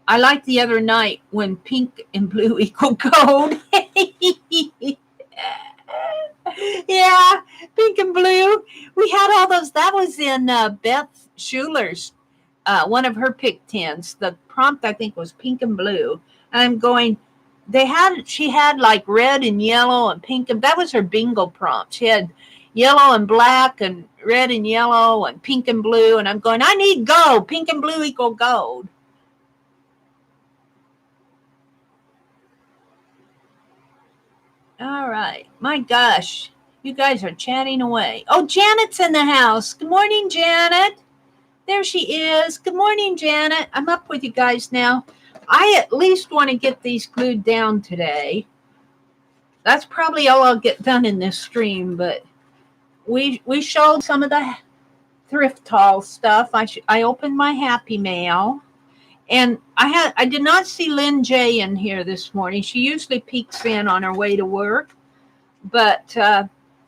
I like the other night when pink and blue equal gold. Yeah, pink and blue. We had all those. That was in Beth Schuler's, one of her pick 10s. The prompt, I think, was pink and blue. And I'm going, she had like red and yellow and pink. And that was her bingo prompt. She had yellow and black and red and yellow and pink and blue. And I'm going, I need gold. Pink and blue equal gold. All right. My gosh. You guys are chatting away. Oh, Janet's in the house. Good morning, Janet. There she is. Good morning, Janet. I'm up with you guys now. I at least want to get these glued down today. That's probably all I'll get done in this stream, but we showed some of the thrift haul stuff. I opened my Happy Mail, and I did not see Lynn J in here this morning. She usually peeks in on her way to work, but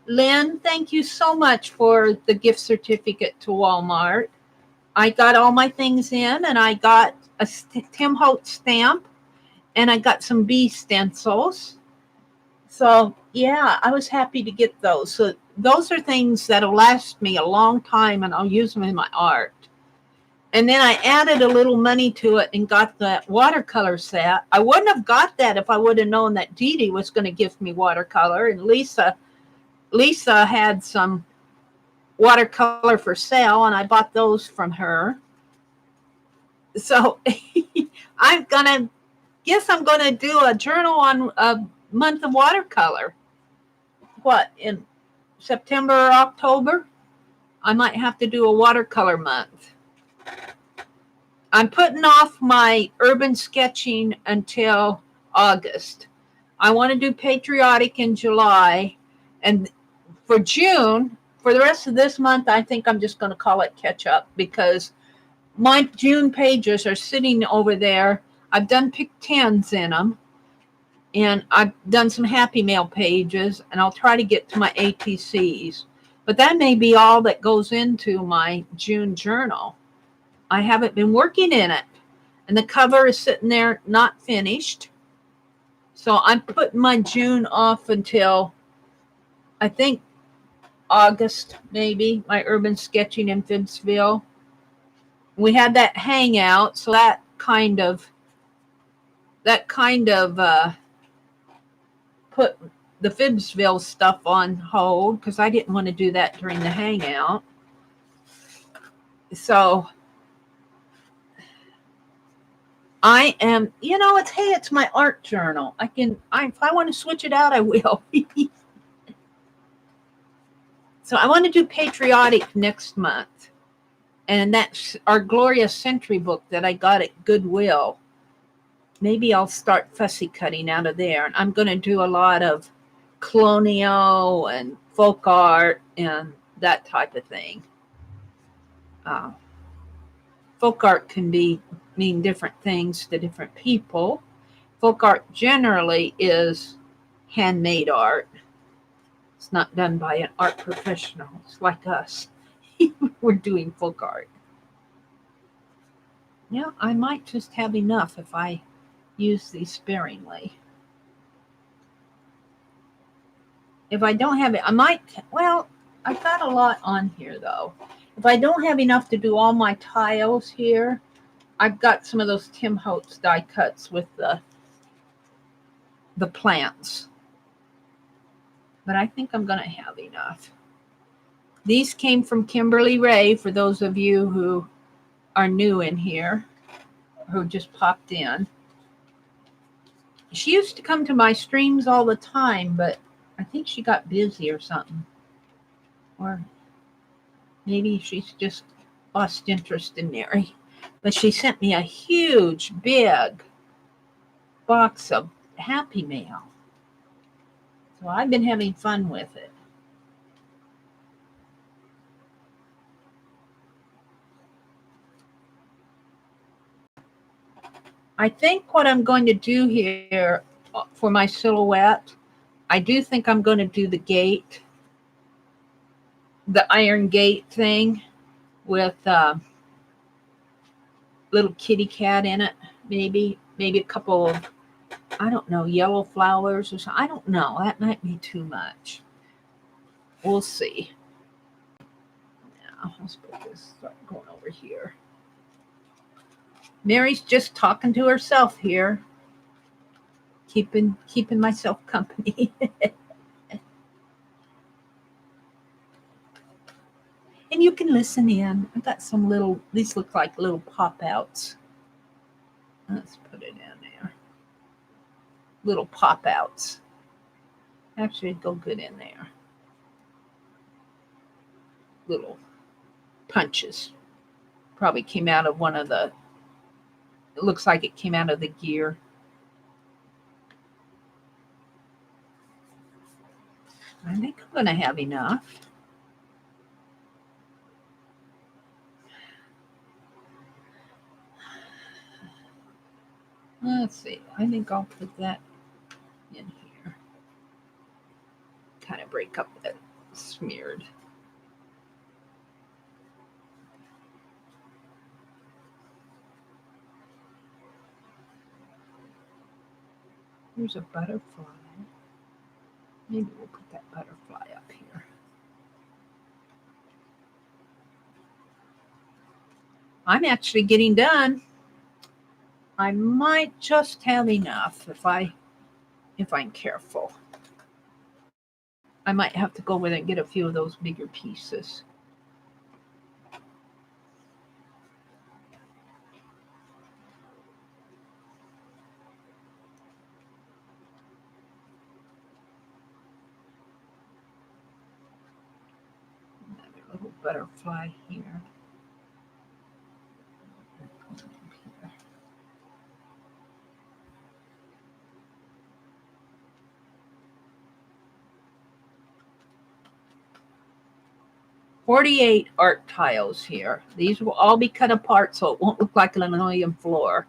Lynn, thank you so much for the gift certificate to Walmart. I got all my things in, and I got a Tim Holtz stamp, and I got some bee stencils. So, yeah, I was happy to get those. So those are things that'll last me a long time, and I'll use them in my art. And then I added a little money to it and got that watercolor set. I wouldn't have got that if I would have known that Dee Dee was going to give me watercolor, and Lisa had some watercolor for sale, and I bought those from her. So I'm gonna do a journal on a month of watercolor. What, in September or October? I might have to do a watercolor month. I'm putting off my urban sketching until August. I want to do patriotic in July, and for June, for the rest of this month, I think I'm just going to call it catch up, because my June pages are sitting over there. I've done pick 10s in them, and I've done some Happy Mail pages, and I'll try to get to my ATCs. But that may be all that goes into my June journal. I haven't been working in it, and the cover is sitting there not finished. So I'm putting my June off until, I think, August, maybe, my urban sketching in Fibbsville. We had that hangout, so that kind of put the Fibbsville stuff on hold, because I didn't want to do that during the hangout. So I am, it's my art journal. If I want to switch it out, I will. So I want to do patriotic next month. And that's our Gloria Century book that I got at Goodwill. Maybe I'll start fussy cutting out of there. And I'm going to do a lot of colonial and folk art and that type of thing. Folk art can mean different things to different people. Folk art generally is handmade art. It's not done by an art professional. It's like us. We're doing folk art. Yeah, I might just have enough if I use these sparingly. If I don't have it, I might, I've got a lot on here though. If I don't have enough to do all my tiles here, I've got some of those Tim Holtz die cuts with the plants. But I think I'm going to have enough. These came from Kimberly Ray, for those of you who are new in here, who just popped in. She used to come to my streams all the time, but I think she got busy or something. Or maybe she's just lost interest in Mary. But she sent me a huge, big box of Happy Mail. So I've been having fun with it. I think what I'm going to do here for my silhouette, I do think I'm going to do the gate, the iron gate thing with little kitty cat in it, maybe a couple of, I don't know, yellow flowers or something. I don't know. That might be too much. We'll see. Now, let's put this, start going over here. Mary's just talking to herself here, keeping myself company. And you can listen in. I've got some little, these look like little pop-outs. Let's put it in there. Little pop-outs. Actually, it'd go good in there. Little punches. Probably came out of one of the, it looks like it came out of the gear. I think I'm going to have enough. Let's see. I think I'll put that in here. Kind of break up that smeared. Here's a butterfly. Maybe we'll put that butterfly up here. I'm actually getting done. I might just have enough if I'm careful. I might have to go over there and get a few of those bigger pieces. Another little butterfly here. "48 art tiles here. These will all be cut apart so it won't look like an linoleum floor."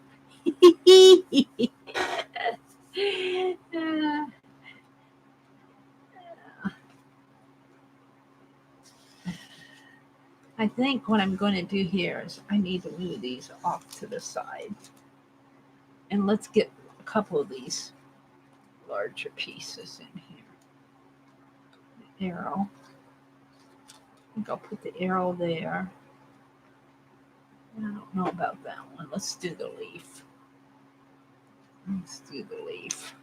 I think what I'm going to do here is I need to move these off to the side. And let's get a couple of these larger pieces in here. The arrow. I think I'll put the arrow there. I don't know about that one. Let's do the leaf. Let's do the leaf.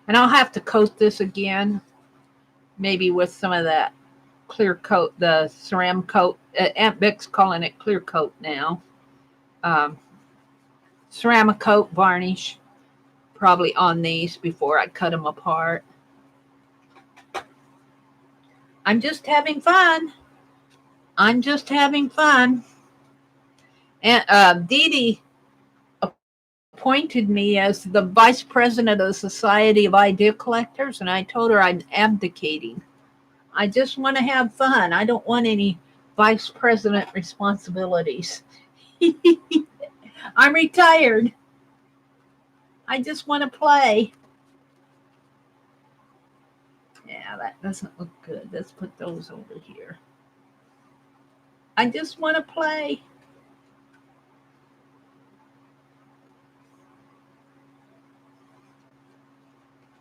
And I'll have to coat this again, maybe with some of that clear coat, the ceramic coat. Aunt Vic's calling it clear coat now. Ceramic coat varnish, probably on these before I cut them apart. I'm just having fun. I'm just having fun. And Dee Dee appointed me as the vice president of the Society of Idea Collectors, and I told her I'm abdicating. I just want to have fun. I don't want any vice president responsibilities. I'm retired. I just want to play. Yeah, that doesn't look good. Let's put those over here. I just want to play.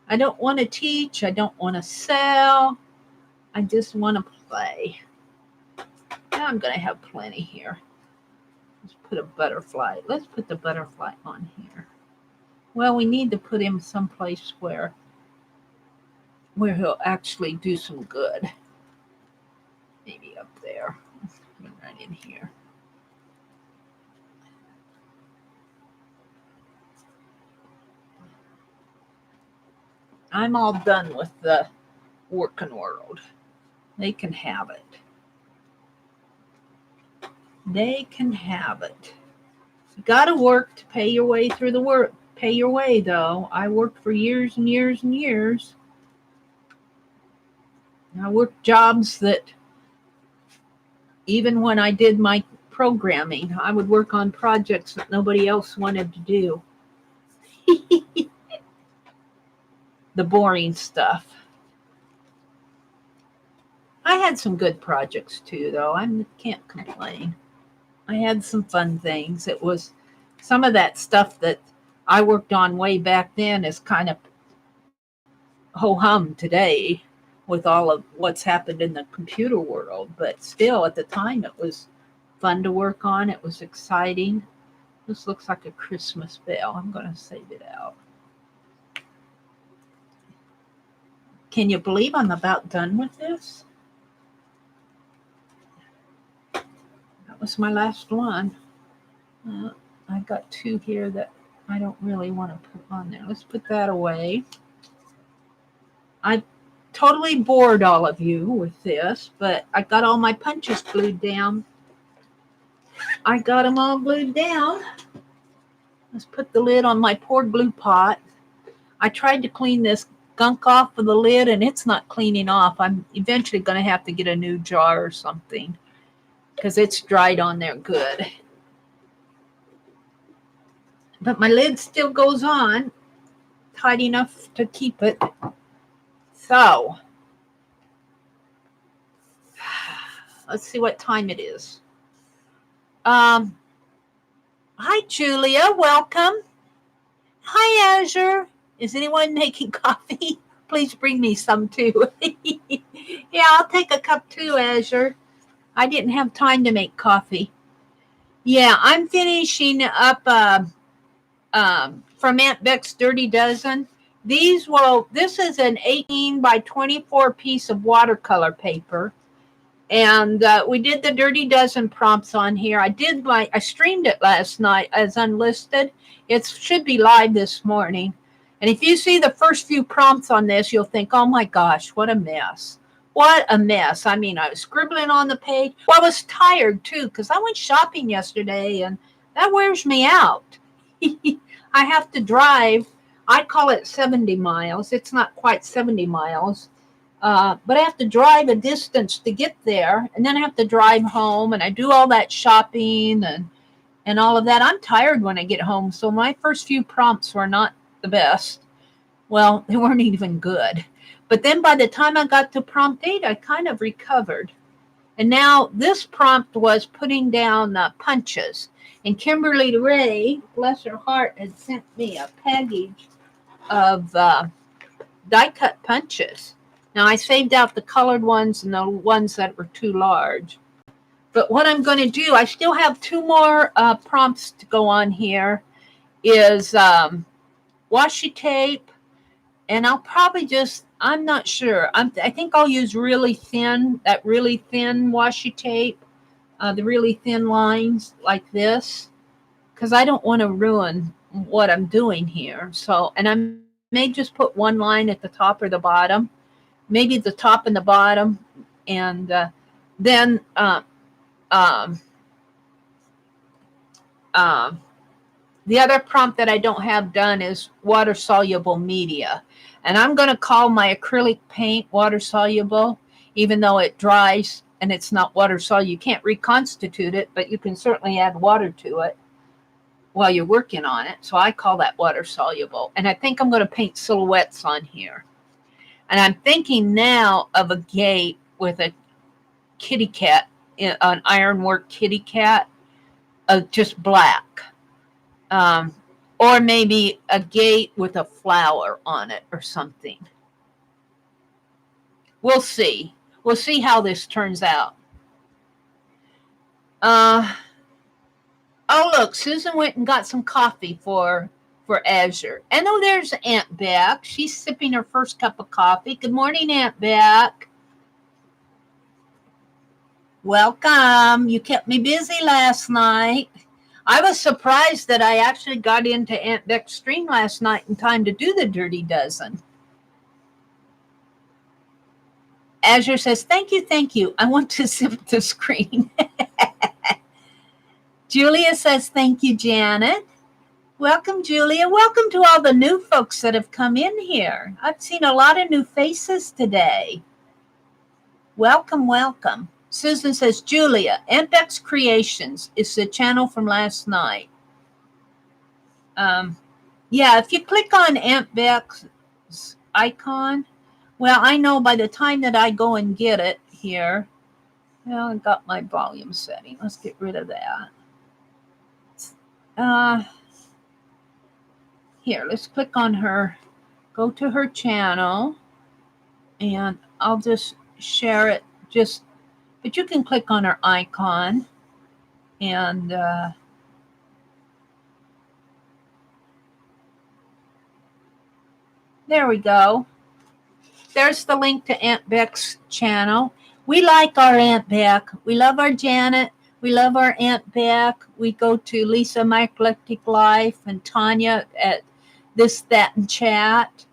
I don't want to teach. I don't want to sell. I just want to play. Now I'm going to have plenty here. Let's put a butterfly. Let's put the butterfly on here. Well, we need to put him someplace where he'll actually do some good. Maybe up there. Let's put him right in here. I'm all done with the working world. They can have it. They can have it. You got to work to pay your way through the work. Pay your way, though. I worked for years and years and years. I worked jobs that even when I did my programming. I would work on projects that nobody else wanted to do. The boring stuff. I had some good projects too, though. I can't complain. I had some fun things. It was some of that stuff that I worked on way back then is kind of ho-hum today with all of what's happened in the computer world. But still, at the time, it was fun to work on. It was exciting. This looks like a Christmas bell. I'm going to save it out. Can you believe I'm about done with this? That was my last one. I got two here that I don't really want to put on there. Let's put that away. I totally bored all of you with this, but I got all my punches glued down. I got them all glued down. Let's put the lid on my poor glue pot. I tried to clean this gunk off of the lid, and it's not cleaning off. I'm eventually going to have to get a new jar or something because it's dried on there good. But my lid still goes on, tight enough to keep it. So, let's see what time it is. Hi, Julia. Welcome. Hi, Azure. Is anyone making coffee? Please bring me some too. Yeah, I'll take a cup too, Azure. I didn't have time to make coffee. Yeah, I'm finishing up from Aunt Beck's Dirty Dozen. This is an 18 by 24 piece of watercolor paper. And we did the Dirty Dozen prompts on here. I streamed it last night as unlisted. It should be live this morning. And if you see the first few prompts on this, you'll think, oh my gosh, what a mess. What a mess. I mean, I was scribbling on the page. Well, I was tired too, because I went shopping yesterday and that wears me out. I have to drive. I call it 70 miles. It's not quite 70 miles. But I have to drive a distance to get there. And then I have to drive home. And I do all that shopping and all of that. I'm tired when I get home. So my first few prompts were not the best. Well, they weren't even good. But then by the time I got to prompt 8, I kind of recovered. And now this prompt was putting down punches. And Kimberly Ray, bless her heart, had sent me a package of die cut punches. Now I saved out the colored ones and the ones that were too large. But what I'm going to do, I still have 2 more prompts to go on here, is washi tape. And I'll probably I'm not sure. I think I'll use really thin washi tape, the really thin lines like this, because I don't want to ruin what I'm doing here. So, and I may just put one line at the top or the bottom, maybe the top and the bottom, and then the other prompt that I don't have done is water-soluble media. And I'm going to call my acrylic paint water-soluble, even though it dries and it's not water-soluble. You can't reconstitute it, but you can certainly add water to it while you're working on it. So I call that water-soluble. And I think I'm going to paint silhouettes on here. And I'm thinking now of a gate with a kitty cat, an ironwork kitty cat, just black. Or maybe a gate with a flower on it or something. We'll see. We'll see how this turns out. Oh, look, Susan went and got some coffee for Azure. And oh, there's Aunt Beck. She's sipping her first cup of coffee. Good morning, Aunt Beck. Welcome. You kept me busy last night. I was surprised that I actually got into Aunt Beck's stream last night in time to do the Dirty Dozen. Azure says, thank you, thank you. I want to zip the screen. Julia says, thank you, Janet. Welcome, Julia. Welcome to all the new folks that have come in here. I've seen a lot of new faces today. Welcome, welcome. Susan says, Julia, Aunt Beck's Creations is the channel from last night. Yeah, if you click on Aunt Beck's icon, well, I know by the time that I go and get it here, well, I got my volume setting. Let's get rid of that. Here, let's click on her, go to her channel, and I'll just share it. But you can click on her icon, and there we go. There's the link to Aunt Beck's channel. We like our Aunt Beck. We love our Janet. We love our Aunt Beck. We go to Lisa My Eclectic Life and Tanya at This, That, and Chat.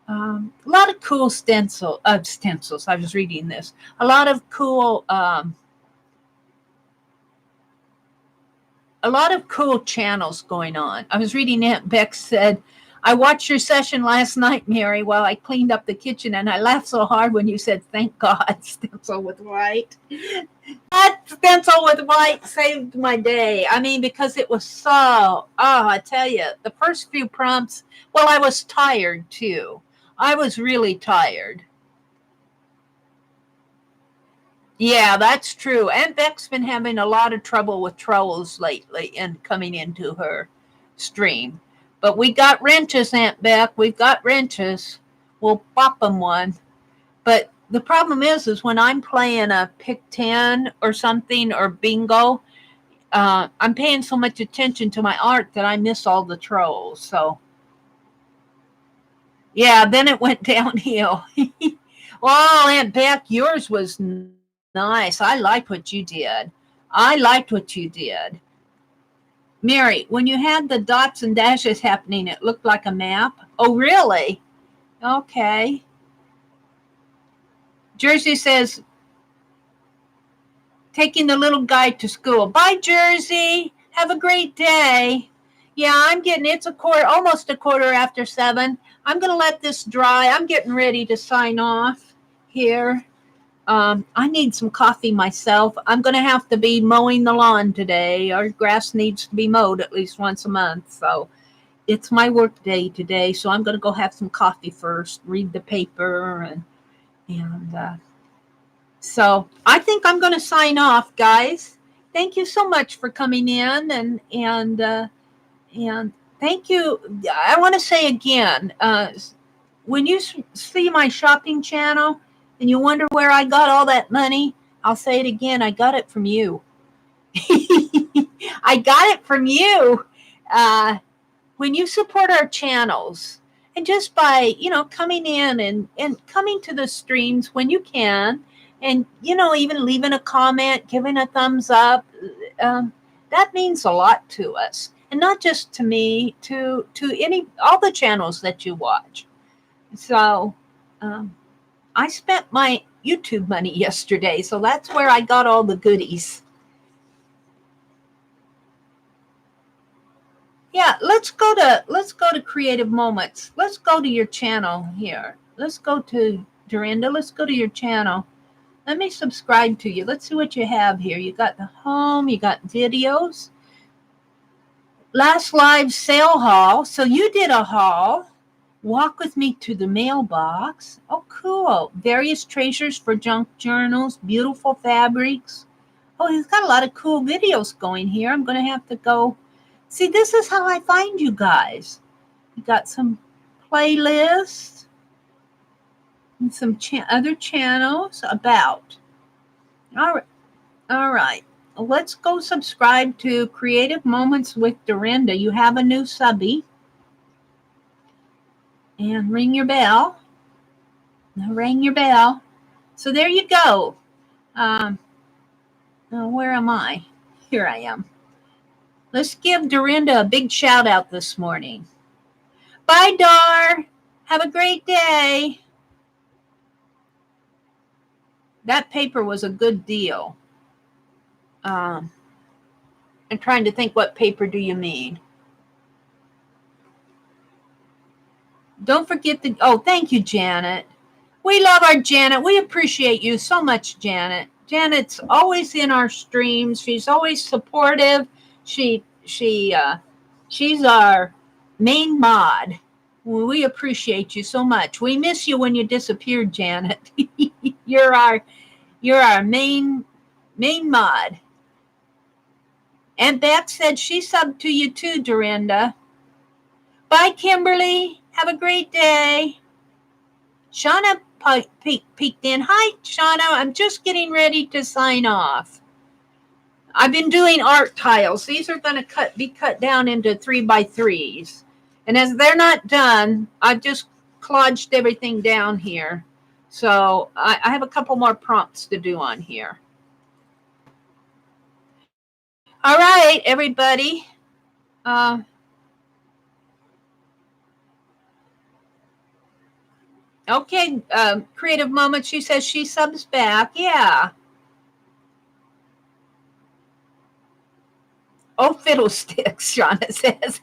A lot of cool stencils. I was reading this. A lot of cool channels going on. I was reading Aunt Beck said, I watched your session last night, Mary, while I cleaned up the kitchen, and I laughed so hard when you said, thank God, stencil with white. That stencil with white saved my day. I mean, because it was I tell you, the first few prompts, well, I was tired too. I was really tired. Yeah, that's true. Aunt Beck's been having a lot of trouble with trolls lately and coming into her stream. But we got wrenches, Aunt Beck. We've got wrenches. We'll pop them one. But the problem is when I'm playing a pick 10 or something or bingo, I'm paying so much attention to my art that I miss all the trolls. So, yeah, then it went downhill. Well, Aunt Beck, yours was nice. I liked what you did. Mary, when you had the dots and dashes happening, it looked like a map. Oh, really? Okay. Jersey says, taking the little guy to school. Bye, Jersey. Have a great day. Yeah, I'm getting, it's almost a quarter after 7. I'm going to let this dry. I'm getting ready to sign off here. I need some coffee myself. I'm going to have to be mowing the lawn today. Our grass needs to be mowed at least once a month. So it's my work day today. So I'm going to go have some coffee first, read the paper. And so I think I'm going to sign off, guys. Thank you so much for coming in. And thank you. I want to say again, when you see my shopping channel, and you wonder where I got all that money, I'll say it again. I got it from you. I got it from you. When you support our channels, and just by, coming in and coming to the streams when you can, and, even leaving a comment, giving a thumbs up, that means a lot to us. And not just to me, to all the channels that you watch. So, I spent my YouTube money yesterday, so that's where I got all the goodies. Yeah, let's go to Creative Moments. Let's go to your channel here. Let's go to Dorinda. Let's go to your channel. Let me subscribe to you. Let's see what you have here. You got the home, you got videos. Last live sale haul. So you did a haul. Walk with me to the mailbox. Oh, cool. Various treasures for junk journals, beautiful fabrics. Oh, he's got a lot of cool videos going here. I'm going to have to go. See, this is how I find you guys. You got some playlists and some other channels about. All right. Let's go subscribe to Creative Moments with Dorinda. You have a new subby. And ring your bell. Ring your bell. So there you go. Where am I? Here I am. Let's give Dorinda a big shout out this morning. Bye, Dar. Have a great day. That paper was a good deal. I'm trying to think, what paper do you mean? Don't forget thank you, Janet. We love our Janet. We appreciate you so much, Janet. Janet's always in our streams. She's always supportive. She's our main mod. We appreciate you so much. We miss you when you disappeared, Janet. you're our main mod. And Beth said she subbed to you too, Dorinda. Bye, Kimberly. Have a great day. Shauna peeked in. Hi, Shauna. I'm just getting ready to sign off. I've been doing art tiles. These are going to be cut down into 3x3s. And as they're not done, I've just clodged everything down here. So I have a couple more prompts to do on here. All right, everybody. Okay, Creative Moment, she says she subs back. Yeah. Oh, fiddlesticks, Shauna says.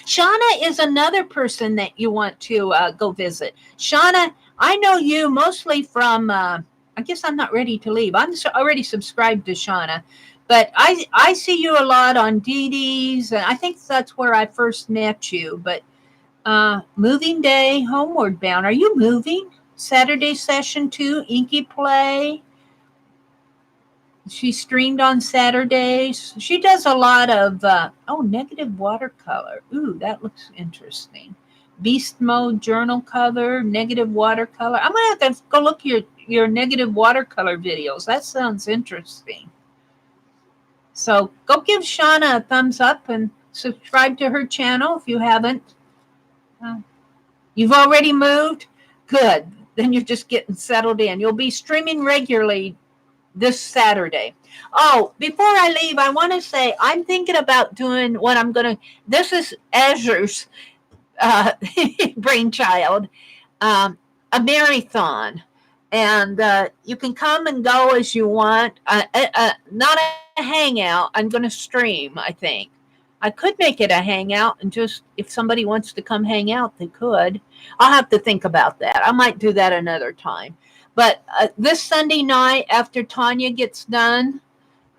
Shauna is another person that you want to go visit. Shauna, I know you mostly from, I guess I'm not ready to leave. I'm already subscribed to Shauna. But I see you a lot on Dee Dee's, and I think that's where I first met you. But moving day, homeward bound. Are you moving? Saturday session 2, Inky Play. She streamed on Saturdays. She does a lot of, negative watercolor. Ooh, that looks interesting. Beast Mode journal cover, negative watercolor. I'm going to have to go look your negative watercolor videos. That sounds interesting. So go give Shauna a thumbs up and subscribe to her channel if you haven't. You've already moved? Good. Then you're just getting settled in. You'll be streaming regularly this Saturday. Oh, before I leave, I want to say I'm thinking about doing what I'm going to. This is Azure's brainchild, a marathon. And you can come and go as you want. Not a hangout. I'm going to stream, I think. I could make it a hangout and just, if somebody wants to come hang out, they could. I'll have to think about that. I might do that another time. But this Sunday night, after Tanya gets done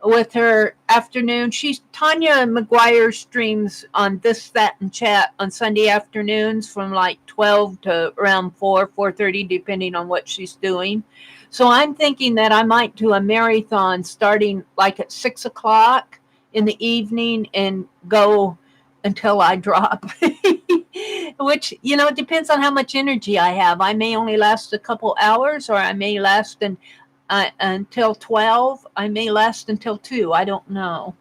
with her afternoon, Tanya McGuire streams on This, That, and Chat on Sunday afternoons from like 12 to around 4:30, depending on what she's doing. So I'm thinking that I might do a marathon starting like at 6 o'clock in the evening and go until I drop. Which, it depends on how much energy I have. I may only last a couple hours, or I may last until 12. I may last until 2. I don't know.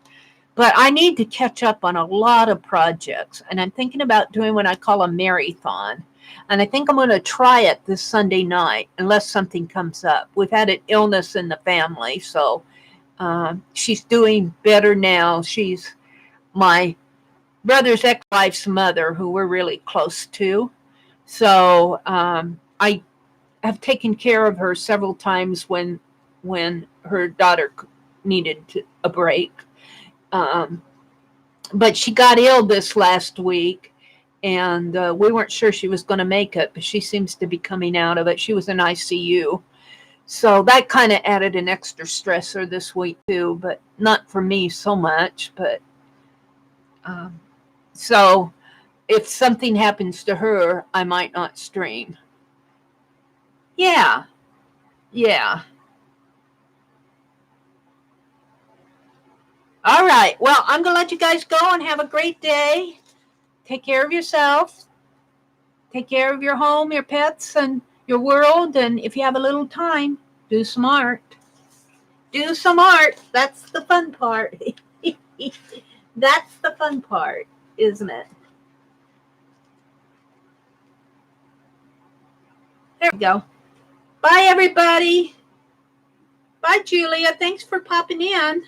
But I need to catch up on a lot of projects. And I'm thinking about doing what I call a marathon. And I think I'm going to try it this Sunday night, unless something comes up. We've had an illness in the family, so she's doing better now. She's my brother's ex-wife's mother, who we're really close to. So I have taken care of her several times when her daughter needed a break. But she got ill this last week, and we weren't sure she was going to make it, but she seems to be coming out of it. She was in ICU. So that kind of added an extra stressor this week too, but not for me so much. But so if something happens to her, I might not stream. Yeah. All right. Well, I'm going to let you guys go and have a great day. Take care of yourself. Take care of your home, your pets, and your world. And if you have a little time, do some art. Do some art. That's the fun part. That's the fun part, isn't it? There we go. Bye, everybody. Bye, Julia. Thanks for popping in.